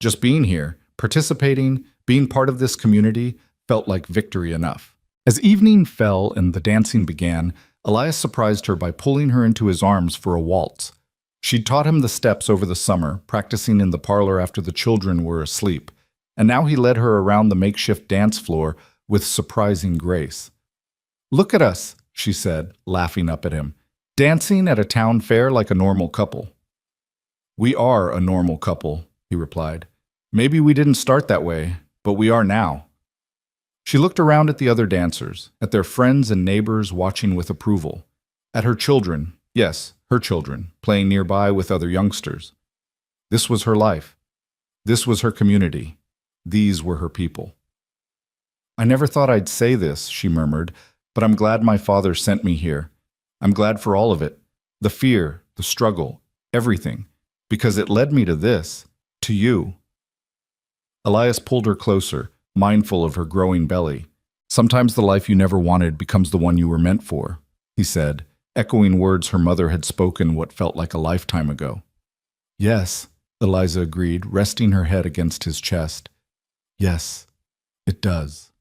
Just being here, participating, being part of this community, felt like victory enough. As evening fell and the dancing began, Elias surprised her by pulling her into his arms for a waltz. She'd taught him the steps over the summer, practicing in the parlor after the children were asleep, and now he led her around the makeshift dance floor with surprising grace. Look at us, she said, laughing up at him, dancing at a town fair like a normal couple. We are a normal couple, he replied. Maybe we didn't start that way, but we are now. She looked around at the other dancers, at their friends and neighbors watching with approval, at her children, Yes, her children, playing nearby with other youngsters. This was her life. This was her community. These were her people. I never thought I'd say this, she murmured, but I'm glad my father sent me here. I'm glad for all of it. The fear, the struggle, everything. Because it led me to this, to you. Elias pulled her closer, mindful of her growing belly. Sometimes the life you never wanted becomes the one you were meant for, he said, echoing words her mother had spoken what felt like a lifetime ago. Yes, Eliza agreed, resting her head against his chest. Yes, it does.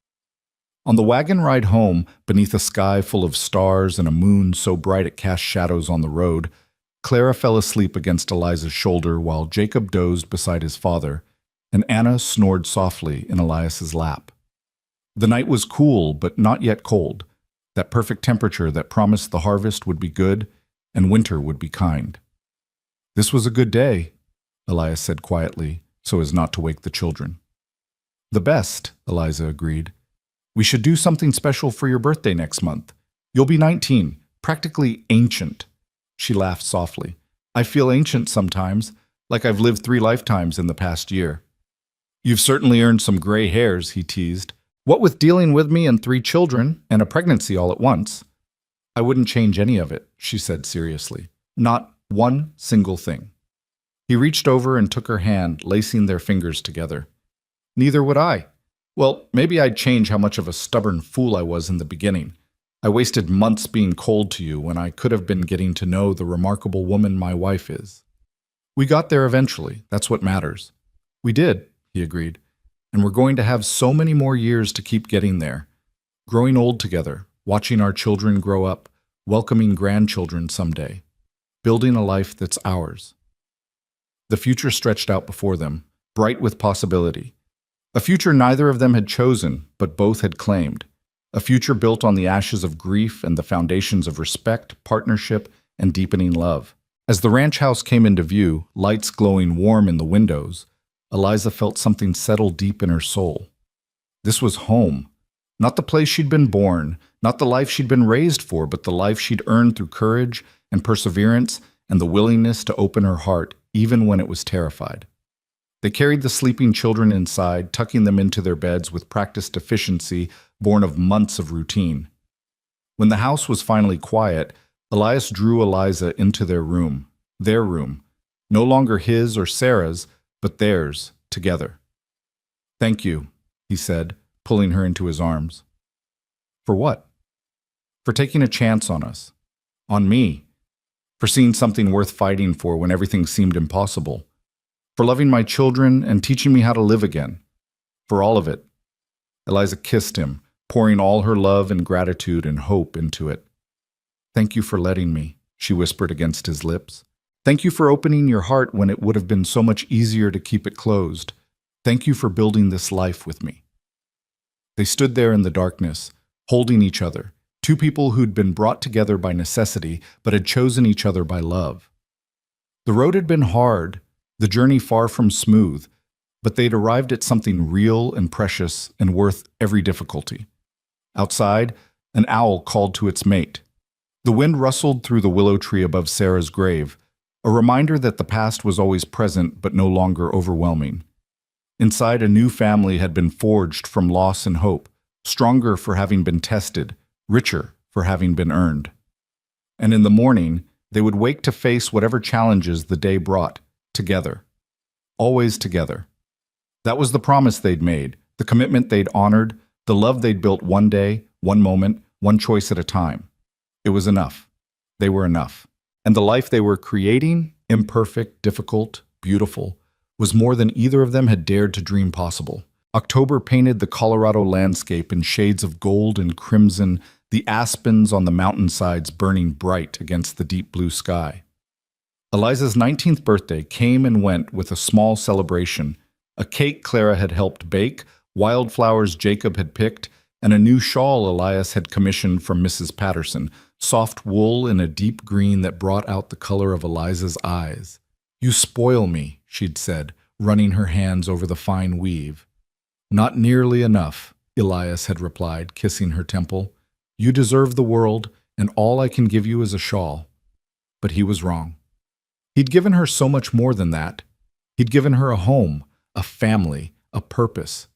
On the wagon ride home, beneath a sky full of stars and a moon so bright it cast shadows on the road, Clara fell asleep against Eliza's shoulder while Jacob dozed beside his father, and Anna snored softly in Elias's lap. The night was cool, but not yet cold, that perfect temperature that promised the harvest would be good and winter would be kind. This was a good day, Elias said quietly, so as not to wake the children. The best, Eliza agreed. We should do something special for your birthday next month. You'll be 19, practically ancient. She laughed softly. I feel ancient sometimes, like I've lived 3 lifetimes in the past year. You've certainly earned some gray hairs, he teased. What with dealing with me and 3 children and a pregnancy all at once? I wouldn't change any of it, she said seriously. Not one single thing. He reached over and took her hand, lacing their fingers together. Neither would I. Well, maybe I'd change how much of a stubborn fool I was in the beginning. I wasted months being cold to you when I could have been getting to know the remarkable woman my wife is. We got there eventually. That's what matters. We did, he agreed. And we're going to have so many more years to keep getting there. Growing old together, watching our children grow up, welcoming grandchildren someday. Building a life that's ours. The future stretched out before them, bright with possibility. A future neither of them had chosen, but both had claimed. A future built on the ashes of grief and the foundations of respect, partnership, and deepening love. As the ranch house came into view, lights glowing warm in the windows, Eliza felt something settle deep in her soul. This was home. Not the place she'd been born, not the life she'd been raised for, but the life she'd earned through courage and perseverance and the willingness to open her heart even when it was terrified. They carried the sleeping children inside, tucking them into their beds with practiced efficiency born of months of routine. When the house was finally quiet, Elias drew Eliza into their room, no longer his or Sarah's, but theirs, together. Thank you, he said, pulling her into his arms. For what? For taking a chance on us. On me. For seeing something worth fighting for when everything seemed impossible. For loving my children and teaching me how to live again. For all of it. Eliza kissed him, pouring all her love and gratitude and hope into it. Thank you for letting me, she whispered against his lips. Thank you for opening your heart when it would have been so much easier to keep it closed. Thank you for building this life with me. They stood there in the darkness, holding each other, 2 people who'd been brought together by necessity but had chosen each other by love. The road had been hard, the journey far from smooth, but they'd arrived at something real and precious and worth every difficulty. Outside, an owl called to its mate. The wind rustled through the willow tree above Sarah's grave, a reminder that the past was always present but no longer overwhelming. Inside, a new family had been forged from loss and hope, stronger for having been tested, richer for having been earned. And in the morning, they would wake to face whatever challenges the day brought, together. Always together. That was the promise they'd made, the commitment they'd honored, the love they'd built one day, one moment, one choice at a time. It was enough. They were enough. And the life they were creating, imperfect, difficult, beautiful, was more than either of them had dared to dream possible. October painted the Colorado landscape in shades of gold and crimson, the aspens on the mountainsides burning bright against the deep blue sky. Eliza's 19th birthday came and went with a small celebration, a cake Clara had helped bake, wildflowers Jacob had picked, and a new shawl Elias had commissioned from Mrs. Patterson, soft wool in a deep green that brought out the color of Eliza's eyes. You spoil me, she'd said, running her hands over the fine weave. Not nearly enough, Elias had replied, kissing her temple. You deserve the world, and all I can give you is a shawl. but he was wrong. He'd given her so much more than that. He'd given her a home, a family, a purpose.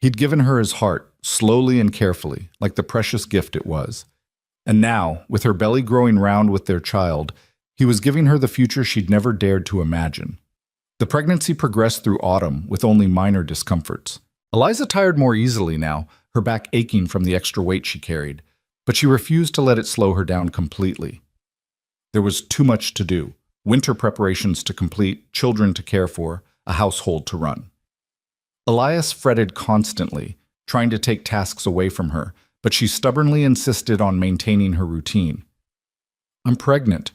He'd given her his heart, slowly and carefully, like the precious gift it was. And now, with her belly growing round with their child, he was giving her the future she'd never dared to imagine. The pregnancy progressed through autumn with only minor discomforts. Eliza tired more easily now, her back aching from the extra weight she carried, but she refused to let it slow her down completely. There was too much to do. Winter preparations to complete, children to care for, a household to run. Elias fretted constantly, trying to take tasks away from her, but she stubbornly insisted on maintaining her routine. "I'm pregnant,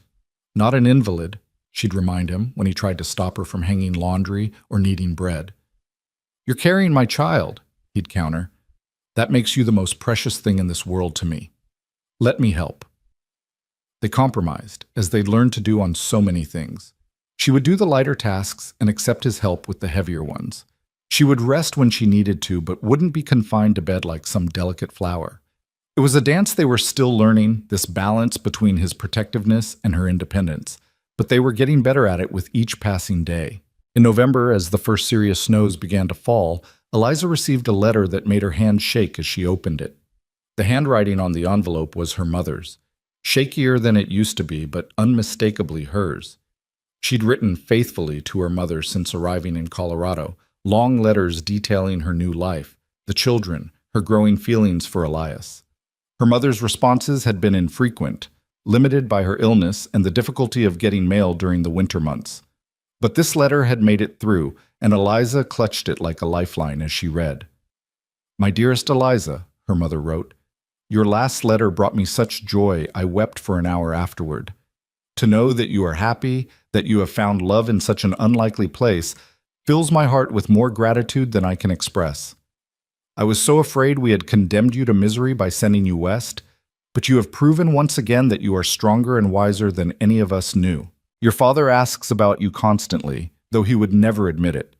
not an invalid," she'd remind him when he tried to stop her from hanging laundry or kneading bread. "You're carrying my child," he'd counter. "That makes you the most precious thing in this world to me. Let me help." They compromised, as they'd learned to do on so many things. She would do the lighter tasks and accept his help with the heavier ones. She would rest when she needed to, but wouldn't be confined to bed like some delicate flower. It was a dance they were still learning, this balance between his protectiveness and her independence, but they were getting better at it with each passing day. In November, as the first serious snows began to fall, Eliza received a letter that made her hand shake as she opened it. The handwriting on the envelope was her mother's. Shakier than it used to be, but unmistakably hers. She'd written faithfully to her mother since arriving in Colorado, long letters detailing her new life, the children, her growing feelings for Elias. Her mother's responses had been infrequent, limited by her illness and the difficulty of getting mail during the winter months. But this letter had made it through, and Eliza clutched it like a lifeline as she read. "My dearest Eliza," her mother wrote, "your last letter brought me such joy I wept for an hour afterward. To know that you are happy, that you have found love in such an unlikely place, fills my heart with more gratitude than I can express. I was so afraid we had condemned you to misery by sending you west, but you have proven once again that you are stronger and wiser than any of us knew. Your father asks about you constantly, though he would never admit it.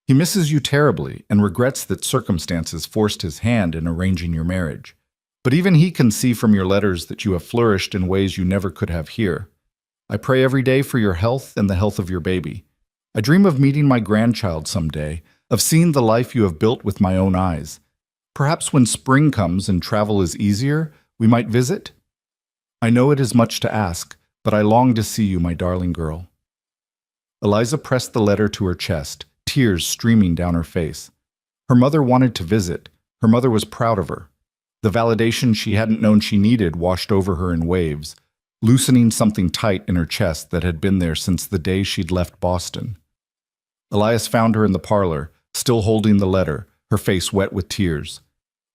He misses you terribly and regrets that circumstances forced his hand in arranging your marriage. But even he can see from your letters that you have flourished in ways you never could have here. I pray every day for your health and the health of your baby. I dream of meeting my grandchild someday, of seeing the life you have built with my own eyes. Perhaps when spring comes and travel is easier, we might visit? I know it is much to ask, but I long to see you, my darling girl." Eliza pressed the letter to her chest, tears streaming down her face. Her mother wanted to visit. Her mother was proud of her. The validation she hadn't known she needed washed over her in waves, loosening something tight in her chest that had been there since the day she'd left Boston. Elias found her in the parlor, still holding the letter, her face wet with tears.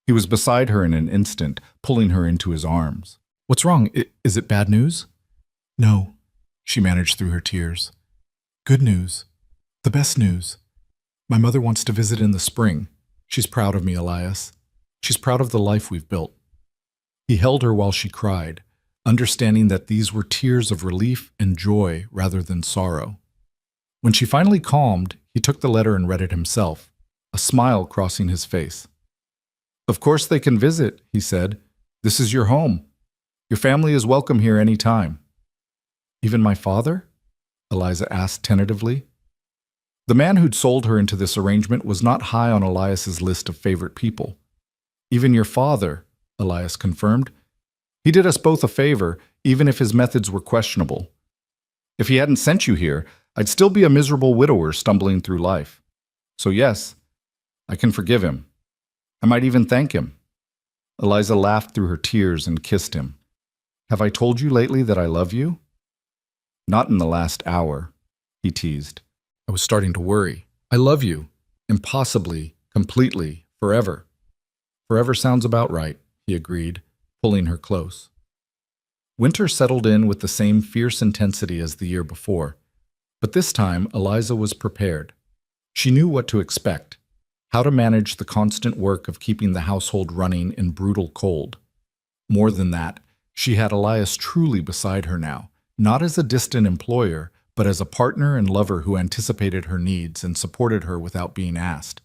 He was beside her in an instant, pulling her into his arms. "What's wrong? Is it bad news?" "No," she managed through her tears. "Good news. The best news. My mother wants to visit in the spring. She's proud of me, Elias. She's proud of the life we've built." He held her while she cried, understanding that these were tears of relief and joy rather than sorrow. When she finally calmed, he took the letter and read it himself, a smile crossing his face. "Of course they can visit," he said. "This is your home. Your family is welcome here any time." "Even my father?" Eliza asked tentatively. The man who'd sold her into this arrangement was not high on Elias's list of favorite people. "Even your father," Elias confirmed. "He did us both a favor, even if his methods were questionable. If he hadn't sent you here, I'd still be a miserable widower stumbling through life. So yes, I can forgive him. I might even thank him." Eliza laughed through her tears and kissed him. "Have I told you lately that I love you?" "Not in the last hour," he teased. "I was starting to worry. I love you. Impossibly, completely, forever." "Forever sounds about right," he agreed, pulling her close. Winter settled in with the same fierce intensity as the year before, but this time Eliza was prepared. She knew what to expect, how to manage the constant work of keeping the household running in brutal cold. More than that, she had Elias truly beside her now, not as a distant employer, but as a partner and lover who anticipated her needs and supported her without being asked.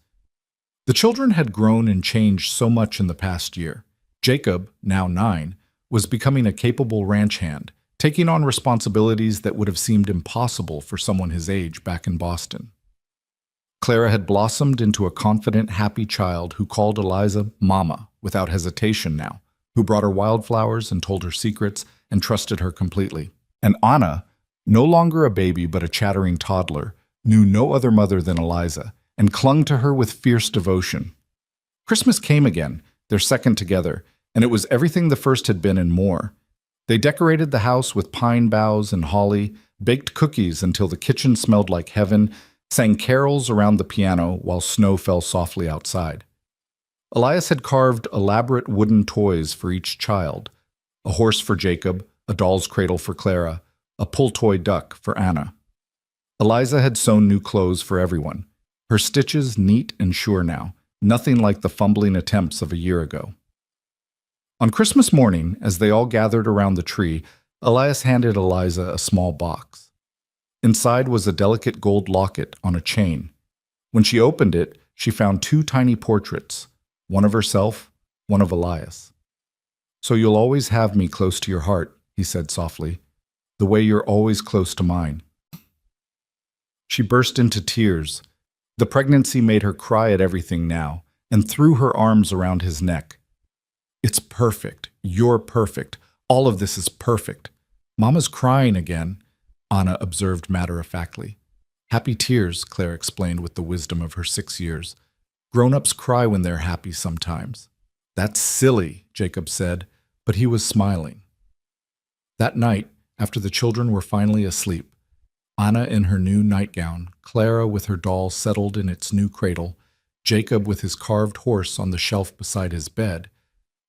The children had grown and changed so much in the past year. Jacob, now 9, was becoming a capable ranch hand, taking on responsibilities that would have seemed impossible for someone his age back in Boston. Clara had blossomed into a confident, happy child who called Eliza Mama without hesitation now, who brought her wildflowers and told her secrets and trusted her completely. And Anna, no longer a baby but a chattering toddler, knew no other mother than Eliza and clung to her with fierce devotion. Christmas came again, their second together, and it was everything the first had been and more. They decorated the house with pine boughs and holly, baked cookies until the kitchen smelled like heaven, sang carols around the piano while snow fell softly outside. Elias had carved elaborate wooden toys for each child, a horse for Jacob, a doll's cradle for Clara, a pull toy duck for Anna. Eliza had sewn new clothes for everyone, her stitches neat and sure now, nothing like the fumbling attempts of a year ago. On Christmas morning, as they all gathered around the tree, Elias handed Eliza a small box. Inside was a delicate gold locket on a chain. When she opened it, she found two tiny portraits, one of herself, one of Elias. "So you'll always have me close to your heart," he said softly, "the way you're always close to mine." She burst into tears. The pregnancy made her cry at everything now, and threw her arms around his neck. "It's perfect. You're perfect. All of this is perfect." "Mama's crying again," Anna observed matter-of-factly. "Happy tears," Claire explained with the wisdom of her 6 years. "Grown-ups cry when they're happy sometimes." "That's silly," Jacob said, but he was smiling. That night, after the children were finally asleep, Anna in her new nightgown, Clara with her doll settled in its new cradle, Jacob with his carved horse on the shelf beside his bed,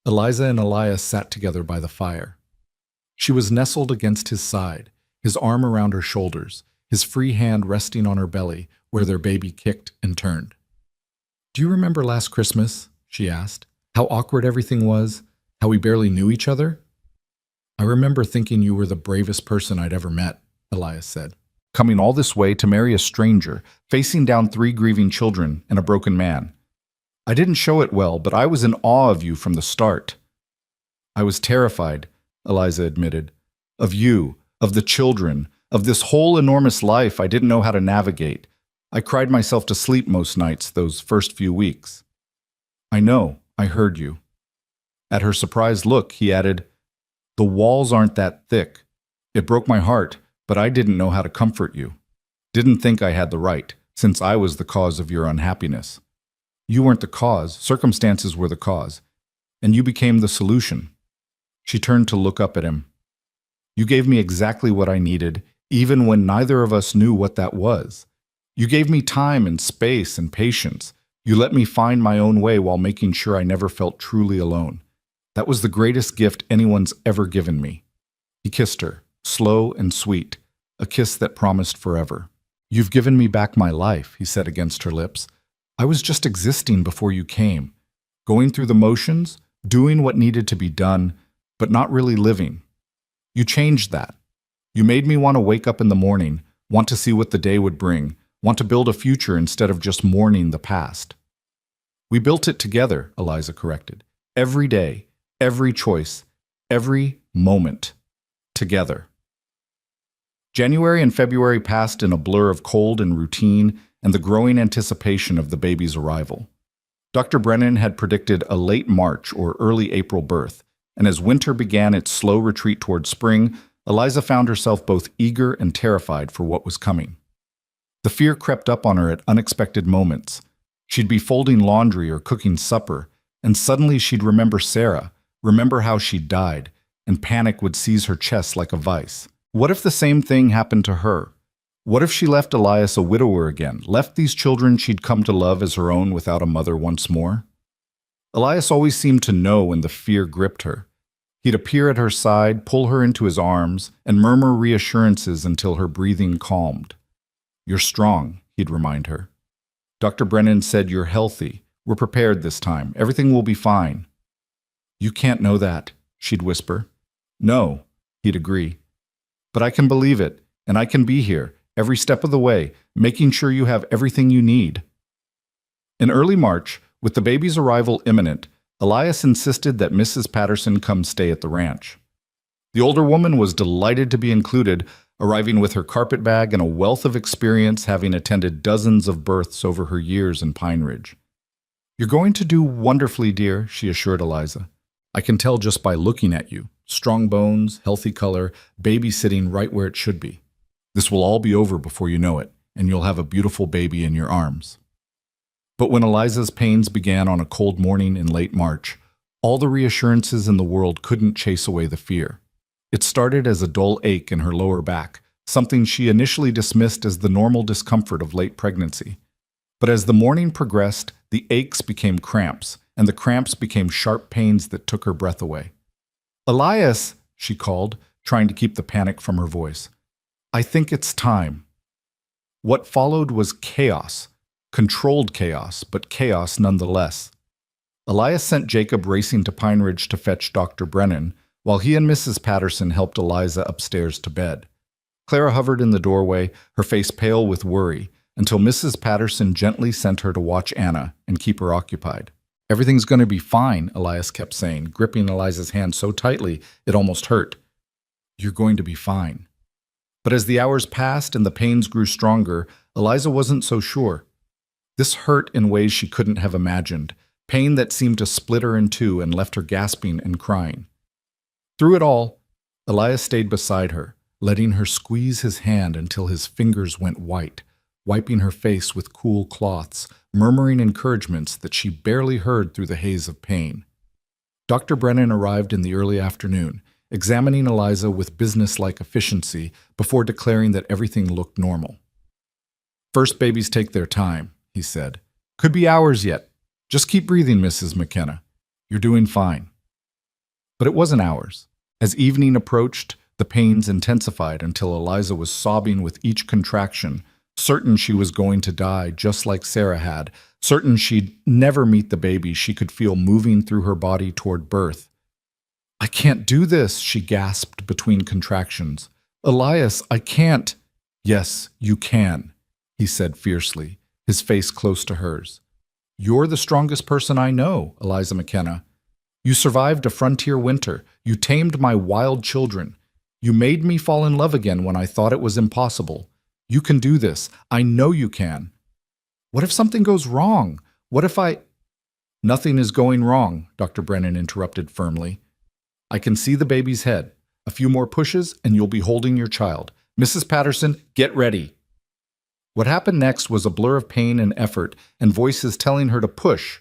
Eliza and Elias sat together by the fire. She was nestled against his side, his arm around her shoulders, his free hand resting on her belly where their baby kicked and turned. "Do you remember last Christmas?" she asked. "How awkward everything was? How we barely knew each other?" "I remember thinking you were the bravest person I'd ever met," Elias said. "Coming all this way to marry a stranger, facing down 3 grieving children and a broken man. I didn't show it well, but I was in awe of you from the start." "I was terrified," Eliza admitted. "Of you, of the children, of this whole enormous life I didn't know how to navigate. I cried myself to sleep most nights those first few weeks." "I know, I heard you." At her surprised look, he added, "The walls aren't that thick. It broke my heart, but I didn't know how to comfort you. Didn't think I had the right, since I was the cause of your unhappiness. You weren't the cause, circumstances were the cause, and you became the solution." She turned to look up at him. "You gave me exactly what I needed, even when neither of us knew what that was. You gave me time and space and patience. You let me find my own way while making sure I never felt truly alone. That was the greatest gift anyone's ever given me." He kissed her, slow and sweet, a kiss that promised forever. "You've given me back my life," he said against her lips. "I was just existing before you came, going through the motions, doing what needed to be done, but not really living. You changed that. You made me want to wake up in the morning, want to see what the day would bring, want to build a future instead of just mourning the past." "We built it together," Eliza corrected. "Every day, every choice, every moment. Together." January and February passed in a blur of cold and routine and the growing anticipation of the baby's arrival. Dr. Brennan had predicted a late March or early April birth, and as winter began its slow retreat toward spring, Eliza found herself both eager and terrified for what was coming. The fear crept up on her at unexpected moments. She'd be folding laundry or cooking supper, and suddenly she'd remember Sarah, remember how she'd died, and panic would seize her chest like a vice. What if the same thing happened to her? What if she left Elias a widower again, left these children she'd come to love as her own without a mother once more? Elias always seemed to know when the fear gripped her. He'd appear at her side, pull her into his arms, and murmur reassurances until her breathing calmed. "You're strong," he'd remind her. "Dr. Brennan said you're healthy. We're prepared this time. Everything will be fine." "You can't know that," she'd whisper. "No," he'd agree. "But I can believe it, and I can be here, every step of the way, making sure you have everything you need." In early March, with the baby's arrival imminent, Elias insisted that Mrs. Patterson come stay at the ranch. The older woman was delighted to be included, arriving with her carpet bag and a wealth of experience, having attended dozens of births over her years in Pine Ridge. "You're going to do wonderfully, dear," she assured Eliza. "I can tell just by looking at you. Strong bones, healthy color, baby sitting right where it should be. This will all be over before you know it, and you'll have a beautiful baby in your arms." But when Eliza's pains began on a cold morning in late March, all the reassurances in the world couldn't chase away the fear. It started as a dull ache in her lower back, something she initially dismissed as the normal discomfort of late pregnancy. But as the morning progressed, the aches became cramps, and the cramps became sharp pains that took her breath away. "Elias," she called, trying to keep the panic from her voice. "I think it's time." What followed was chaos, controlled chaos, but chaos nonetheless. Elias sent Jacob racing to Pine Ridge to fetch Dr. Brennan, while he and Mrs. Patterson helped Eliza upstairs to bed. Clara hovered in the doorway, her face pale with worry, until Mrs. Patterson gently sent her to watch Anna and keep her occupied. "Everything's going to be fine," Elias kept saying, gripping Eliza's hand so tightly it almost hurt. "You're going to be fine." But as the hours passed and the pains grew stronger, Eliza wasn't so sure. This hurt in ways she couldn't have imagined, pain that seemed to split her in two and left her gasping and crying. Through it all, Elias stayed beside her, letting her squeeze his hand until his fingers went white, wiping her face with cool cloths, murmuring encouragements that she barely heard through the haze of pain. Dr. Brennan arrived in the early afternoon, examining Eliza with businesslike efficiency before declaring that everything looked normal. "First babies take their time," he said. "Could be hours yet. Just keep breathing, Mrs. McKenna. You're doing fine." But it wasn't hours. As evening approached, the pains intensified until Eliza was sobbing with each contraction, certain she was going to die just like Sarah had, certain she'd never meet the baby she could feel moving through her body toward birth. "I can't do this," she gasped between contractions. "Elias, I can't." "Yes, you can," he said fiercely, his face close to hers. "You're the strongest person I know, Eliza McKenna. You survived a frontier winter. You tamed my wild children. You made me fall in love again when I thought it was impossible. You can do this. I know you can." "What if something goes wrong? What if I—" "Nothing is going wrong," Dr. Brennan interrupted firmly. "I can see the baby's head. A few more pushes and you'll be holding your child. Mrs. Patterson, get ready." What happened next was a blur of pain and effort, and voices telling her to push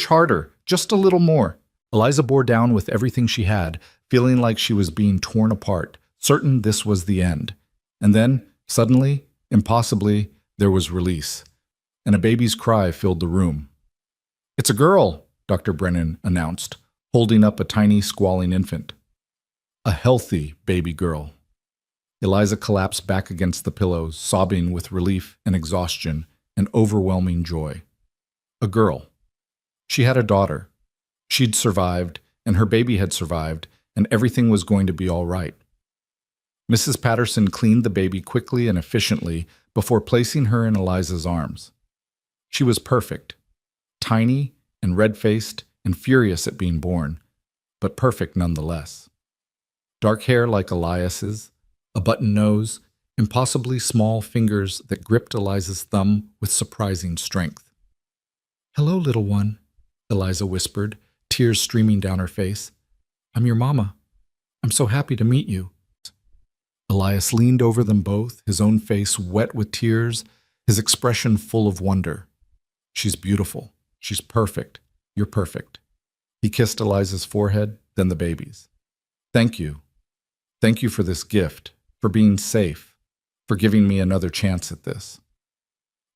harder, just a little more. Eliza bore down with everything she had, feeling like she was being torn apart, certain this was the end. And then, suddenly, impossibly, there was release, and a baby's cry filled the room. "It's a girl," Dr. Brennan announced, holding up a tiny, squalling infant. A healthy baby girl. Eliza collapsed back against the pillows, sobbing with relief and exhaustion and overwhelming joy. A girl. She had a daughter. She'd survived, and her baby had survived, and everything was going to be all right. Mrs. Patterson cleaned the baby quickly and efficiently before placing her in Eliza's arms. She was perfect, tiny and red-faced and furious at being born, but perfect nonetheless. Dark hair like Elias's, a button nose, impossibly small fingers that gripped Eliza's thumb with surprising strength. "Hello, little one," Eliza whispered, tears streaming down her face. "I'm your mama. I'm so happy to meet you." Elias leaned over them both, his own face wet with tears, his expression full of wonder. "She's beautiful. She's perfect. You're perfect." He kissed Eliza's forehead, then the baby's. "Thank you. Thank you for this gift, for being safe, for giving me another chance at this."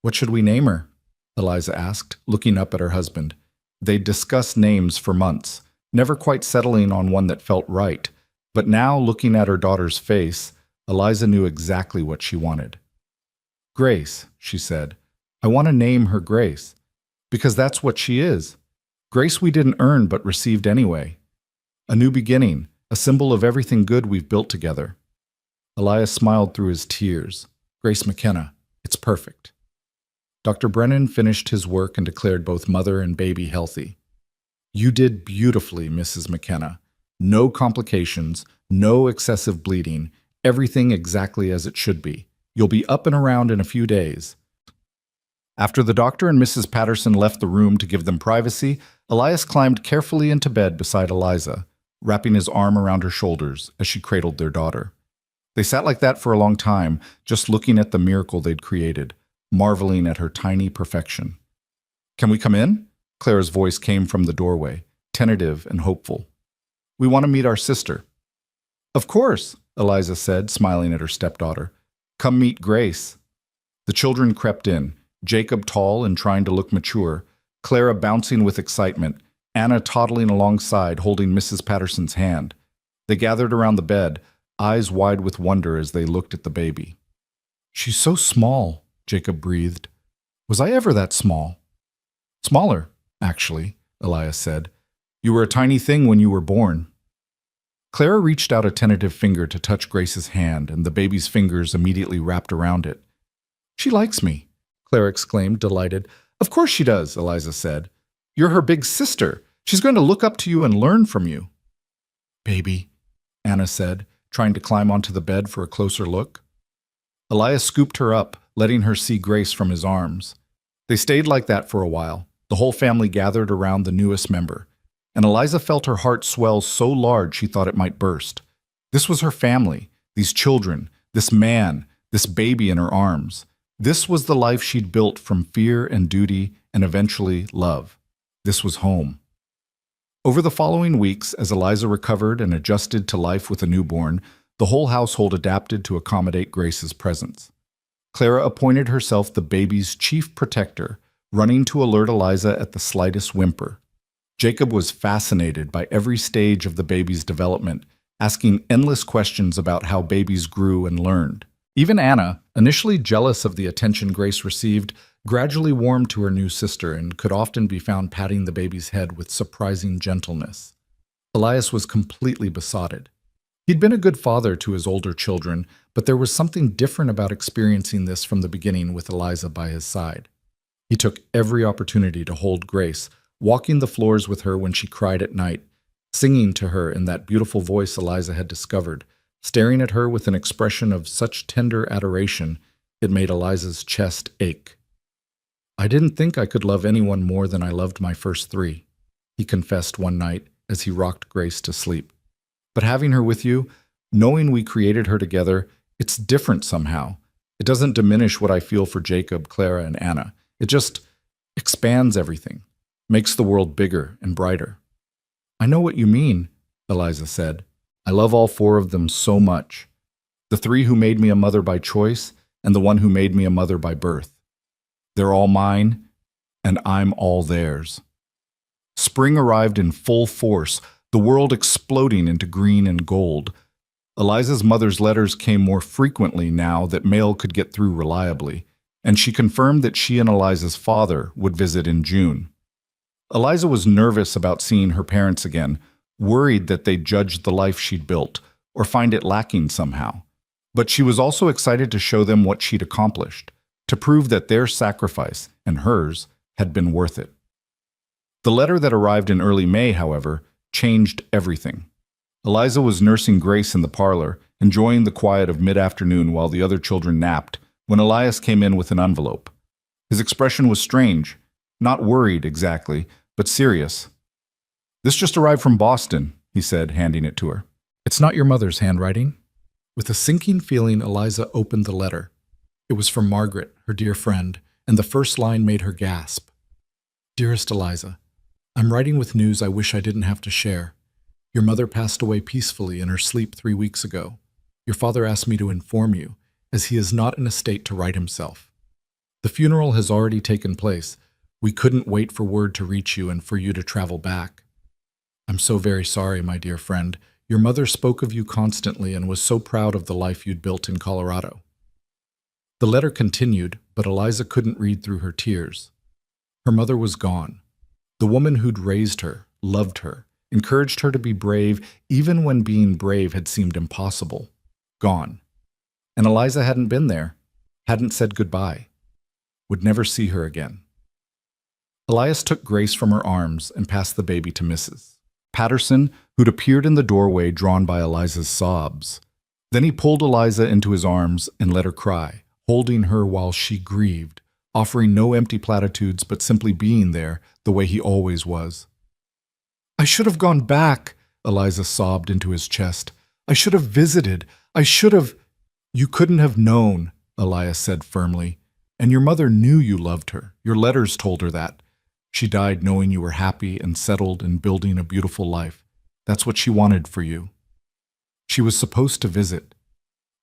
"What should we name her?" Eliza asked, looking up at her husband. They'd discussed names for months, never quite settling on one that felt right, but now, looking at her daughter's face, Eliza knew exactly what she wanted. "Grace," she said. "I want to name her Grace, because that's what she is. Grace we didn't earn but received anyway. A new beginning, a symbol of everything good we've built together." Elias smiled through his tears. "Grace McKenna, it's perfect." Dr. Brennan finished his work and declared both mother and baby healthy. "You did beautifully, Mrs. McKenna. No complications, No excessive bleeding. Everything exactly as it should be. You'll be up and around in a few days. After the doctor and Mrs. Patterson left the room to give them privacy, Elias climbed carefully into bed beside Eliza, wrapping his arm around her shoulders as she cradled their daughter. They sat like that for a long time, just looking at the miracle they'd created, marveling at her tiny perfection. "Can we come in?" Clara's voice came from the doorway, tentative and hopeful. "We want to meet our sister." "Of course," Eliza said, smiling at her stepdaughter. "Come meet Grace." The children crept in, Jacob tall and trying to look mature, Clara bouncing with excitement, Anna toddling alongside, holding Mrs. Patterson's hand. They gathered around the bed, eyes wide with wonder as they looked at the baby. "She's so small," Jacob breathed. "Was I ever that small?" "Smaller, actually," Elias said. "You were a tiny thing when you were born." Clara reached out a tentative finger to touch Grace's hand, and the baby's fingers immediately wrapped around it. "She likes me," Clara exclaimed, delighted. "Of course she does," Eliza said. "You're her big sister. She's going to look up to you and learn from you." "Baby," Anna said, trying to climb onto the bed for a closer look. Elias scooped her up, letting her see Grace from his arms. They stayed like that for a while. The whole family gathered around the newest member, and Eliza felt her heart swell so large she thought it might burst. This was her family, these children, this man, this baby in her arms. This was the life she'd built from fear and duty and eventually love. This was home. Over the following weeks, as Eliza recovered and adjusted to life with a newborn, the whole household adapted to accommodate Grace's presence. Clara appointed herself the baby's chief protector, running to alert Eliza at the slightest whimper. Jacob was fascinated by every stage of the baby's development, asking endless questions about how babies grew and learned. Even Anna, initially jealous of the attention Grace received, gradually warmed to her new sister and could often be found patting the baby's head with surprising gentleness. Elias was completely besotted. He'd been a good father to his older children, but there was something different about experiencing this from the beginning with Eliza by his side. He took every opportunity to hold Grace, walking the floors with her when she cried at night, singing to her in that beautiful voice Eliza had discovered, staring at her with an expression of such tender adoration it made Eliza's chest ache. "I didn't think I could love anyone more than I loved my first three," he confessed one night as he rocked Grace to sleep. "But having her with you, knowing we created her together, it's different somehow. It doesn't diminish what I feel for Jacob, Clara, and Anna. It just expands everything, makes the world bigger and brighter." "I know what you mean," Eliza said. "I love all four of them so much. The three who made me a mother by choice and the one who made me a mother by birth. They're all mine, and I'm all theirs." Spring arrived in full force, the world exploding into green and gold. Eliza's mother's letters came more frequently now that mail could get through reliably, and she confirmed that she and Eliza's father would visit in June. Eliza was nervous about seeing her parents again, worried that they'd judge the life she'd built or find it lacking somehow. But she was also excited to show them what she'd accomplished, to prove that their sacrifice and hers had been worth it. The letter that arrived in early May, however, changed everything. Eliza was nursing Grace in the parlor, enjoying the quiet of mid-afternoon while the other children napped, when Elias came in with an envelope. His expression was strange, not worried exactly, but serious. "This just arrived from Boston," he said, handing it to her. "It's not your mother's handwriting?" With a sinking feeling, Eliza opened the letter. It was from Margaret, her dear friend, and the first line made her gasp. "Dearest Eliza, I'm writing with news I wish I didn't have to share. Your mother passed away peacefully in her sleep 3 weeks ago. Your father asked me to inform you, as he is not in a state to right himself. The funeral has already taken place. We couldn't wait for word to reach you and for you to travel back. I'm so very sorry, my dear friend. Your mother spoke of you constantly and was so proud of the life you'd built in Colorado." The letter continued, but Eliza couldn't read through her tears. Her mother was gone. The woman who'd raised her, loved her, encouraged her to be brave even when being brave had seemed impossible. Gone. And Eliza hadn't been there, hadn't said goodbye, would never see her again. Elias took Grace from her arms and passed the baby to Mrs. Patterson, who'd appeared in the doorway drawn by Eliza's sobs. Then he pulled Eliza into his arms and let her cry, holding her while she grieved, offering no empty platitudes but simply being there the way he always was. "I should have gone back," Eliza sobbed into his chest. "I should have visited. I should have—" "You couldn't have known," Elias said firmly. "And your mother knew you loved her. Your letters told her that. She died knowing you were happy and settled and building a beautiful life. That's what she wanted for you. She was supposed to visit.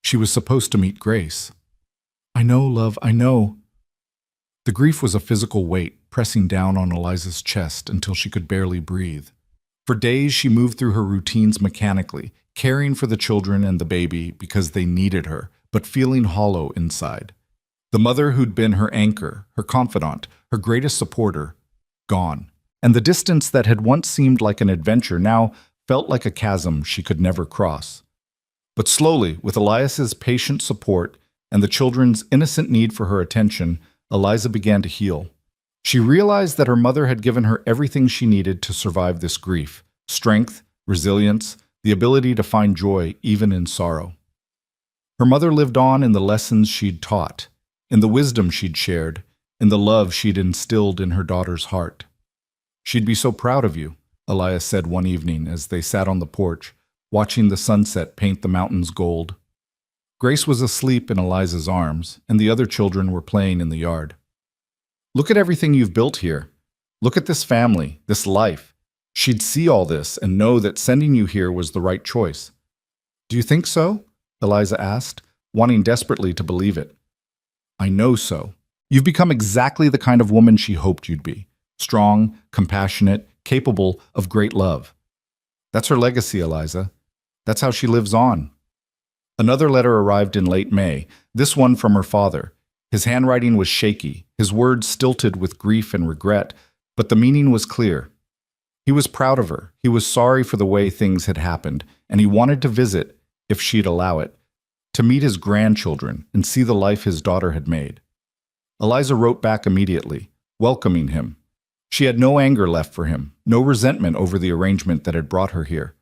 She was supposed to meet Grace." "I know, love, I know." The grief was a physical weight pressing down on Eliza's chest until she could barely breathe. For days she moved through her routines mechanically, caring for the children and the baby because they needed her, but feeling hollow inside. The mother who'd been her anchor, her confidant, her greatest supporter, gone. And the distance that had once seemed like an adventure now felt like a chasm she could never cross. But slowly, with Elias's patient support and the children's innocent need for her attention, Eliza began to heal. She realized that her mother had given her everything she needed to survive this grief: strength, resilience, the ability to find joy even in sorrow. Her mother lived on in the lessons she'd taught, in the wisdom she'd shared, in the love she'd instilled in her daughter's heart. "She'd be so proud of you," Elias said one evening as they sat on the porch, watching the sunset paint the mountains gold. Grace was asleep in Eliza's arms, and the other children were playing in the yard. "Look at everything you've built here. Look at this family, this life." She'd see all this and know that sending you here was the right choice. "Do you think so?" Eliza asked, wanting desperately to believe it. "I know so. You've become exactly the kind of woman she hoped you'd be. Strong, compassionate, capable of great love. That's her legacy, Eliza. That's how she lives on." Another letter arrived in late May, this one from her father. His handwriting was shaky, his words stilted with grief and regret, but the meaning was clear. He was proud of her, he was sorry for the way things had happened, and he wanted to visit, if she'd allow it, to meet his grandchildren and see the life his daughter had made. Eliza wrote back immediately, welcoming him. She had no anger left for him, no resentment over the arrangement that had brought her here.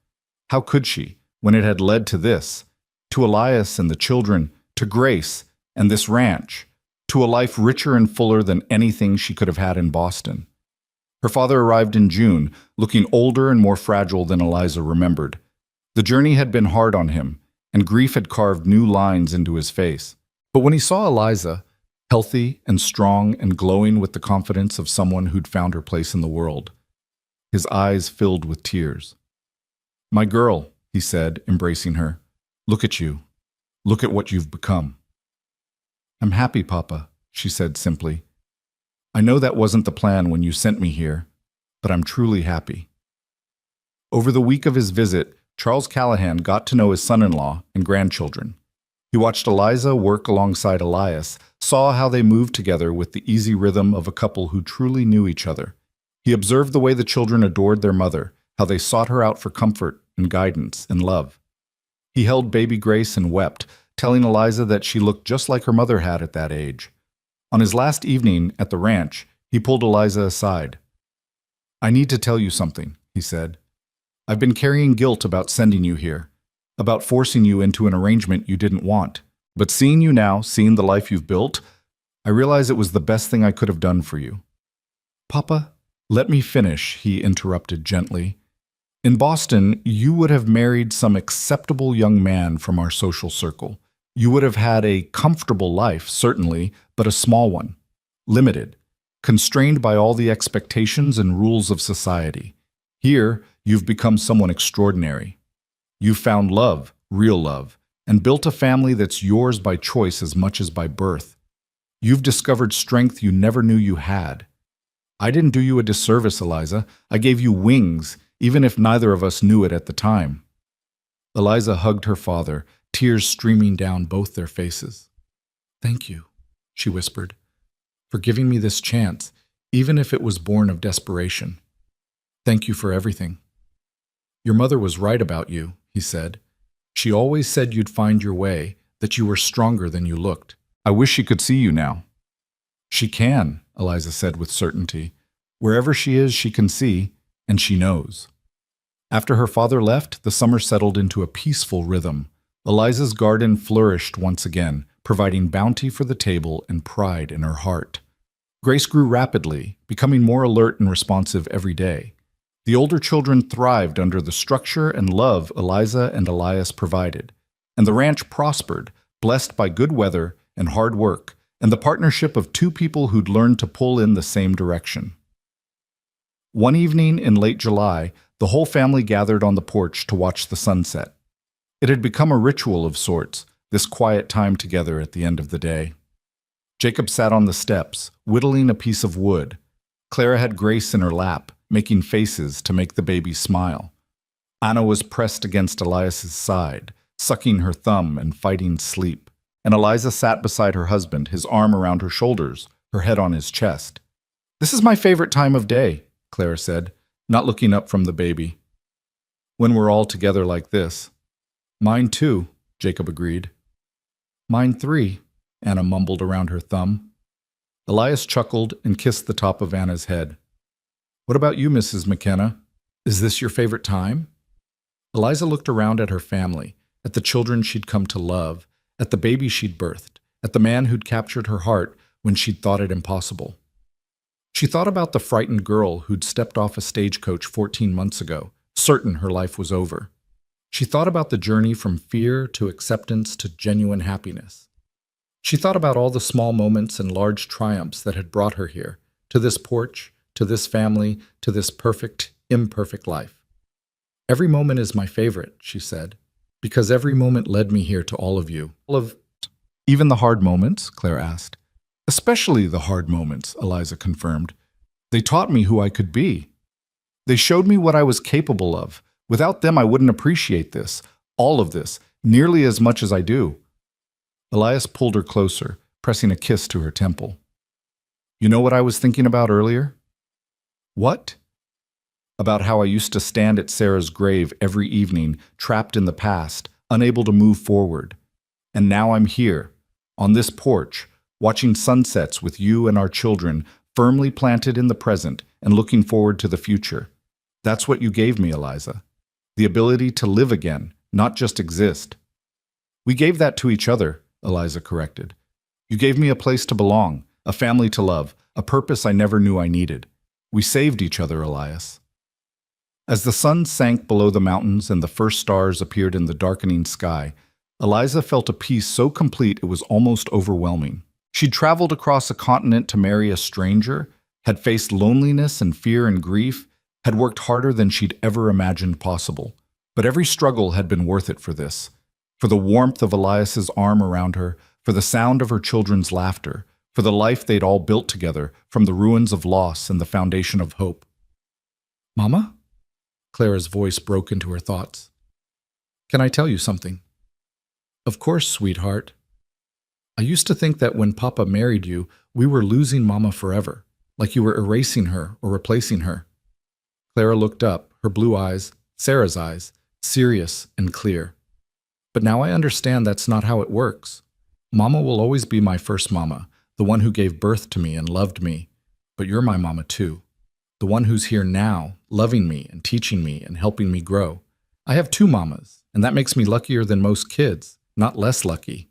How could she, when it had led to this? To Elias and the children, to Grace and this ranch, to a life richer and fuller than anything she could have had in Boston. Her father arrived in June, looking older and more fragile than Eliza remembered. The journey had been hard on him, and grief had carved new lines into his face. But when he saw Eliza, healthy and strong and glowing with the confidence of someone who'd found her place in the world, his eyes filled with tears. "My girl," he said, embracing her, "look at you. Look at what you've become." "I'm happy, Papa," she said simply. "I know that wasn't the plan when you sent me here, but I'm truly happy." Over the week of his visit, Charles Callahan got to know his son-in-law and grandchildren. He watched Eliza work alongside Elias, saw how they moved together with the easy rhythm of a couple who truly knew each other. He observed the way the children adored their mother, how they sought her out for comfort and guidance and love. He held baby Grace and wept, telling Eliza that she looked just like her mother had at that age. On his last evening at the ranch, he pulled Eliza aside. "I need to tell you something," he said. "I've been carrying guilt about sending you here, about forcing you into an arrangement you didn't want. But seeing you now, seeing the life you've built, I realize it was the best thing I could have done for you." "Papa, let me finish," he interrupted gently. "In Boston, you would have married some acceptable young man from our social circle. You would have had a comfortable life, certainly, but a small one, limited, constrained by all the expectations and rules of society. Here, you've become someone extraordinary. You've found love, real love, and built a family that's yours by choice as much as by birth. You've discovered strength you never knew you had. I didn't do you a disservice, Eliza. I gave you wings, even if neither of us knew it at the time." Eliza hugged her father, tears streaming down both their faces. "Thank you," she whispered, "for giving me this chance, even if it was born of desperation. Thank you for everything." "Your mother was right about you," he said. "She always said you'd find your way, that you were stronger than you looked. I wish she could see you now." "She can," Eliza said with certainty. "Wherever she is, she can see, and she knows." After her father left, the summer settled into a peaceful rhythm. Eliza's garden flourished once again, providing bounty for the table and pride in her heart. Grace grew rapidly, becoming more alert and responsive every day. The older children thrived under the structure and love Eliza and Elias provided, and the ranch prospered, blessed by good weather and hard work, and the partnership of two people who'd learned to pull in the same direction. One evening in late July, the whole family gathered on the porch to watch the sunset. It had become a ritual of sorts, this quiet time together at the end of the day. Jacob sat on the steps, whittling a piece of wood. Clara had Grace in her lap, making faces to make the baby smile. Anna was pressed against Elias's side, sucking her thumb and fighting sleep. And Eliza sat beside her husband, his arm around her shoulders, her head on his chest. "This is my favorite time of day," Clara said, not looking up from the baby. "When we're all together like this." "Mine too," Jacob agreed. "Mine three," Anna mumbled around her thumb. Elias chuckled and kissed the top of Anna's head. "What about you, Mrs. McKenna? Is this your favorite time?" Eliza looked around at her family, at the children she'd come to love, at the baby she'd birthed, at the man who'd captured her heart when she'd thought it impossible. She thought about the frightened girl who'd stepped off a stagecoach 14 months ago, certain her life was over. She thought about the journey from fear to acceptance to genuine happiness. She thought about all the small moments and large triumphs that had brought her here, to this porch, to this family, to this perfect, imperfect life. "Every moment is my favorite," she said, "because every moment led me here to all of you." "Even the hard moments?" Claire asked. "Especially the hard moments," Eliza confirmed. "They taught me who I could be. They showed me what I was capable of. Without them, I wouldn't appreciate this, all of this, nearly as much as I do." Elias pulled her closer, pressing a kiss to her temple. "You know what I was thinking about earlier?" "What?" "About how I used to stand at Sarah's grave every evening, trapped in the past, unable to move forward. And now I'm here, on this porch, watching sunsets with you and our children, firmly planted in the present and looking forward to the future. That's what you gave me, Eliza. The ability to live again, not just exist." "We gave that to each other," Eliza corrected. "You gave me a place to belong, a family to love, a purpose I never knew I needed. We saved each other, Elias." As the sun sank below the mountains and the first stars appeared in the darkening sky, Eliza felt a peace so complete it was almost overwhelming. She'd traveled across a continent to marry a stranger, had faced loneliness and fear and grief, had worked harder than she'd ever imagined possible. But every struggle had been worth it for this. For the warmth of Elias's arm around her, for the sound of her children's laughter, for the life they'd all built together from the ruins of loss and the foundation of hope. "Mama?" Clara's voice broke into her thoughts. "Can I tell you something?" "Of course, sweetheart." "I used to think that when Papa married you, we were losing Mama forever, like you were erasing her or replacing her." Clara looked up, her blue eyes, Sarah's eyes, serious and clear. "But now I understand that's not how it works. Mama will always be my first mama, the one who gave birth to me and loved me. But you're my mama too, the one who's here now, loving me and teaching me and helping me grow. I have two mamas, and that makes me luckier than most kids, not less lucky."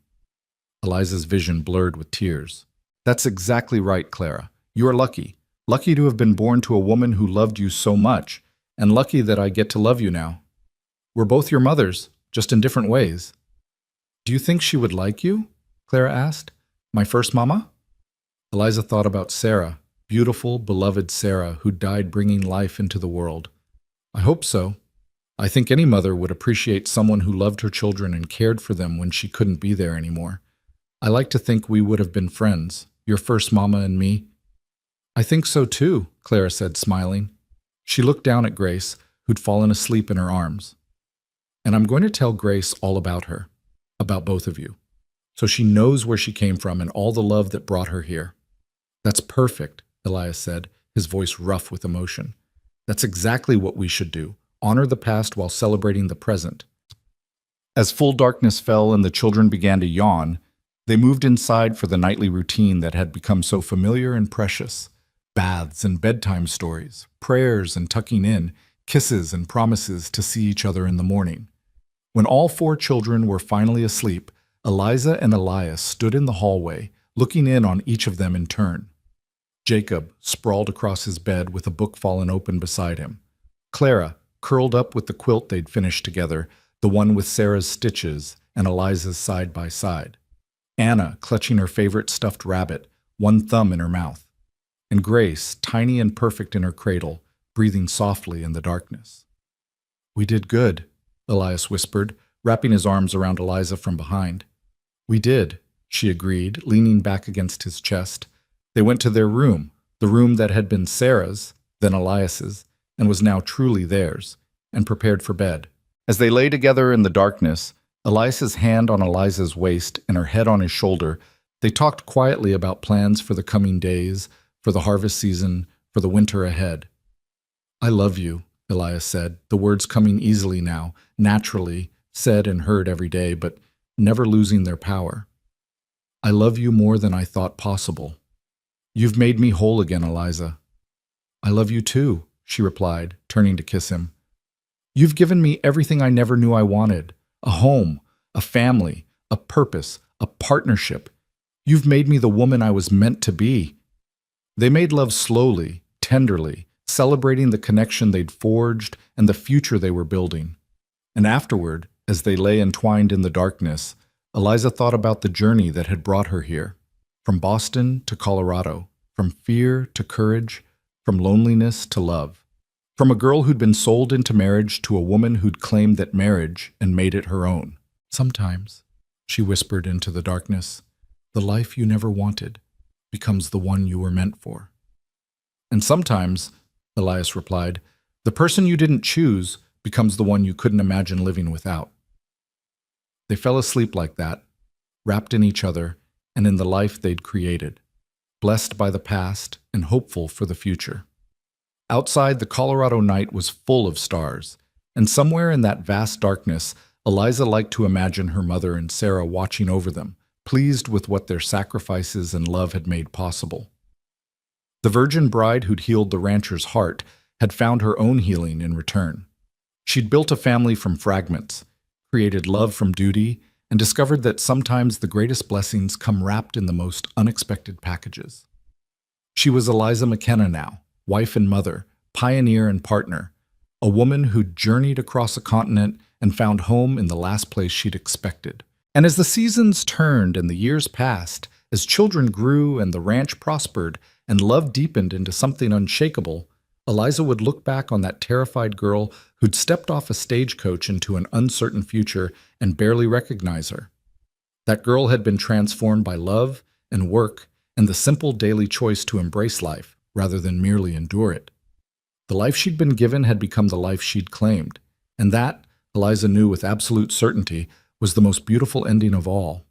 Eliza's vision blurred with tears. "That's exactly right, Clara. You are lucky. Lucky to have been born to a woman who loved you so much, and lucky that I get to love you now. We're both your mothers, just in different ways." "Do you think she would like you?" Clara asked. "My first mama?" Eliza thought about Sarah, beautiful, beloved Sarah, who died bringing life into the world. "I hope so. I think any mother would appreciate someone who loved her children and cared for them when she couldn't be there anymore. I like to think we would have been friends, your first mama and me." "I think so too," Clara said, smiling. She looked down at Grace, who'd fallen asleep in her arms. "And I'm going to tell Grace all about her, about both of you, so she knows where she came from and all the love that brought her here." "That's perfect," Elias said, his voice rough with emotion. "That's exactly what we should do, honor the past while celebrating the present." As full darkness fell and the children began to yawn, they moved inside for the nightly routine that had become so familiar and precious. Baths and bedtime stories, prayers and tucking in, kisses and promises to see each other in the morning. When all 4 children were finally asleep, Eliza and Elias stood in the hallway, looking in on each of them in turn. Jacob sprawled across his bed with a book fallen open beside him. Clara curled up with the quilt they'd finished together, the one with Sarah's stitches and Eliza's side by side. Anna clutching her favorite stuffed rabbit, one thumb in her mouth. And Grace, tiny and perfect in her cradle, breathing softly in the darkness. "We did good," Elias whispered, wrapping his arms around Eliza from behind. "We did," she agreed, leaning back against his chest. They went to their room, the room that had been Sarah's, then Elias's, and was now truly theirs, and prepared for bed. As they lay together in the darkness, Elias's hand on Eliza's waist and her head on his shoulder, they talked quietly about plans for the coming days, for the harvest season, for the winter ahead. "I love you," Elias said, the words coming easily now, naturally, said and heard every day, but never losing their power. "I love you more than I thought possible. You've made me whole again, Eliza." "I love you too," she replied, turning to kiss him. "You've given me everything I never knew I wanted. A home, a family, a purpose, a partnership. You've made me the woman I was meant to be." They made love slowly, tenderly, celebrating the connection they'd forged and the future they were building. And afterward, as they lay entwined in the darkness, Eliza thought about the journey that had brought her here. From Boston to Colorado, from fear to courage, from loneliness to love. From a girl who'd been sold into marriage to a woman who'd claimed that marriage and made it her own. "Sometimes," she whispered into the darkness, "the life you never wanted becomes the one you were meant for." "And sometimes," Elias replied, "the person you didn't choose becomes the one you couldn't imagine living without." They fell asleep like that, wrapped in each other and in the life they'd created, blessed by the past and hopeful for the future. Outside, the Colorado night was full of stars, and somewhere in that vast darkness, Eliza liked to imagine her mother and Sarah watching over them, pleased with what their sacrifices and love had made possible. The virgin bride who'd healed the rancher's heart had found her own healing in return. She'd built a family from fragments, created love from duty, and discovered that sometimes the greatest blessings come wrapped in the most unexpected packages. She was Eliza McKenna now, wife and mother, pioneer and partner, a woman who'd journeyed across a continent and found home in the last place she'd expected. And as the seasons turned and the years passed, as children grew and the ranch prospered and love deepened into something unshakable, Eliza would look back on that terrified girl who'd stepped off a stagecoach into an uncertain future and barely recognize her. That girl had been transformed by love and work and the simple daily choice to embrace life rather than merely endure it. The life she'd been given had become the life she'd claimed, and that, Eliza knew with absolute certainty, was the most beautiful ending of all.